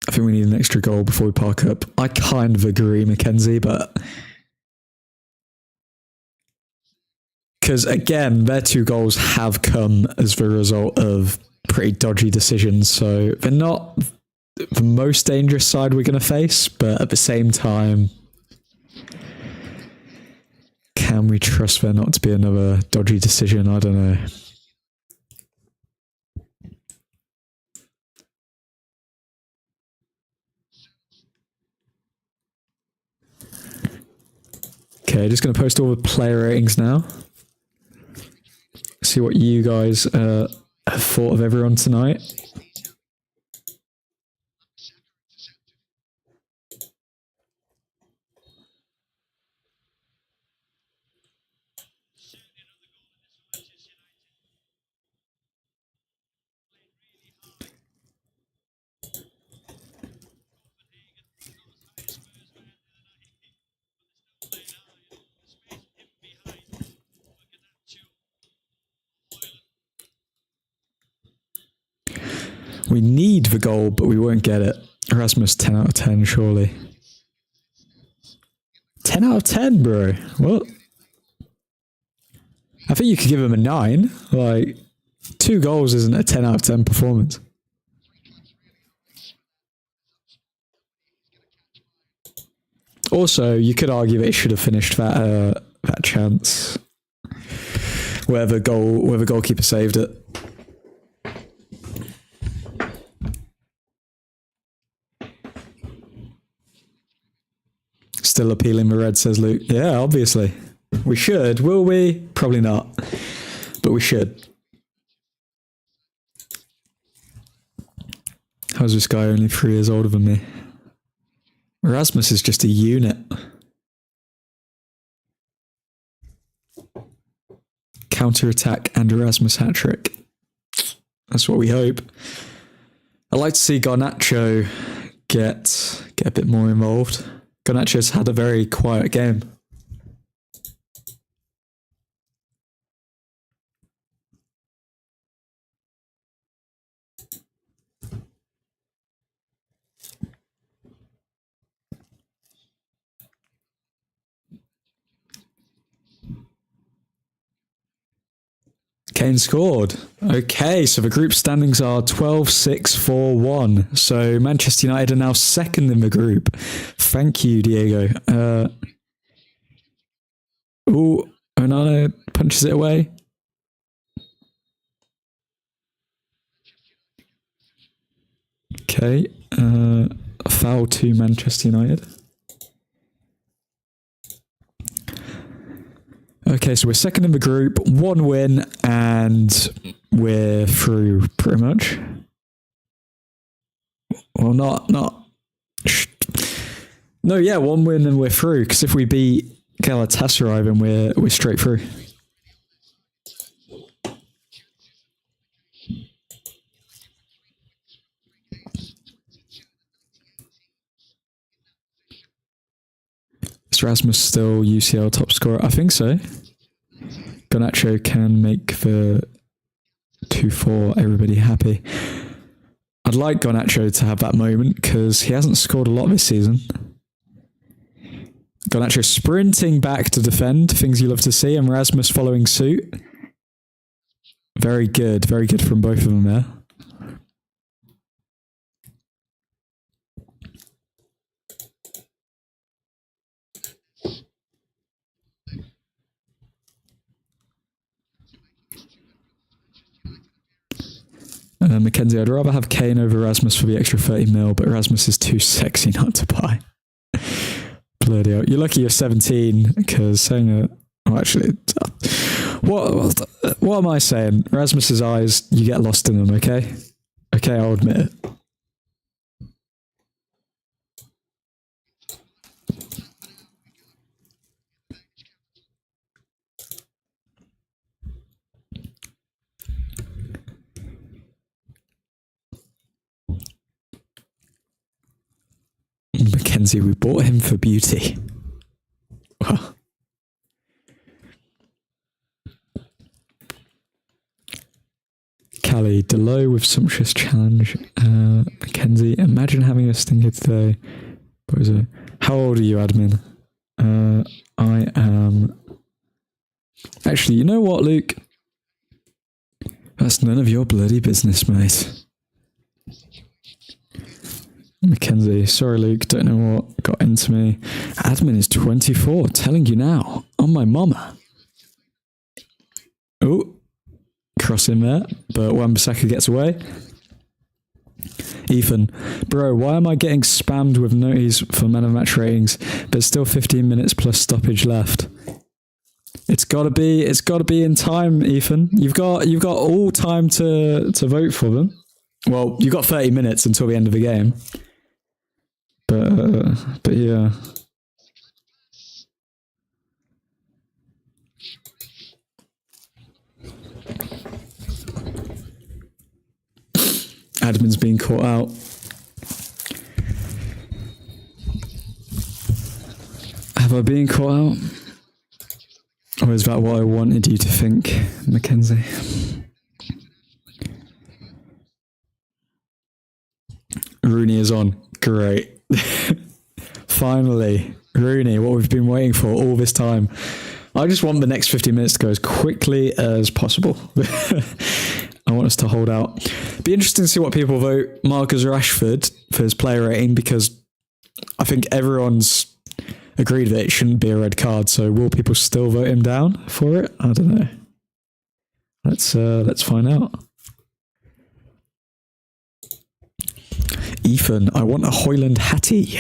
I think we need an extra goal before we park up. I kind of agree, Mackenzie, but because again, their 2 goals have come as the result of pretty dodgy decisions, so they're not the most dangerous side we're going to face, but at the same time, can we trust there not to be another dodgy decision? I don't know. Okay, just going to post all the player ratings now. See what you guys have thought of everyone tonight. We need the goal, but we won't get it. Erasmus, 10 out of 10, surely. 10 out of 10, bro. What? I think you could give him a 9. Like, 2 goals isn't a 10 out of 10 performance. Also, you could argue that he should have finished that chance. Where the goalkeeper saved it. Still appealing the red, says Luke. Yeah, obviously. We should. Will we? Probably not. But we should. How's this guy only 3 years older than me? Erasmus is just a unit. Counter-attack and Erasmus hat-trick. That's what we hope. I'd like to see Garnacho get a bit more involved. Garnacho's had a very quiet game. Kane scored. Okay, so the group standings are 12-6-4-1. So Manchester United are now second in the group. Thank you, Diego. Onana punches it away. Okay, foul to Manchester United. Okay, so we're second in the group, 1 win, and we're through pretty much. Well, not. No, yeah, 1 win and we're through. Because if we beat Galatasaray, then we're straight through. Is Rasmus still UCL top scorer? I think so. Garnacho can make the 2-4 everybody happy. I'd like Garnacho to have that moment because he hasn't scored a lot this season. Garnacho sprinting back to defend, things you love to see, and Rasmus following suit. Very good from both of them there. Mackenzie, I'd rather have Kane over Erasmus for the extra 30 mil, but Erasmus is too sexy not to buy. Bloody hell. You're lucky you're 17, because saying it... Oh, actually... What am I saying? Erasmus's eyes, you get lost in them, okay? Okay, I'll admit it. Mackenzie, we bought him for beauty. Callie, Delo with sumptuous challenge. Mackenzie, imagine having a stinker today. How old are you, admin? I am... Actually, you know what, Luke? That's none of your bloody business, mate. Mackenzie, sorry Luke, don't know what got into me. Admin is 24, telling you now. On my mama. Oh, cross in there, but Wan-Bissaka gets away. Ethan, bro, why am I getting spammed with noties for man of match ratings, but still 15 minutes plus stoppage left? It's gotta be in time, Ethan. You've got all time to vote for them. Well, you've got 30 minutes until the end of the game. But yeah. Admin's being caught out. Have I been caught out? Or is that what I wanted you to think, Mackenzie? Rooney is on. Great. Finally. Rooney, what we've been waiting for all this time. I just want the next 50 minutes to go as quickly as possible. I want us to hold out. Be interesting to see what people vote Marcus Rashford for his player rating, because I think everyone's agreed that it shouldn't be a red card. So will people still vote him down for it? I don't know. Let's find out. Ethan, I want a Hoyland Hattie.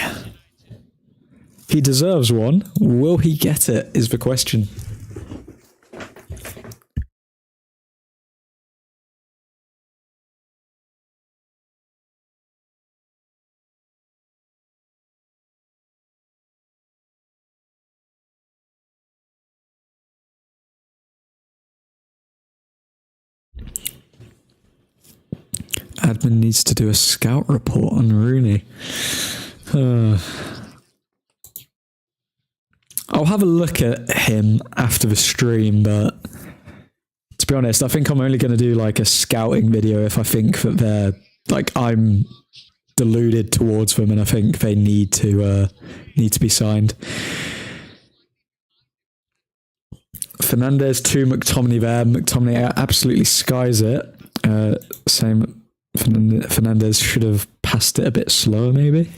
He deserves one. Will he get it, is the question. Admin needs to do a scout report on Rooney. I'll have a look at him after the stream, but to be honest, I think I'm only going to do like a scouting video if I think that they're like, I'm deluded towards them and I think they need to be signed. Fernandez to McTominay there. McTominay absolutely skies it. Same. Fernandez should have passed it a bit slower, maybe.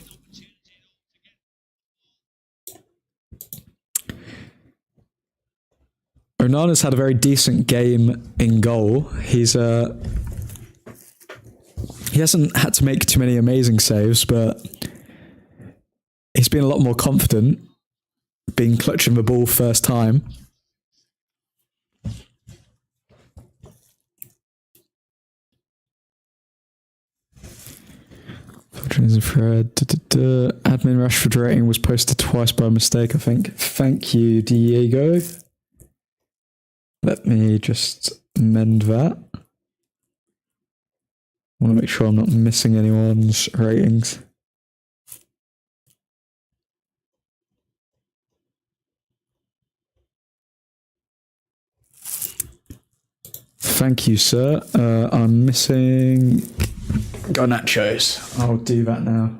Onana's had a very decent game in goal. He hasn't had to make too many amazing saves, but he's been a lot more confident, being clutching the ball first time. Fred. Admin Rashford rating was posted twice by mistake, I think. Thank you, Diego. Let me just amend that. I want to make sure I'm not missing anyone's ratings. Thank you, sir. I'm missing Garnachos. I'll do that now.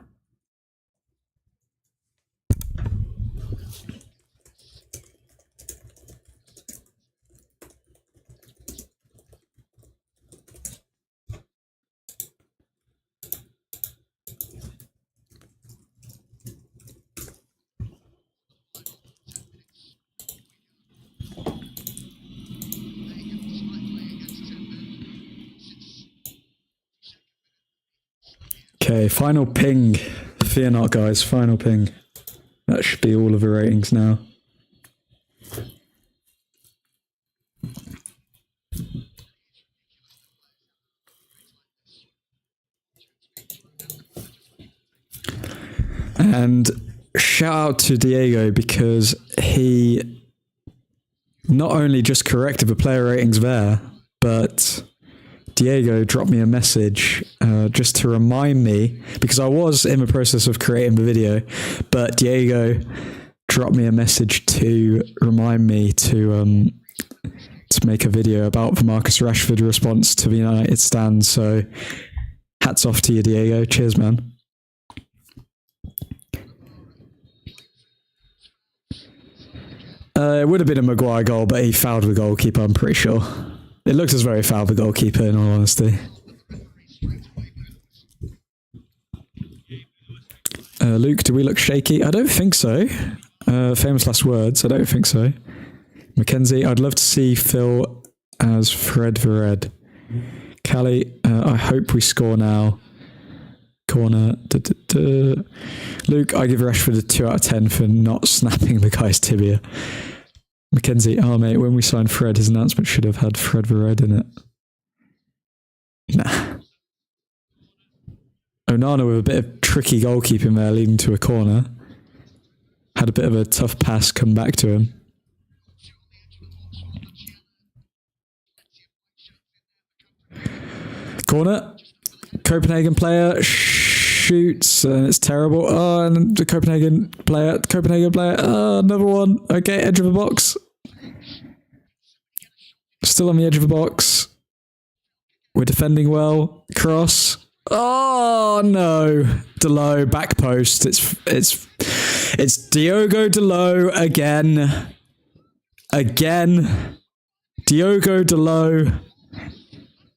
Okay, final ping. Fear not, guys. Final ping. That should be all of the ratings now. And shout out to Diego, because he not only just corrected the player ratings there, but Diego dropped me a message just to remind me, because I was in the process of creating the video, but Diego dropped me a message to remind me to make a video about the Marcus Rashford response to the United stand. So hats off to you, Diego. Cheers, man. It would have been a Maguire goal, but he fouled the goalkeeper, I'm pretty sure. It looked as though he fouled the goalkeeper, in all honesty. Luke, do we look shaky? I don't think so. Famous last words, I don't think so. Mackenzie, I'd love to see Phil as Fred the Red. Callie, I hope we score now. Corner. Luke, I give Rashford a 2 out of 10 for not snapping the guy's tibia. Mackenzie, oh mate, when we signed Fred, his announcement should have had Fred the Red in it. Nah. Onana with a bit of tricky goalkeeping there, leading to a corner. Had a bit of a tough pass come back to him. Corner. Copenhagen player shoots and it's terrible. Oh, and the Copenhagen player. Oh, another one. Okay, edge of the box. Still on the edge of the box. We're defending well. Cross. Oh no, Dalot back post. It's Diogo Dalot again. Diogo Dalot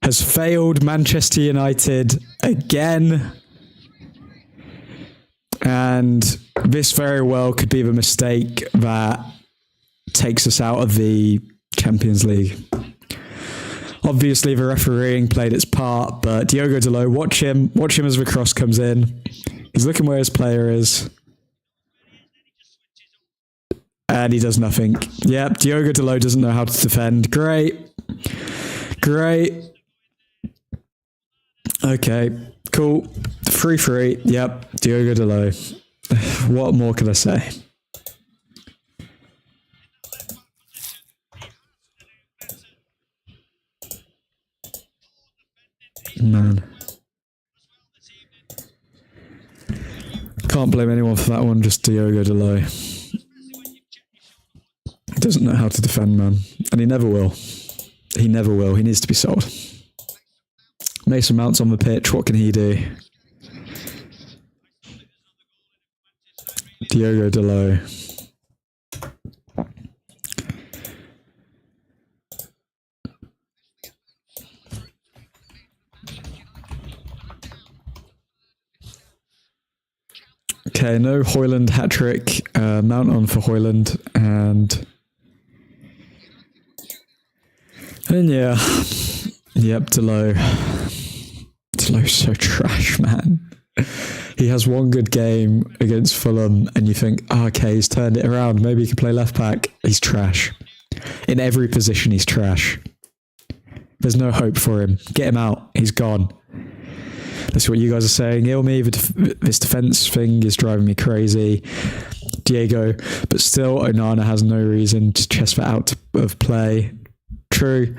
has failed Manchester United again. And this very well could be the mistake that takes us out of the Champions League. Obviously, the refereeing played its part, but Diogo Dalot, watch him as the cross comes in. He's looking where his player is. And he does nothing. Yep, Diogo Dalot doesn't know how to defend. Great. Okay, cool. 3-3. Yep, Diogo Dalot. What more can I say? Man. Can't blame anyone for that one, just Diogo Dalot. He doesn't know how to defend, man. And he never will. He needs to be sold. Mason Mount's on the pitch. What can he do? Diogo Dalot. Okay, no Højlund hat-trick. Mount on for Højlund. And yeah. Yep, Dalot. Dalot's so trash, man. He has one good game against Fulham and you think, oh, okay, he's turned it around. Maybe he can play left back. He's trash. In every position, he's trash. There's no hope for him. Get him out. He's gone. That's what you guys are saying. Ilmi, this defence thing is driving me crazy. Diego, but still, Onana has no reason to chest that out of play. True.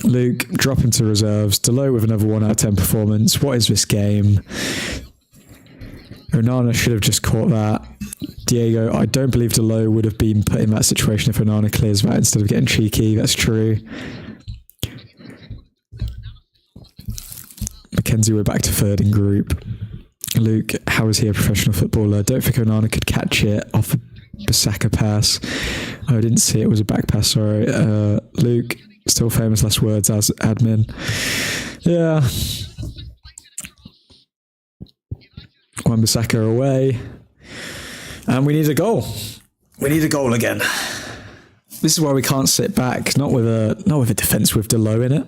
Luke, drop into reserves. Dalot with another 1 out of 10 performance. What is this game? Onana should have just caught that. Diego, I don't believe Dalot would have been put in that situation if Onana clears that instead of getting cheeky. That's true. Mackenzie, we're back to third in group. Luke, how is he a professional footballer? I don't think Onana could catch it off the Bissaka pass. Oh, I didn't see it. It was a back pass, sorry. Luke, still famous last words as admin. Yeah. Wan-Bissaka away. And we need a goal. We need a goal again. This is why we can't sit back. Not with a defence with Dalot in it.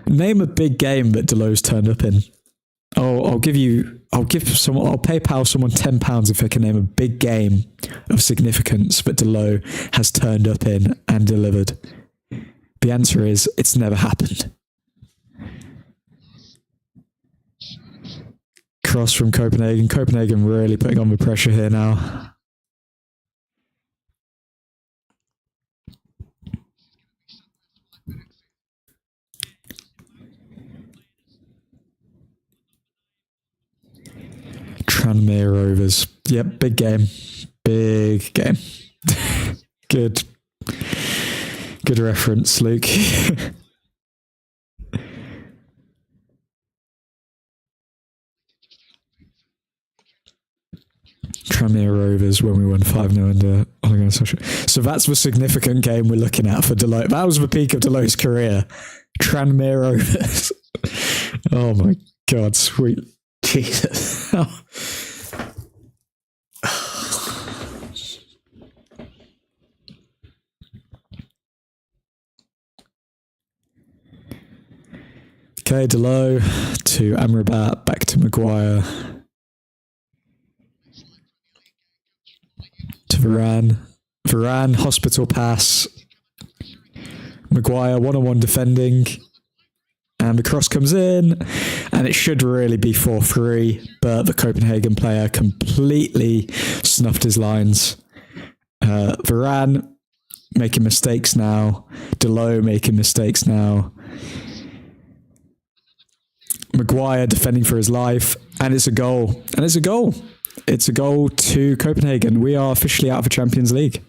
Name a big game that Delo's turned up in. I'll PayPal someone £10 if they can name a big game of significance that Delo has turned up in and delivered. The answer is, it's never happened. Cross from Copenhagen. Copenhagen really putting on the pressure here now. Tranmere Rovers. Yep, big game. Big game. Good reference, Luke. Tranmere Rovers when we won 5-0 under Ole Gunnar Solskjaer. So that's the significant game we're looking at for Delo. That was the peak of Delo's career. Tranmere Rovers. Oh my God, sweet Jesus. Okay, Delo to Amrabat, back to Maguire. To Varane. Varane, hospital pass. Maguire, one-on-one defending. And the cross comes in. And it should really be 4-3. But the Copenhagen player completely snuffed his lines. Varane making mistakes now. Delo making mistakes now. Maguire defending for his life. And it's a goal. And it's a goal. It's a goal to Copenhagen. We are officially out of the Champions League.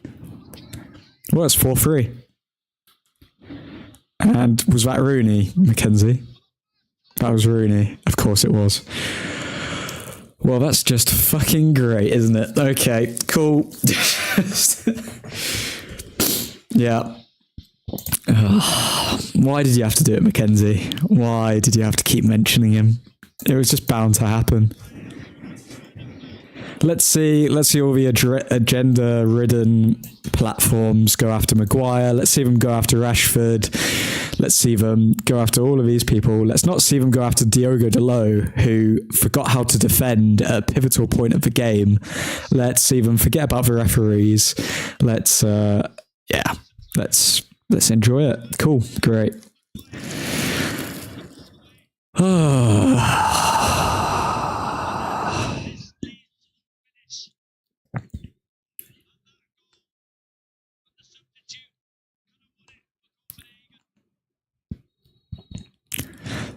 Well, it's 4-3. And was that Rooney, Mackenzie? That was Rooney. Of course it was. Well, that's just fucking great, isn't it? Okay, cool. Yeah. Why did you have to do it, Mackenzie? Why did you have to keep mentioning him? It was just bound to happen. Let's see all the agenda-ridden platforms go after Maguire. Let's see them go after Rashford. Let's see them go after all of these people. Let's not see them go after Diogo Dalot, who forgot how to defend at a pivotal point of the game. Let's see them forget about the referees. Let's enjoy it. Cool, great.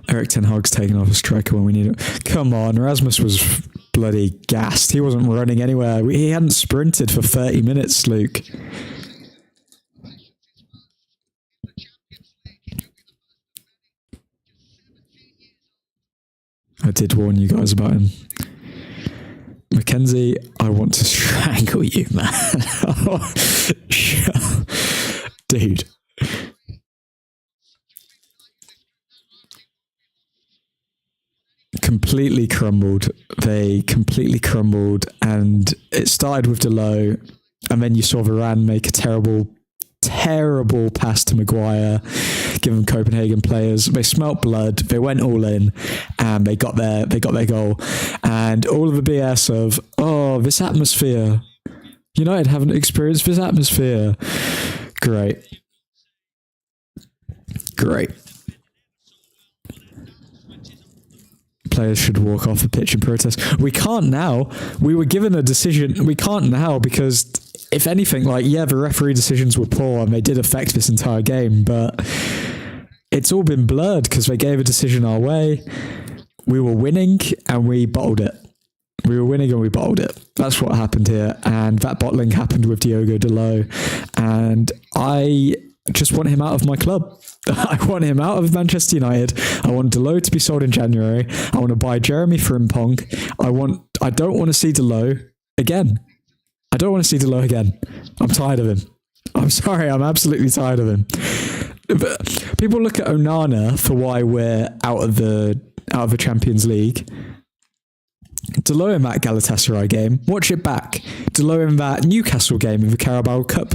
Erik ten Hag's taking off a striker when we need it. Come on, Rasmus was bloody gassed. He wasn't running anywhere. He hadn't sprinted for 30 minutes, Luke. I did warn you guys about him. Mackenzie, I want to strangle you, man. Dude. Completely crumbled. They completely crumbled, and it started with Delo, and then you saw Varane make a terrible pass to Maguire, giving Copenhagen players, they smelt blood, they went all in, and they got their goal. And all of the BS of, this atmosphere, United haven't experienced this atmosphere. Great. Players should walk off the pitch and protest. We can't now. We were given a decision. We can't now because, if anything, the referee decisions were poor and they did affect this entire game, but it's all been blurred because they gave a decision our way. We were winning and we bottled it. That's what happened here. And that bottling happened with Diogo Dalot. And I just want him out of my club. I want him out of Manchester United. I want Dalot to be sold in January. I want to buy Jeremy Frimpong. I don't want to see Dalot again. I'm tired of him. I'm sorry, I'm absolutely tired of him. But people look at Onana for why we're out of the Champions League. Dalot in that Galatasaray game, watch it back. Dalot in that Newcastle game in the Carabao Cup,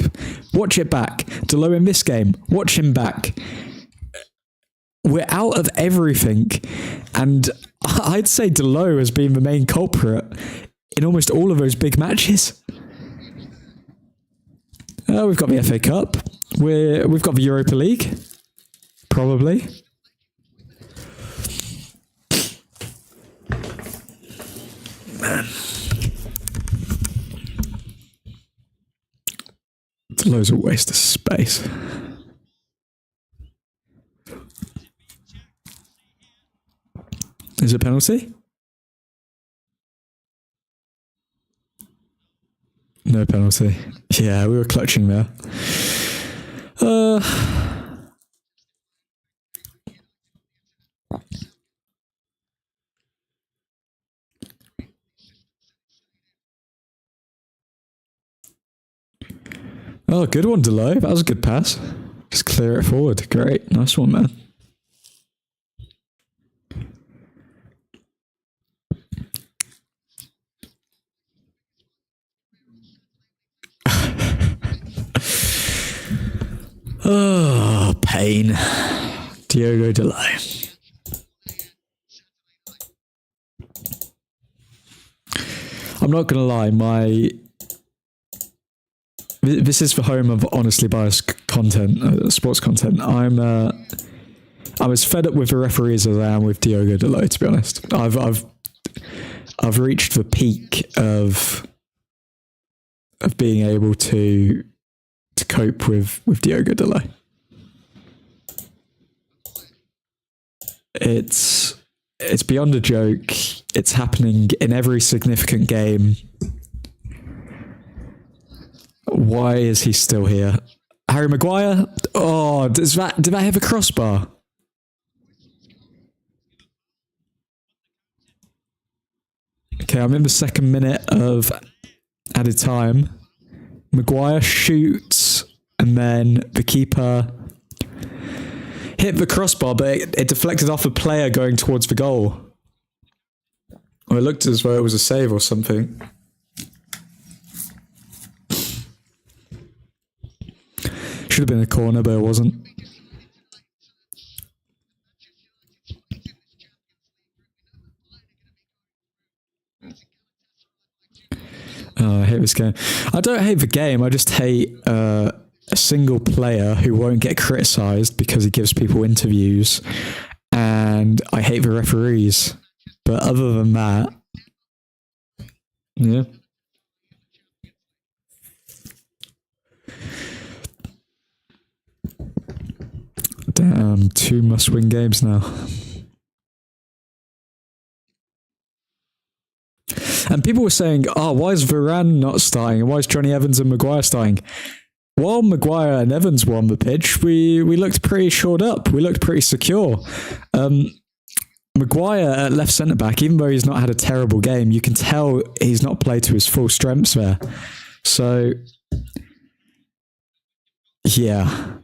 watch it back. Dalot in this game, watch him back. we're out of everything. And I'd say Delo has been the main culprit in almost all of those big matches. We've got the FA Cup. We've got the Europa League. Probably. Man. Delo's a waste of space. Is it a penalty? No penalty. Yeah, we were clutching there. Oh, good one, Delo. That was a good pass. Just clear it forward. Great. Nice one, man. Oh, pain. Diogo Delo. I'm not going to lie, this is the home of honestly biased content, sports content. I'm as fed up with the referees as I am with Diogo Delo, to be honest. I've reached the peak of being able to cope with Diogo Delo. It's beyond a joke. It's happening in every significant game. Why is he still here? Harry Maguire? Oh, did that have a crossbar? Okay, I'm in the second minute of added time. Maguire shoots, and then the keeper hit the crossbar, but it deflected off a player going towards the goal. Or it looked as though it was a save or something. Should have been a corner, but it wasn't. Oh, I hate this game. I don't hate the game. I just hate a single player who won't get criticised because he gives people interviews. And I hate the referees. But other than that, yeah. Damn, 2 must-win games now. And people were saying, oh, why is Varane not starting? And why is Johnny Evans and Maguire starting? While Maguire and Evans were on the pitch, we looked pretty shored up. We looked pretty secure. Maguire at left centre-back, even though he's not had a terrible game, you can tell he's not played to his full strengths there. So, yeah.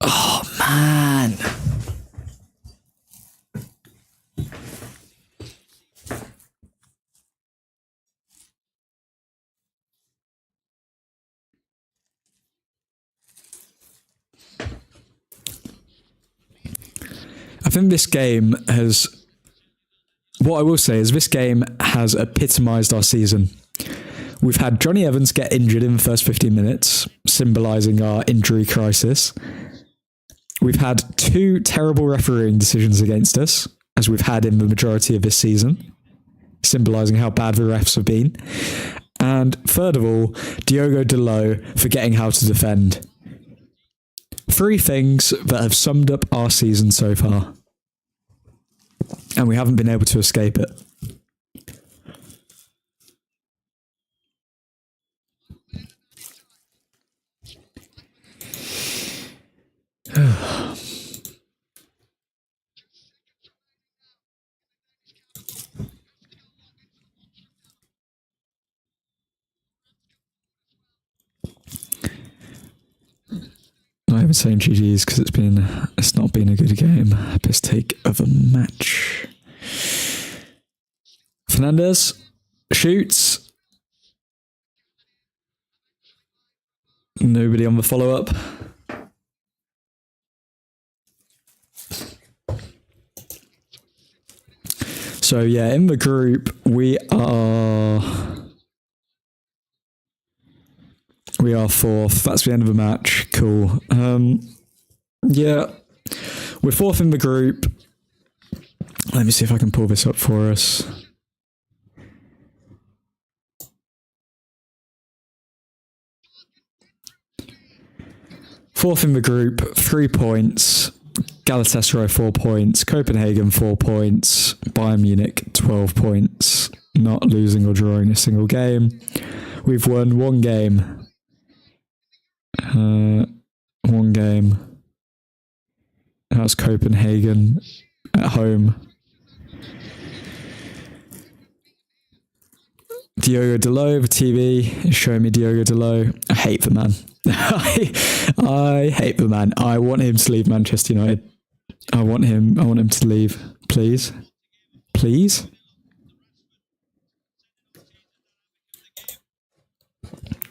Oh, man. I think this game has... What I will say is this game has epitomised our season. We've had Johnny Evans get injured in the first 15 minutes, symbolising our injury crisis. We've had 2 terrible refereeing decisions against us, as we've had in the majority of this season, symbolising how bad the refs have been. And third of all, Diogo Delo forgetting how to defend. 3 things that have summed up our season so far. And we haven't been able to escape it. I haven't saying GG's because it's not been a good game. Piss take of a match. Fernandez shoots. Nobody on the follow-up. So yeah, in the group we are fourth. That's the end of the match. Cool. Yeah, we're fourth in the group. Let me see if I can pull this up for us. Fourth in the group, 3 points. Galatasaray 4 points. Copenhagen 4 points. Bayern Munich 12 points. Not losing or drawing a single game. We've won 1 game. 1 game. That was Copenhagen at home. Diogo Dalot, the TV is showing me Diogo Dalot. I hate the man. I hate the man. I want him to leave Manchester United. I want him to leave. Please. Please.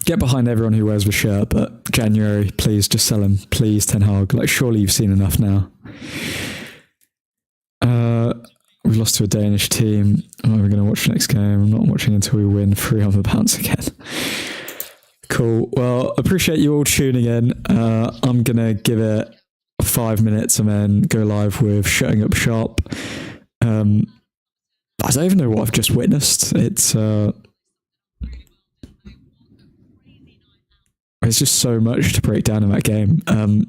Get behind everyone who wears the shirt, but January, please just sell him. Please, Ten Hag. Like, surely you've seen enough now. We've lost to a Danish team. Oh, we're going to watch the next game. I'm not watching until we win £300 again. Cool. Well, appreciate you all tuning in. I'm going to give it 5 minutes and then go live with Shutting Up Shop. I don't even know what I've just witnessed. It's just so much to break down in that game. I'm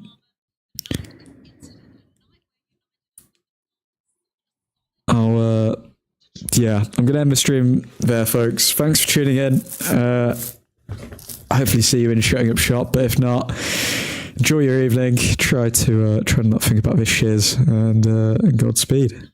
going to end the stream there, folks. Thanks for tuning in. Hopefully see you in Shutting Up Shop, but if not, enjoy your evening. Try to not think about this shiz, and Godspeed.